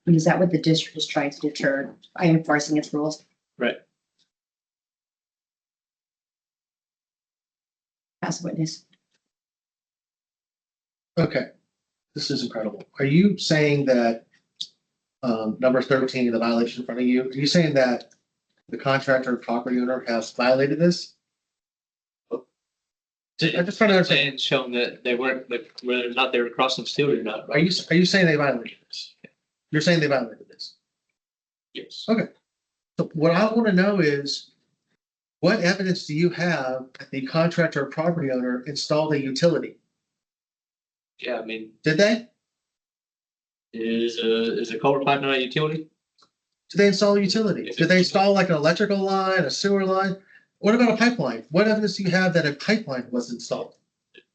And is that what the district is trying to deter by enforcing its rules? Right. As a witness. Okay, this is incredible. Are you saying that number 13, the violation in front of you, are you saying that the contractor or property owner has violated this? I'm just trying to understand. Plans showing that they weren't, like, whether or not they were crossing the field or not. Are you saying they violated this? You're saying they violated this? Yes. So what I want to know is, what evidence do you have that the contractor or property owner installed a utility? Yeah, I mean, Did they? is a culvert pipe not a utility? Did they install a utility? Did they install like an electrical line, a sewer line? What about a pipeline? What evidence do you have that a pipeline was installed?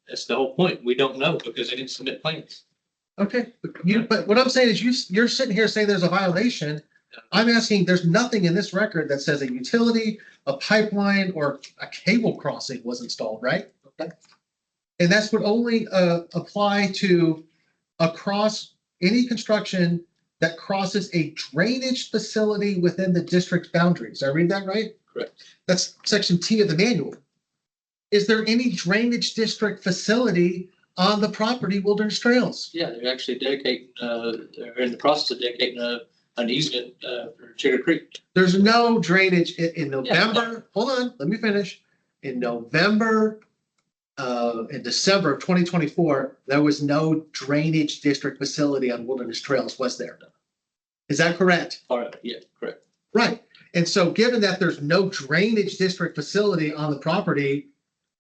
That's the whole point. We don't know because they didn't submit plans. Okay, but what I'm saying is you're sitting here saying there's a violation. I'm asking, there's nothing in this record that says a utility, a pipeline, or a cable crossing was installed, right? Okay. And that's would only apply to across any construction that crosses a drainage facility within the district boundaries. Did I read that right? Correct. That's section T of the manual. Is there any drainage district facility on the property Wilderness Trails? Yeah, they're actually dedicating, they're in the process of dedicating an easement for Sugar Creek. There's no drainage in November. Hold on, let me finish. In November, in December of 2024, there was no drainage district facility on Wilderness Trails, was there? Is that correct? Part of it, yeah, correct. Right. And so given that there's no drainage district facility on the property,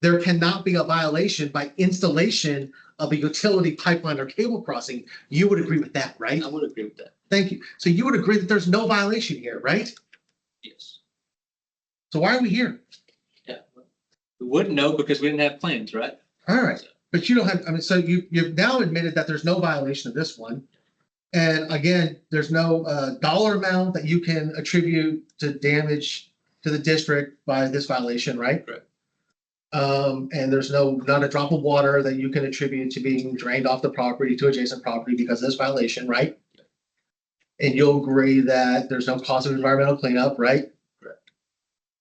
there cannot be a violation by installation of a utility pipeline or cable crossing. You would agree with that, right? I would agree with that, Thank you. So you would agree that there's no violation here, right? yes. So why are we here? Yeah. We wouldn't know because we didn't have plans, right? All right, but you don't have, I mean, so you've now admitted that there's no violation of this one. And again, there's no dollar amount that you can attribute to damage to the district by this violation, right? Correct. And there's not a drop of water that you can attribute to being drained off the property to adjacent property because of this violation, right? And you'll agree that there's no cost of environmental cleanup, right? Correct.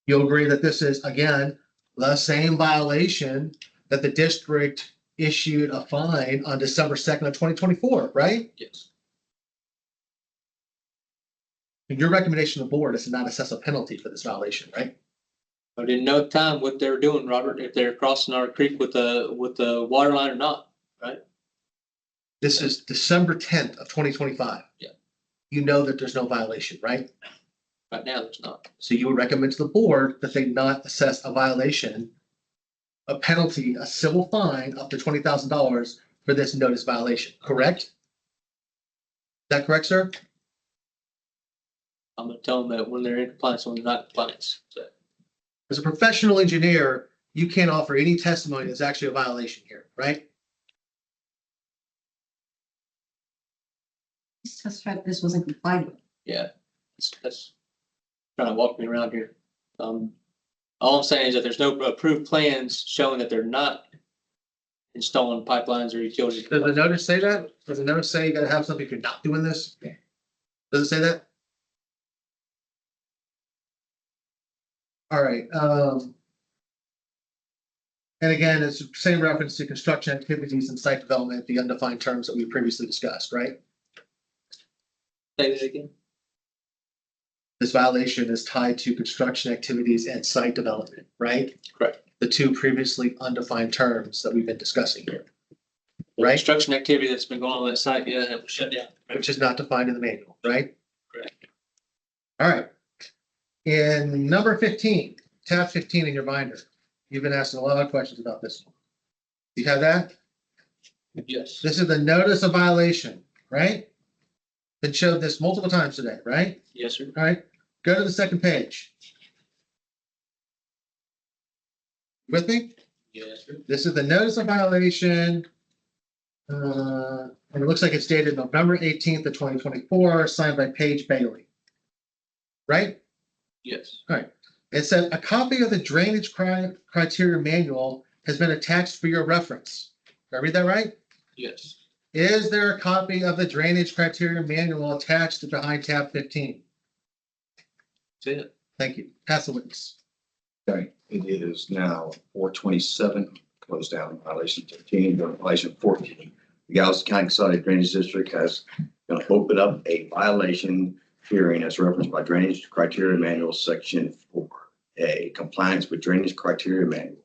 You'll agree that this is, again, the same violation that the district issued a fine on December 2nd of 2024, right? Yes. And your recommendation to the board is to not assess a penalty for this violation, right? I didn't know at the time what they were doing, Robert, if they're crossing our creek with the water line or not, right? This is December 10th of 2025. Yeah. You know that there's no violation, right? Right now, there's not. So you would recommend to the board that they not assess a violation, a penalty, a civil fine up to $20,000 for this notice violation, correct? Is that correct, sir? I'm gonna tell them that when they're in compliance, when they're not in compliance. So, As a professional engineer, you can't offer any testimony that's actually a violation here, right? This testified this wasn't complied with. yeah, that's trying to walk me around here. All I'm saying is that there's no approved plans showing that they're not installing pipelines or utilities. Does the notice say that? Does the notice say you gotta have something if you're not doing this? Does it say that? All right, and again, it's the same reference to construction activities and site development, the undefined terms that we previously discussed, right? Say that again. This violation is tied to construction activities and site development, right? Correct. The two previously undefined terms that we've been discussing here, The right? construction activity that's been going on that site, yeah, that was shut down. Which is not defined in the manual, right? Correct. All right. In number 15, tab 15 in your binder, you've been asking a lot of questions about this one. You have that? Yes. This is the notice of violation, right? Been showed this multiple times today, right? Yes, sir. All right, go to the second page. With me? Yes, sir. This is the notice of violation. And it looks like it's dated November 18th of 2024, signed by Paige Bailey. Right? Yes. All right. It said a copy of the drainage criteria manual has been attached for your reference. Did I read that right? Yes. Is there a copy of the drainage criteria manual attached behind tab 15? That's it. Thank you. Pass the witness. Okay, it is now 4:27, close down violation 13, go to violation 14. The Galveston County Consolidated Drainage District has going to open up a violation hearing as referenced by Drainage Criteria Manual, Section 4A, compliance with drainage criteria manual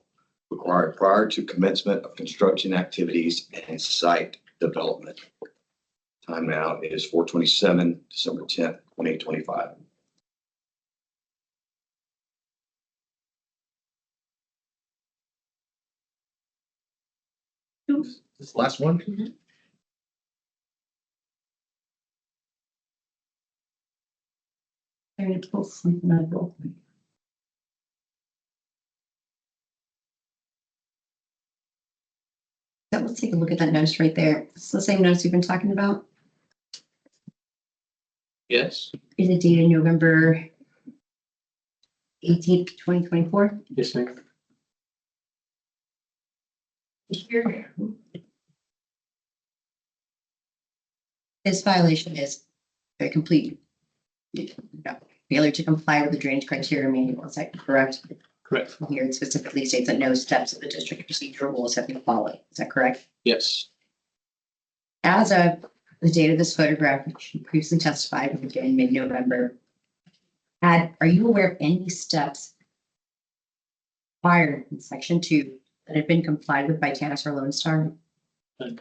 required prior to commencement of construction activities and site development. Time now is 4:27, December 10th, 2025. This last one. I'm going to pull something out of both. That let's take a look at that notice right there. It's the same notice we've been talking about. Yes, Is it dated November 18th, 2024? yes, ma'am. Here. This violation is a complete failure to comply with the drainage criteria manual. Is that correct? Correct. Here it specifically states that no steps of the district procedural rules have been followed. Is that correct? Yes, As of the date of this photograph, which you previously testified in mid-November, are you aware of any steps prior in section 2 that have been complied with by Tanis or Lone Star? None.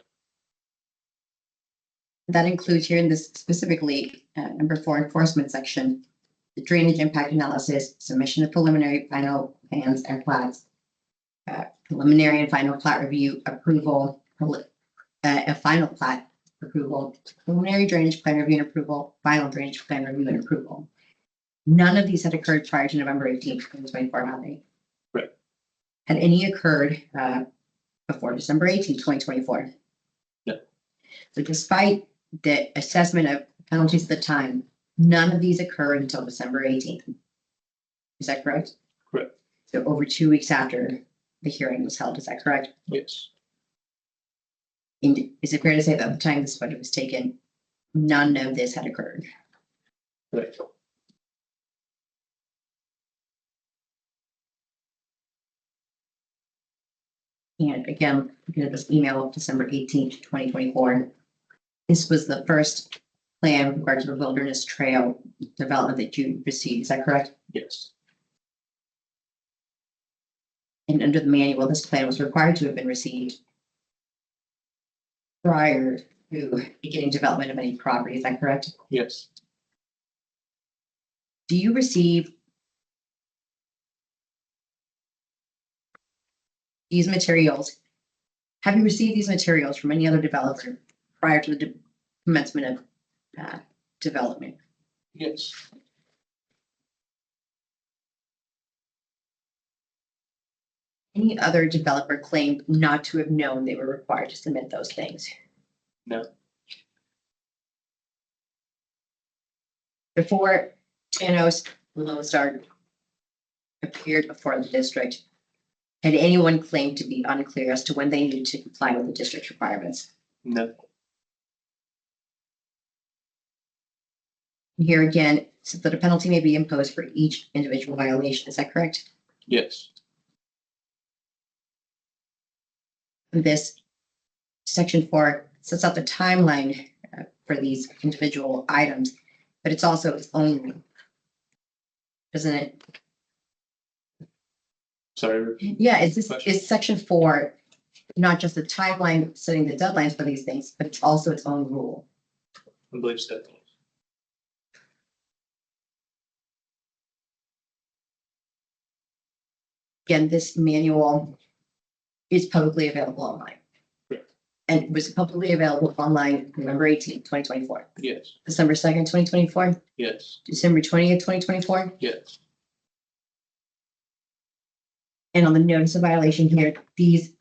That includes here in this specifically, number 4 enforcement section, the drainage impact analysis, submission of preliminary final plans and plats, preliminary and final plat review approval, a final plat approval, preliminary drainage plan review and approval, final drainage plan review and approval. None of these had occurred prior to November 18th, 2024, have they? Right. Had any occurred before December 18th, 2024? No. So despite the assessment of penalties at the time, none of these occurred until December 18th. Is that correct? Correct. So over 2 weeks after the hearing was held, is that correct? yes, And is it fair to say that at the time this photo was taken, none of this had occurred? correct. And again, looking at this email of December 18th, 2024. This was the first plan with regard to the wilderness trail development that you received, is that correct? Yes, And under the manual, this plan was required to have been received prior to beginning development of any property, is that correct? yes, Do you receive these materials? Have you received these materials from any other developer prior to the commencement of development? yes, Any other developer claimed not to have known they were required to submit those things? no, Before Tanos Lone Star appeared before the district, had anyone claimed to be unclear as to when they needed to comply with the district's requirements? no, Here again, so that a penalty may be imposed for each individual violation, is that correct? yes, This section 4 sets out the timeline for these individual items, but it's also its own, doesn't it? sorry, Yeah, Question. is section 4 not just the timeline setting the deadlines for these things, but it's also its own rule? I believe so. Again, this manual is publicly available online. Correct. And was publicly available online November 18th, 2024, Yes, December 2nd, 2024, yes, December 20th, 2024. yes, And on the notice of violation here, these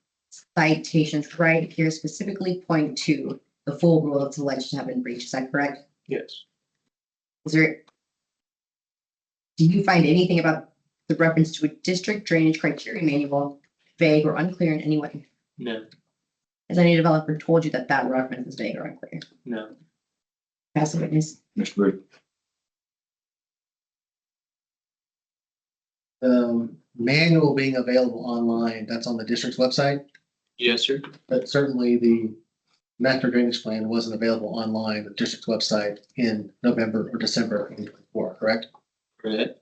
citations right here specifically point to the full rule that's alleged to have been breached. Is that correct? yes, Do you find anything about the reference to a district drainage criteria manual vague or unclear in any way? no, Has any developer told you that that reference is vague or unclear? no, Pass the witness. Mr. Booth, The manual being available online, that's on the district's website, yes, sir, but certainly the master drainage plan wasn't available online, the district's website in November or December of 2024, correct? correct,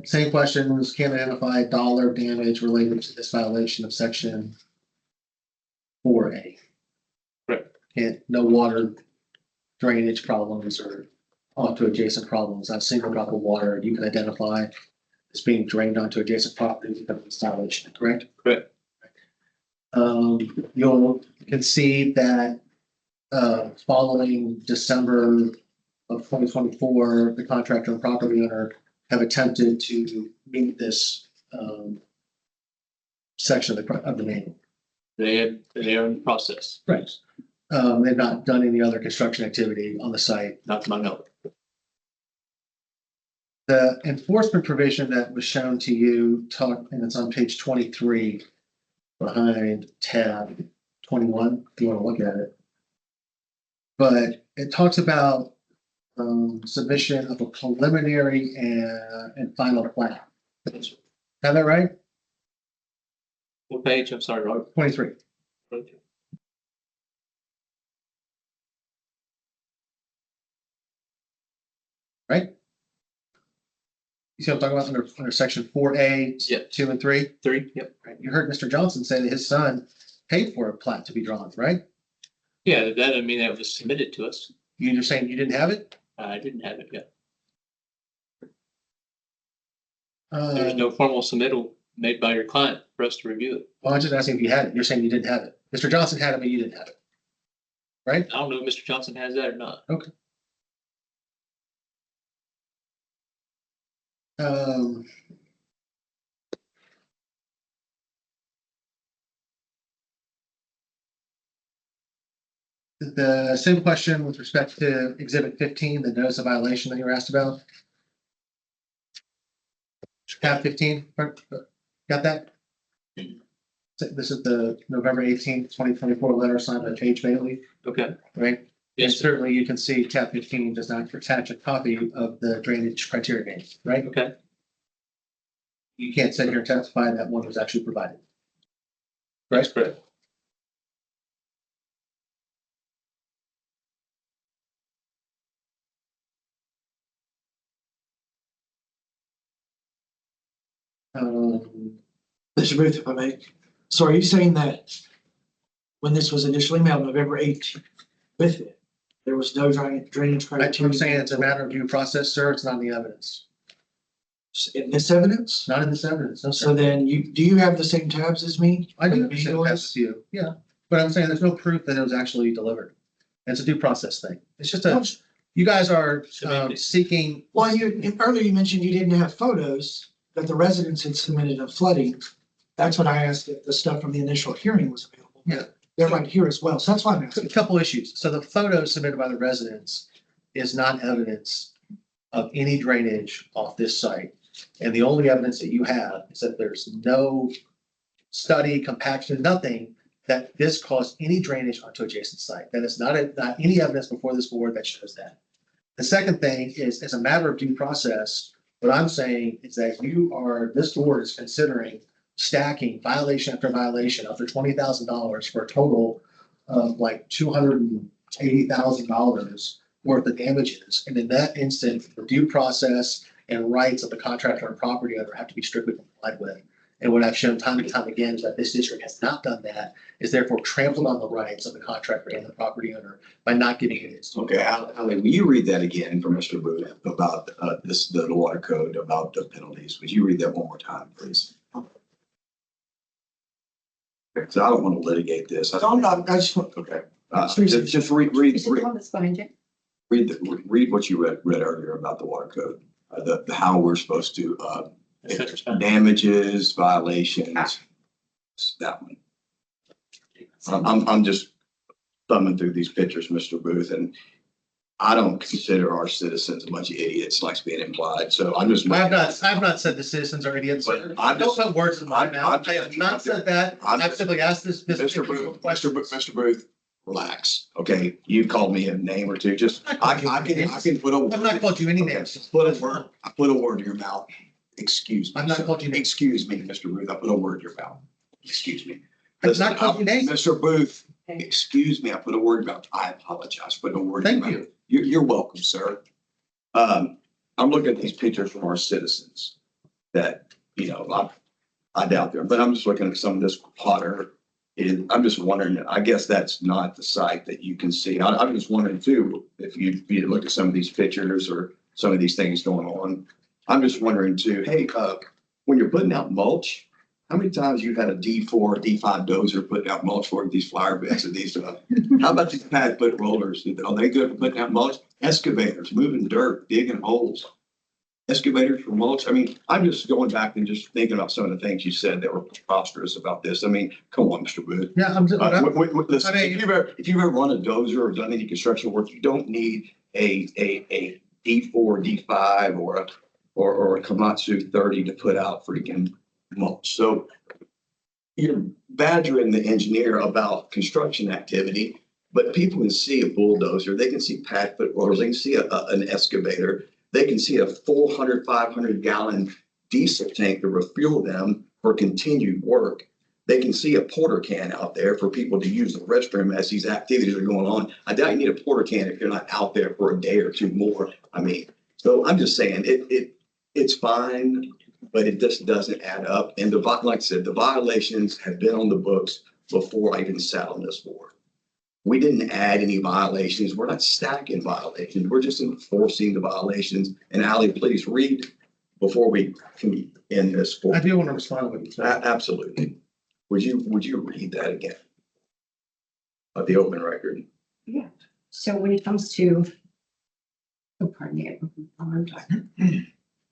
Same questions, can identify dollar damage related to this violation of section 4A. Correct. No water drainage problems or onto adjacent problems, not a single drop of water you can identify as being drained onto adjacent property because of this violation, correct? correct, You'll concede that following December of 2024, the contractor and property owner have attempted to meet this section of the manual. They are in the process, Right. They've not done any other construction activity on the site. not to my knowledge. The enforcement provision that was shown to you and it's on page 23 behind tab 21, if you want to look at it. But it talks about submission of a preliminary and final plat. Have that right? What page? I'm sorry, Robert. 23. Right? You see what I'm talking about under section 4A, Yep. 2 and 3? 3, yep. Right. You heard Mr. Johnson say that his son paid for a plat to be drawn, right? Yeah, that doesn't mean that was submitted to us. You're saying you didn't have it? I didn't have it yet. Uh, There's no formal submittal made by your client for us to review it. Well, I'm just asking if you had it. You're saying you didn't have it. Mr. Johnson had it, but you didn't have it. Right? I don't know if Mr. Johnson has that or not. The same question with respect to exhibit 15, the notice of violation that you were asked about. Tab 15, got that? This is the November 18th, 2024 letter signed by Paige Bailey, Okay. right? And Yes, sir. certainly you can see tab 15 does not attach a copy of the drainage criteria manual, right? Okay. You can't sit here and testify that one was actually provided. That's correct. Mr. Booth, if I may. So are you saying that when this was initially mailed, November 18th, with it, there was no drainage criteria? I'm saying it's a matter of due process, sir. It's not in the evidence. In this evidence? Not in this evidence, no, So sir. then do you have the same tabs as me? I do For the understand manual that's is? you, yeah. But I'm saying there's no proof that it was actually delivered. It's a due process thing. It's just a, you guys are seeking, Well, earlier you mentioned you didn't have photos that the residents had submitted of flooding. That's what I asked if the stuff from the initial hearing was available. Yeah. They're right here as well. So that's why I'm a asking. couple issues. So the photos submitted by the residents is not evidence of any drainage off this site. And the only evidence that you have is that there's no study, compaction, nothing that this caused any drainage onto adjacent site. That is not any evidence before this board that shows that. The second thing is, as a matter of due process, what I'm saying is that this board is considering stacking violation after violation up to $20,000 for a total of like $280,000 worth of damages. And in that instance, the due process and rights of the contractor and property owner have to be strictly complied with. And what I've shown time and time again is that this district has not done that, is therefore trampled on the rights of the contractor and the property owner by not giving it its. Okay, Ali, will you read that again for Mr. Booth about the water code, about the penalties? Would you read that one more time, please? Because I don't want to litigate this. So I'm not, I just want, Okay, just read Mr. Thomas, behind you. read what you read earlier about the water code, the how we're supposed to, That's fine. damages, violations, that one. I'm just thumbing through these pictures, Mr. Booth, and I don't consider our citizens a bunch of idiots like's being implied, so I'm just. I've not said the citizens are idiots. But I'm Don't just- put words in my mouth. I have not said that. I'm I've just- simply asked this. Mr. Booth, relax, okay? You've called me a name or two, just, I can put a. I've not called you any Okay, names. I put a word in your mouth. Excuse me. I've not sir. called you names. Excuse me, Mr. Booth. I put a word in your mouth. Excuse me. I've not Listen, called you names. Mr. Booth, Okay. excuse me. I put a word in your mouth. I apologize. Put a word in your Thank mouth. You're welcome, sir. I'm looking at these pictures from our citizens that, I doubt there, but I'm just looking at some of this water. I'm just wondering, I guess that's not the site that you can see. I'm just wondering too, if you look at some of these pictures or some of these things going on. I'm just wondering too, hey, when you're putting out mulch, how many times you've had a D4, D5 dozer putting out mulch for these flower beds and these, how about these pad foot rollers? Are they good for putting out mulch? Excavators, moving dirt, digging holes. excavators for mulch. I mean, I'm just going back and just thinking about some of the things you said that were preposterous about this. I mean, come on, Mr. Booth. Yeah, I'm just, Listen, I mean- if you've ever run a dozer or done any construction work, you don't need a D4, D5 or a Komatsu 30 to put out freaking mulch. So you're badgering the engineer about construction activity, but people can see a bulldozer, they can see pad foot rollers, they can see an excavator, they can see a 400, 500 gallon diesel tank to refuel them for continued work. They can see a porter can out there for people to use the restroom as these activities are going on. I doubt you need a porter can if you're not out there for a day or two more. I mean, so I'm just saying it's fine, but it just doesn't add up. And like I said, the violations have been on the books before I even sat on this board. We didn't add any violations. We're not stacking violations. We're just enforcing the violations. And Ally, please read before we can end this. I do want to respond to what you said. Absolutely. Would you read that again? Of the open record? So when it comes to, oh, pardon me,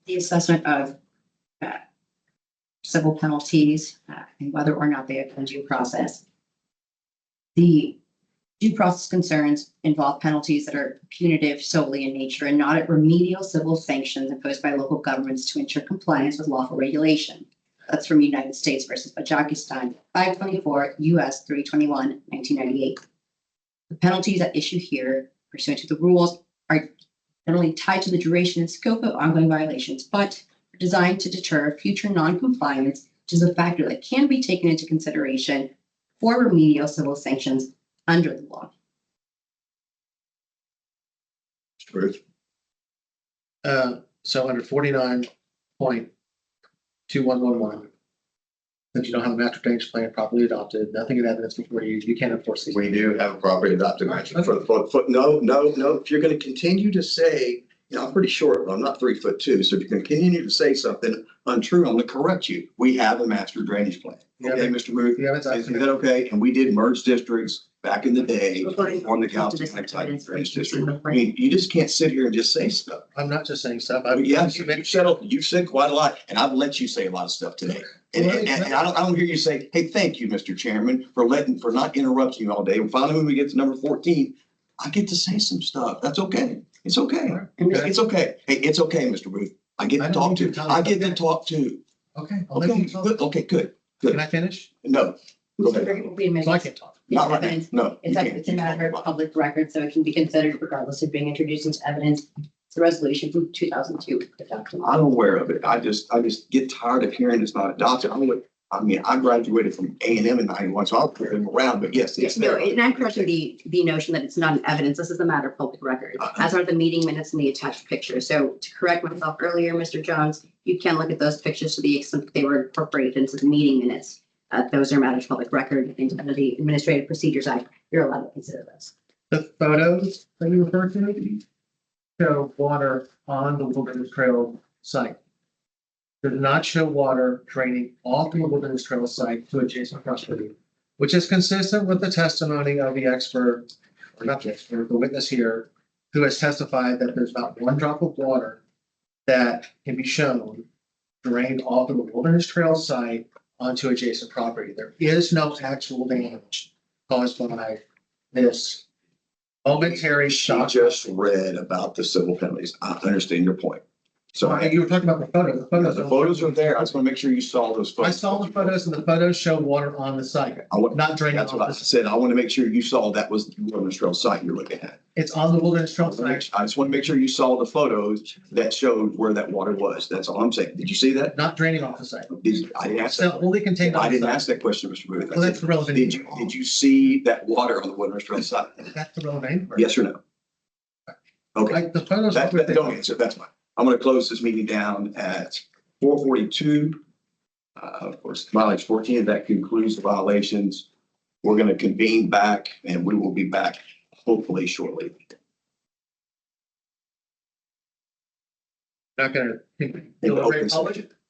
the assessment of civil penalties and whether or not they have been due process, the due process concerns involve penalties that are punitive solely in nature and not at remedial civil sanctions imposed by local governments to ensure compliance with lawful regulation. That's from United States versus Tajikistan, 524 U.S. 321, 1998. The penalties at issue here, pursuant to the rules, are not only tied to the duration and scope of ongoing violations, but are designed to deter future non-compliance, which is a factor that can be taken into consideration for remedial civil sanctions under the law. Truth. So under 49.2111, since you don't have a master drainage plan properly adopted, nothing in evidence before you can't enforce these. We do have a property adopted action for no, if you're gonna continue to say, you know, I'm pretty short, but I'm not 3'2". So if you continue to say something untrue, I'm gonna correct you. We have a master drainage plan. Okay, Mr. Booth? Yeah, it's Is that okay? And we did merge districts back in the day on the Gallatin County Drainage District. I mean, you just can't sit here and just say stuff. I'm not just saying stuff. Yes, you've said quite a lot, and I've let you say a lot of stuff today. And I don't hear you say, hey, thank you, Mr. Chairman, for not interrupting you all day. And finally, when we get to number 14, I get to say some stuff. That's okay. It's okay. It's okay. Hey, it's okay, Mr. Booth. I get to talk to. I get to talk to. Okay. I'll let you talk. Good. Okay, good. Can I finish? No, go ahead. So I can't talk. Not right now. No. you can't. It's a matter of public record, so it can be considered regardless of being introduced into evidence. It's a resolution from 2002. adopted. I'm aware of it. I just get tired of hearing it's not adopted. I graduated from A&M in 91, so I'll put them around, but yes, it's No, there. and I'm correcting the notion that it's not an evidence. This is a matter of public record, as are the meeting minutes and the attached pictures. So to correct myself earlier, Mr. Jones, you can look at those pictures to the extent that they were incorporated into the meeting minutes. Those are matters of public record. I think under the Administrative Procedures Act, you're allowed to consider those. The photos that you referred to show water on the Wilderness Trail site. Does not show water draining off the Wilderness Trail site to adjacent property, which is consistent with the testimony of the expert, or not the expert, the witness here, who has testified that there's not one drop of water that can be shown drained off of the Wilderness Trail site onto adjacent property. There is no actual damage caused by this momentary She shock. just read about the civil penalties. I understand your point. So You were talking about the photos. the photos are there. I just want to make sure you saw those I photos. saw the photos and the photos show water on the site, not draining That's what I off. the- said. I want to make sure you saw that was the Wilderness Trail site you're looking at. It's on the Wilderness Trail site, I just want to make sure you saw the photos that showed where that water was. That's all I'm saying. Did you see that? not draining off the site. I didn't ask Still that. only contained I on the didn't site. ask that question, Mr. Booth. I Well, that's said, relevant. did you see that water on the Wilderness Trail site? That's the relevant inquiry. Yes or no? Okay. Like the photos. Don't answer. That's fine. I'm going to close this meeting down at 4:42. Of course, mileage 14, that concludes the violations. We're going to convene back and we will be back hopefully shortly. Not gonna In open deliberate session. public.